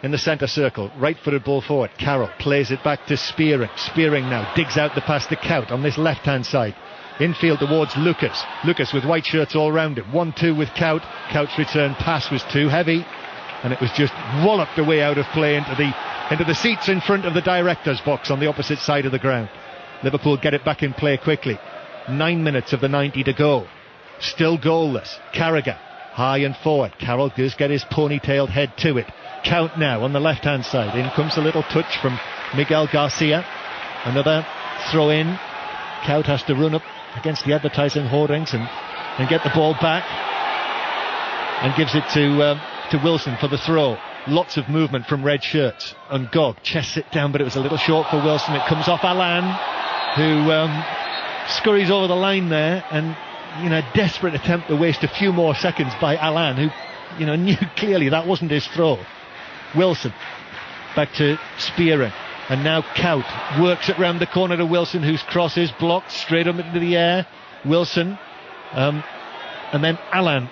in the centre circle, right-footed ball forward. Carroll plays it back to Spearing. Spearing now digs out the pass to Kaut on this left-hand side. Infield towards Lucas. Lucas with white shirts all round him. 1-2 with Kaut. Kaut's return pass was too heavy, and it was just walloped away out of play into the seats in front of the director's box on the opposite side of the ground. Liverpool get it back in play quickly. 9 minutes of the 90 to go. Still goalless. Carragher high and forward. Carroll does get his ponytailed head to it. Kaut now on the left hand side. In comes a little touch from Miguel Garcia. Another throw in. Kaut has to run up against the advertising hoardings and get the ball back, and gives it to Wilson for the throw. Lots of movement from red shirts. Ngog chests it down, but it was a little short for Wilson. It comes off Alain, who scurries over the line there, and you know, desperate attempt to waste a few more seconds by Alain, who you know knew clearly that wasn't his throw. Wilson back to Spearing. And now Kaut works it round the corner to Wilson, whose cross is blocked straight up into the air. Wilson, and then Alain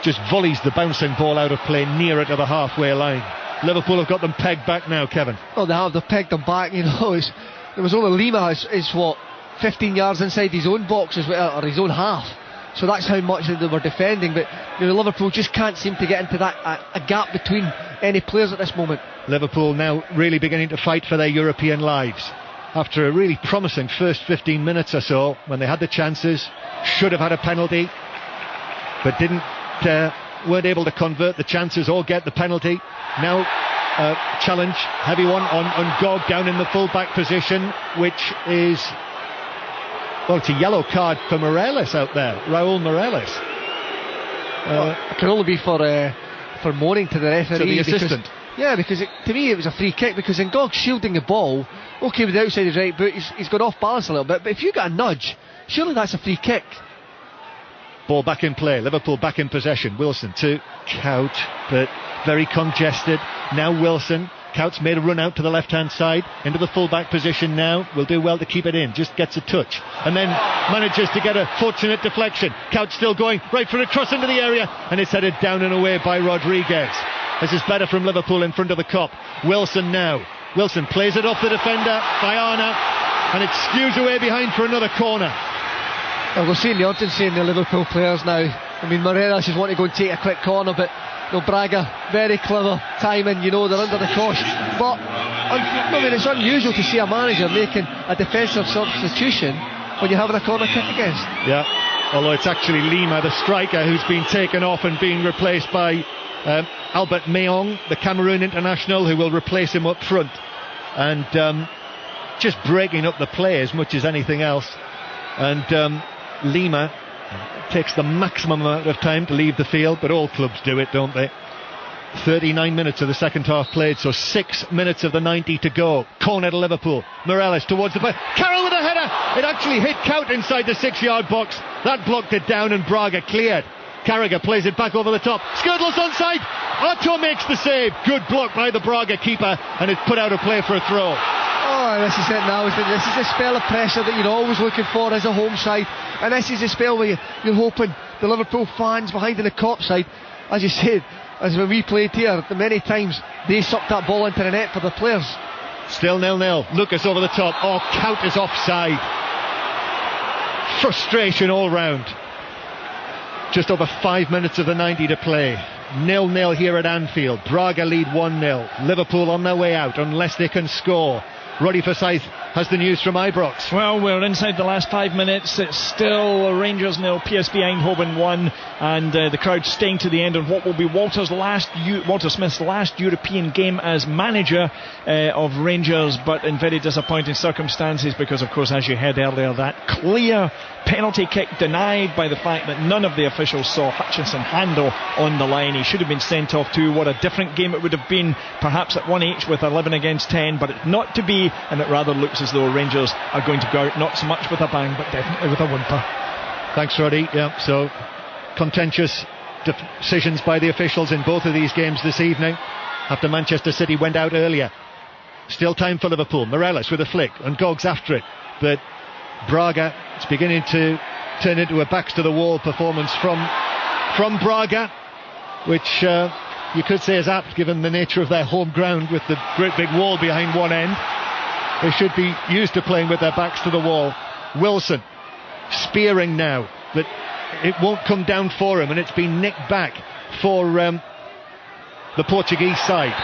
just volleys the bouncing ball out of play nearer to the halfway line. Liverpool have got them pegged back now, Kevin. Oh, they've pegged them back. You know, it was only Lima is what 15 yards inside his own box, or his own half, So that's how much they were defending. But Liverpool just can't seem to get into that a gap between any players at this moment. Liverpool now really beginning to fight for their European lives after a really promising first 15 minutes or so, when they had the chances, should have had a penalty, but weren't able to convert the chances or get the penalty. Now challenge, heavy one on Gog down in the full-back position, which is, well, it's a yellow card for Morelos out there, Raul Morelos. It can only be for moaning to the referee. To the assistant. Because to me it was a free kick, because in Gog shielding the ball, okay, with the outside of his right boot, he's got off balance a little bit, but if you get a nudge, surely that's a free kick. Ball back in play, Liverpool back in possession. Wilson to Couch, but very congested. Now Wilson. Couch made a run out to the left hand side into the full back position now. Will do well to keep it in, just gets a touch and then manages to get a fortunate deflection. Couch still going right for a cross into the area, and it's headed down and away by Rodriguez. This is better from Liverpool in front of the Kop. Wilson now. Wilson plays it off the defender, Diana, and it skews away behind for another corner. Well, we're seeing the urgency in the Liverpool players now. I mean, Morelos just want to go and take a quick corner, but Braga, very clever timing, they're under the cosh. But it's unusual to see a manager making a defensive substitution when you're having a corner kick against. Yeah, although it's actually Lima, the striker, who's been taken off and being replaced by Albert Meong, the Cameroon international, who will replace him up front. And just breaking up the play as much as anything else. And Lima takes the maximum amount of time to leave the field, but all clubs do it, don't they? 39 minutes of the second half played, so 6 minutes of the 90 to go. Corner to Liverpool. Morelos towards the back. Carroll with a header. It actually hit Couch inside the 6-yard box. That blocked it down and Braga cleared. Carragher plays it back over the top. Skirtle's onside. Otto makes the save. Good block by the Braga keeper, and it's put out of play for a throw. Oh, this is it now. This is the spell of pressure that you're always looking for as a home side, and this is the spell where you're hoping the Liverpool fans behind in the Kop side, as you said, as when we played here, many times they sucked that ball into the net for the players. Still 0-0. Lucas over the top. Oh, Count is offside. Frustration all round. Just over 5 minutes of the 90 to play. 0-0 here at Anfield. Braga lead 1-0. Liverpool on their way out unless they can score. Roddy Forsyth has the news from Ibrox. Well, we're inside the last 5 minutes. It's still Rangers 0, PSV Eindhoven 1, and the crowd staying to the end on what will be Walter Smith's last European game as manager of Rangers, but in very disappointing circumstances because, of course, as you heard earlier, that clear penalty kick denied by the fact that none of the officials saw Hutchinson handle on the line. He should have been sent off too. What a different game it would have been, perhaps at 1-1 with 11 against 10, but it's not to be, and it rather looks as though Rangers are going to go out not so much with a bang, but definitely with a whimper. Thanks, Roddy. Yeah, so contentious decisions by the officials in both of these games this evening after Manchester City went out earlier. Still time for Liverpool. Morelos with a flick and Gog's after it, but Braga, it's beginning to turn into a backs to the wall performance from Braga, which you could say is apt given the nature of their home ground with the great big wall behind one end. They should be used to playing with their backs to the wall. Wilson spearing now, but it won't come down for him, and it's been nicked back for the Portuguese side,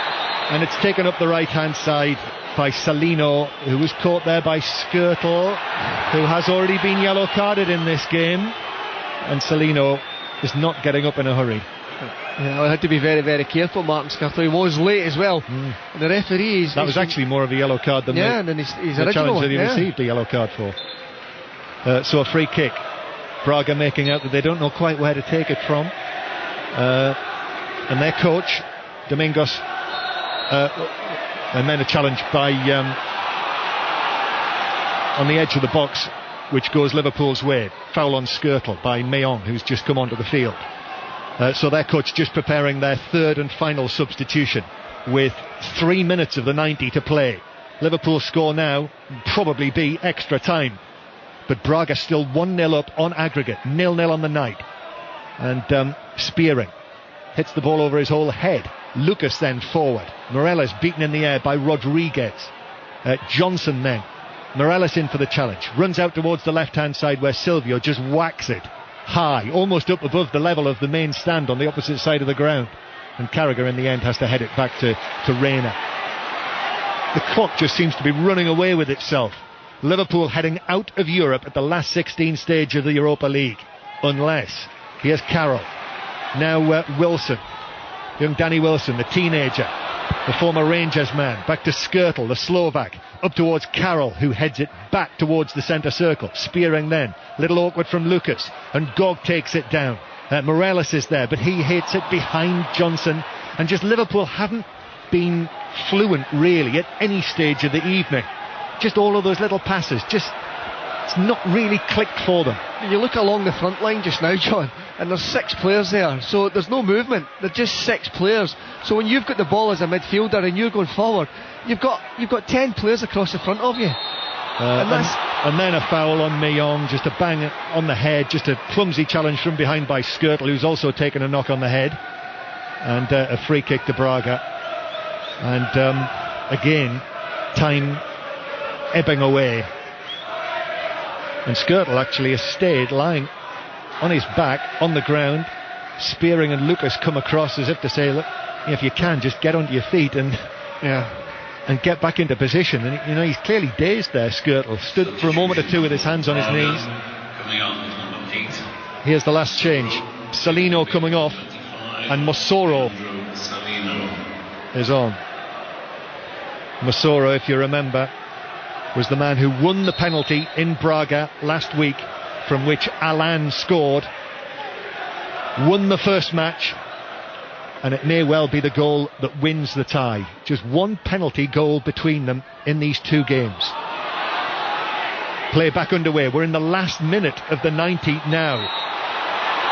and it's taken up the right hand side by Salino, who was caught there by Skirtle, who has already been yellow carded in this game, and Salino is not getting up in a hurry. Yeah, I had to be very, very careful. Martin Skirtle, he was late as well. And the referees, that was actually more of a yellow card than the challenge that he received a yellow card for. So a free kick. Braga making out that they don't know quite where to take it from, and their coach Domingos and then a challenge by on the edge of the box, which goes Liverpool's way. Foul on Skirtle by Meong, who's just come onto the field. So their coach just preparing their third and final substitution with 3 minutes of the 90 to play. Liverpool score now, probably be extra time, but Braga still 1-0 up on aggregate, 0-0 on the night. And Spearing hits the ball over his whole head. Lucas then forward. Morelos beaten in the air by Rodriguez. Johnson then. Morelos in for the challenge. Runs out towards the left hand side where Silvio just whacks it high, almost up above the level of the main stand on the opposite side of the ground. And Carragher in the end has to head it back to Reina. The clock just seems to be running away with itself. Liverpool heading out of Europe at the last 16 stage of the Europa League. Unless, here's Carroll. Now Wilson. Young Danny Wilson, the teenager, the former Rangers man. Back to Skrtel, the Slovak. Up towards Carroll, who heads it back towards the centre circle. Spearing then. Little awkward from Lucas. And Gog takes it down. Morelos is there, but he hits it behind Johnson. And just Liverpool haven't been fluent really at any stage of the evening. Just all of those little passes, just it's not really clicked for them. You look along the front line just now, John, and there's 6 players there, so there's no movement. They're just 6 players. So when you've got the ball as a midfielder and you're going forward, you've got 10 players across the front of you. And then a foul on Mayong, just a bang on the head, just a clumsy challenge from behind by Skrtel, who's also taken a knock on the head, and a free kick to Braga. And again, time ebbing away. And Skrtel actually has stayed lying on his back on the ground. Spearing and Lucas come across as if to say, look, if you can, just get onto your feet and get back into position. And he's clearly dazed there. Skrtel stood for a moment or two with his hands on his knees. Here's the last change. Salino coming off, and Mosoro is on. Mosoro, if you remember, was the man who won the penalty in Braga last week, from which Alan scored. Won the first match, and it may well be the goal that wins the tie. Just one penalty goal between them in these 2 games. Play back underway. We're in the last minute of the 90 now,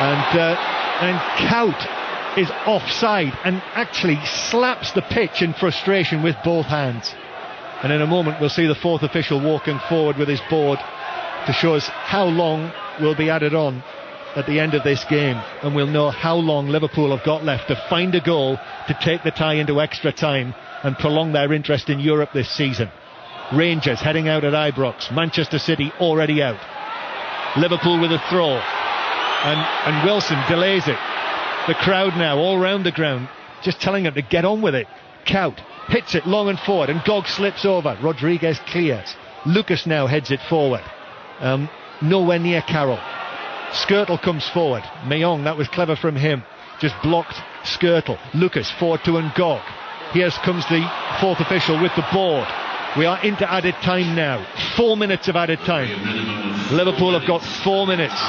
and Kaut is offside and actually slaps the pitch in frustration with both hands. And in a moment we'll see the 4th official walking forward with his board to show us how long will be added on at the end of this game, and we'll know how long Liverpool have got left to find a goal to take the tie into extra time and prolong their interest in Europe this season. Rangers heading out at Ibrox. Manchester City already out. Liverpool with a throw, and Wilson delays it. The crowd now all round the ground just telling him to get on with it. Kaut hits it long and forward, and Gog slips over. Rodriguez clears. Lucas now heads it forward. Nowhere near Carroll. Skrtel comes forward. Mayong, that was clever from him. Just blocked Skrtel. Lucas forward to Ngog. Here comes the 4th official with the board. We are into added time now. 4 minutes of added time. Liverpool have got 4 minutes.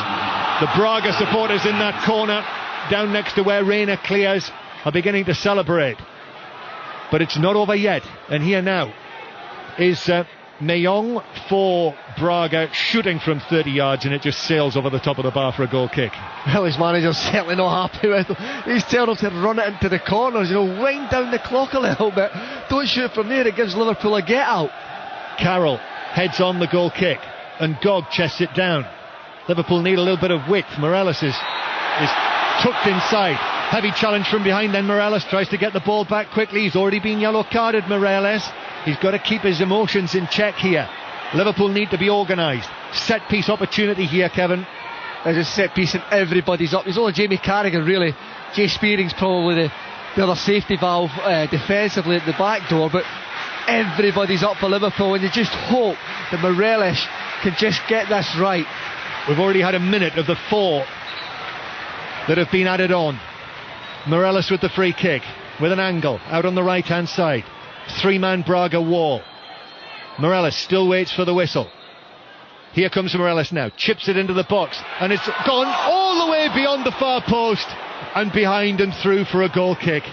The Braga supporters in that corner, down next to where Reina clears, are beginning to celebrate. But it's not over yet. And here now is Mayong for Braga, shooting from 30 yards, and it just sails over the top of the bar for a goal kick. Well, his manager's certainly not happy with him. He's telling him to run it into the corners, wind down the clock a little bit. Don't shoot from there, it gives Liverpool a get out. Carroll heads on the goal kick, and Gog chests it down. Liverpool need a little bit of width. Morelos is tucked inside. Heavy challenge from behind, then Morelos tries to get the ball back quickly. He's already been yellow carded, Morelos. He's got to keep his emotions in check here. Liverpool need to be organised. Set piece opportunity here, Kevin. There's a set piece and everybody's up. There's only Jamie Carragher really. Jay Spearing's probably the other safety valve defensively at the back door, but everybody's up for Liverpool, and you just hope that Morelos can just get this right. We've already had a minute of the 4 that have been added on. Morelos with the free kick, with an angle out on the right hand side. 3-man Braga wall. Morelos still waits for the whistle. Here comes Morelos now, chips it into the box, and it's gone all the way beyond the far post and behind and through for a goal kick.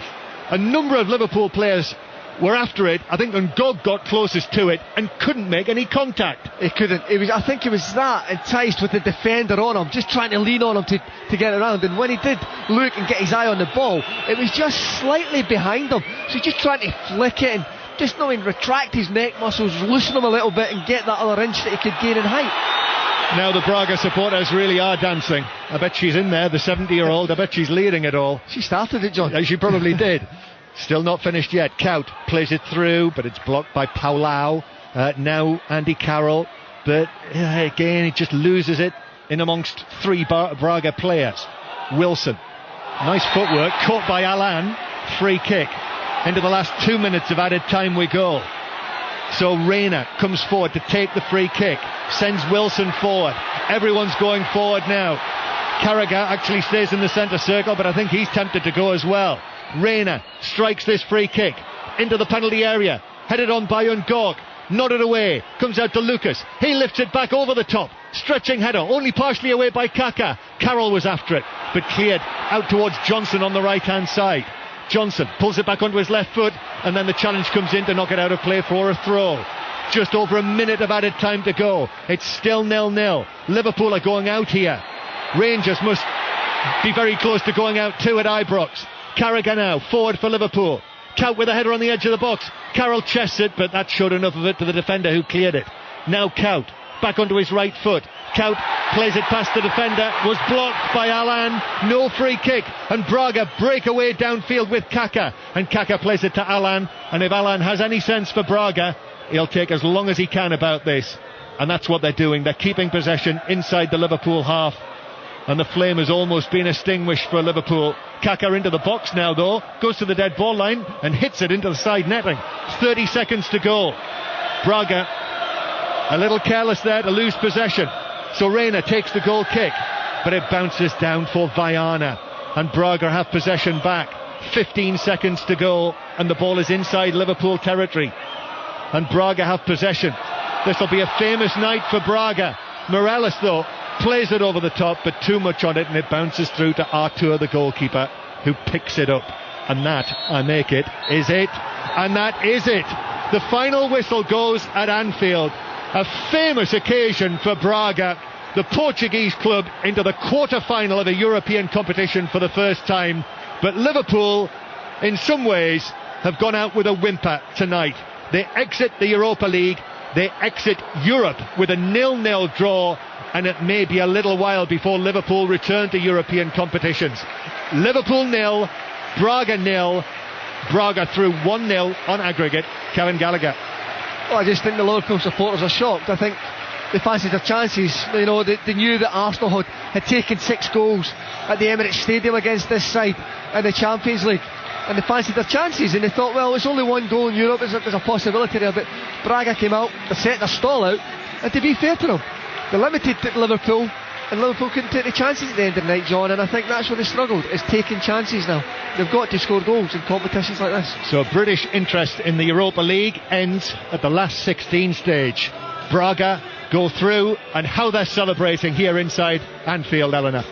A number of Liverpool players were after it. I think Ngog got closest to it and couldn't make any contact. He couldn't. I think it was that, enticed with the defender on him, just trying to lean on him to get around, and when he did look and get his eye on the ball, it was just slightly behind him, so he's just trying to flick it and just retract his neck muscles, loosen them a little bit and get that other inch that he could gain in height. Now the Braga supporters really are dancing. I bet she's in there, the 70-year-old. I bet she's leading it all. She started it, John. She probably did. Still not finished yet. Kaut plays it through, but it's blocked by Paulau. Now Andy Carroll, but again he just loses it in amongst three Braga players. Wilson, nice footwork, caught by Alan, free kick. Into the last 2 minutes of added time we go. So Reina comes forward to take the free kick, sends Wilson forward. Everyone's going forward now. Carragher actually stays in the centre circle, but I think he's tempted to go as well. Reina strikes this free kick into the penalty area, headed on by Ngog, nodded away, comes out to Lucas. He lifts it back over the top, stretching header, only partially away by Kaka. Carroll was after it, but cleared out towards Johnson on the right hand side. Johnson pulls it back onto his left foot, and then the challenge comes in to knock it out of play for a throw. Just over a minute of added time to go. It's still 0-0. Liverpool are going out here. Rangers must be very close to going out too at Ibrox. Carragher now forward for Liverpool. Kaut with a header on the edge of the box. Carroll chests it, but that showed enough of it to the defender who cleared it. Now Kaut back onto his right foot. Kaut plays it past the defender, was blocked by Alan, no free kick, and Braga break away downfield with Kaka, and Kaka plays it to Alan, and if Alan has any sense for Braga, he'll take as long as he can about this, and that's what they're doing. They're keeping possession inside the Liverpool half, and the flame has almost been extinguished for Liverpool. Kaka into the box now though, goes to the dead ball line and hits it into the side netting. 30 seconds to go. Braga a little careless there to lose possession. So Reina takes the goal kick, but it bounces down for Viana, and Braga have possession back. 15 seconds to go, and the ball is inside Liverpool territory, and Braga have possession. This will be a famous night for Braga. Morelos though plays it over the top, but too much on it, and it bounces through to Artur, the goalkeeper, who picks it up. And that, I make it, is it. And that is it. The final whistle goes at Anfield. A famous occasion for Braga, the Portuguese club, into the quarter-final of a European competition for the first time. But Liverpool, in some ways, have gone out with a whimper tonight. They exit the Europa League, they exit Europe with a 0-0 draw, and it may be a little while before Liverpool return to European competitions. Liverpool 0, Braga 0. Braga through 1-0 on aggregate. Kevin Gallacher. Well, I just think the Liverpool supporters are shocked. I think they fancied their chances. You know, they knew that Arsenal had taken 6 goals at the Emirates Stadium against this side in the Champions League, and they fancied their chances, and they thought, well, it's only 1 goal in Europe, there's a possibility there. But Braga came out, they set their stall out, and to be fair to them, they limited Liverpool, and Liverpool couldn't take the chances at the end of the night, John, and I think that's where they struggled, is taking chances now. They've got to score goals in competitions like this. So British interest in the Europa League ends at the last 16 stage. Braga go through, and how they're celebrating here inside Anfield, Eleanor.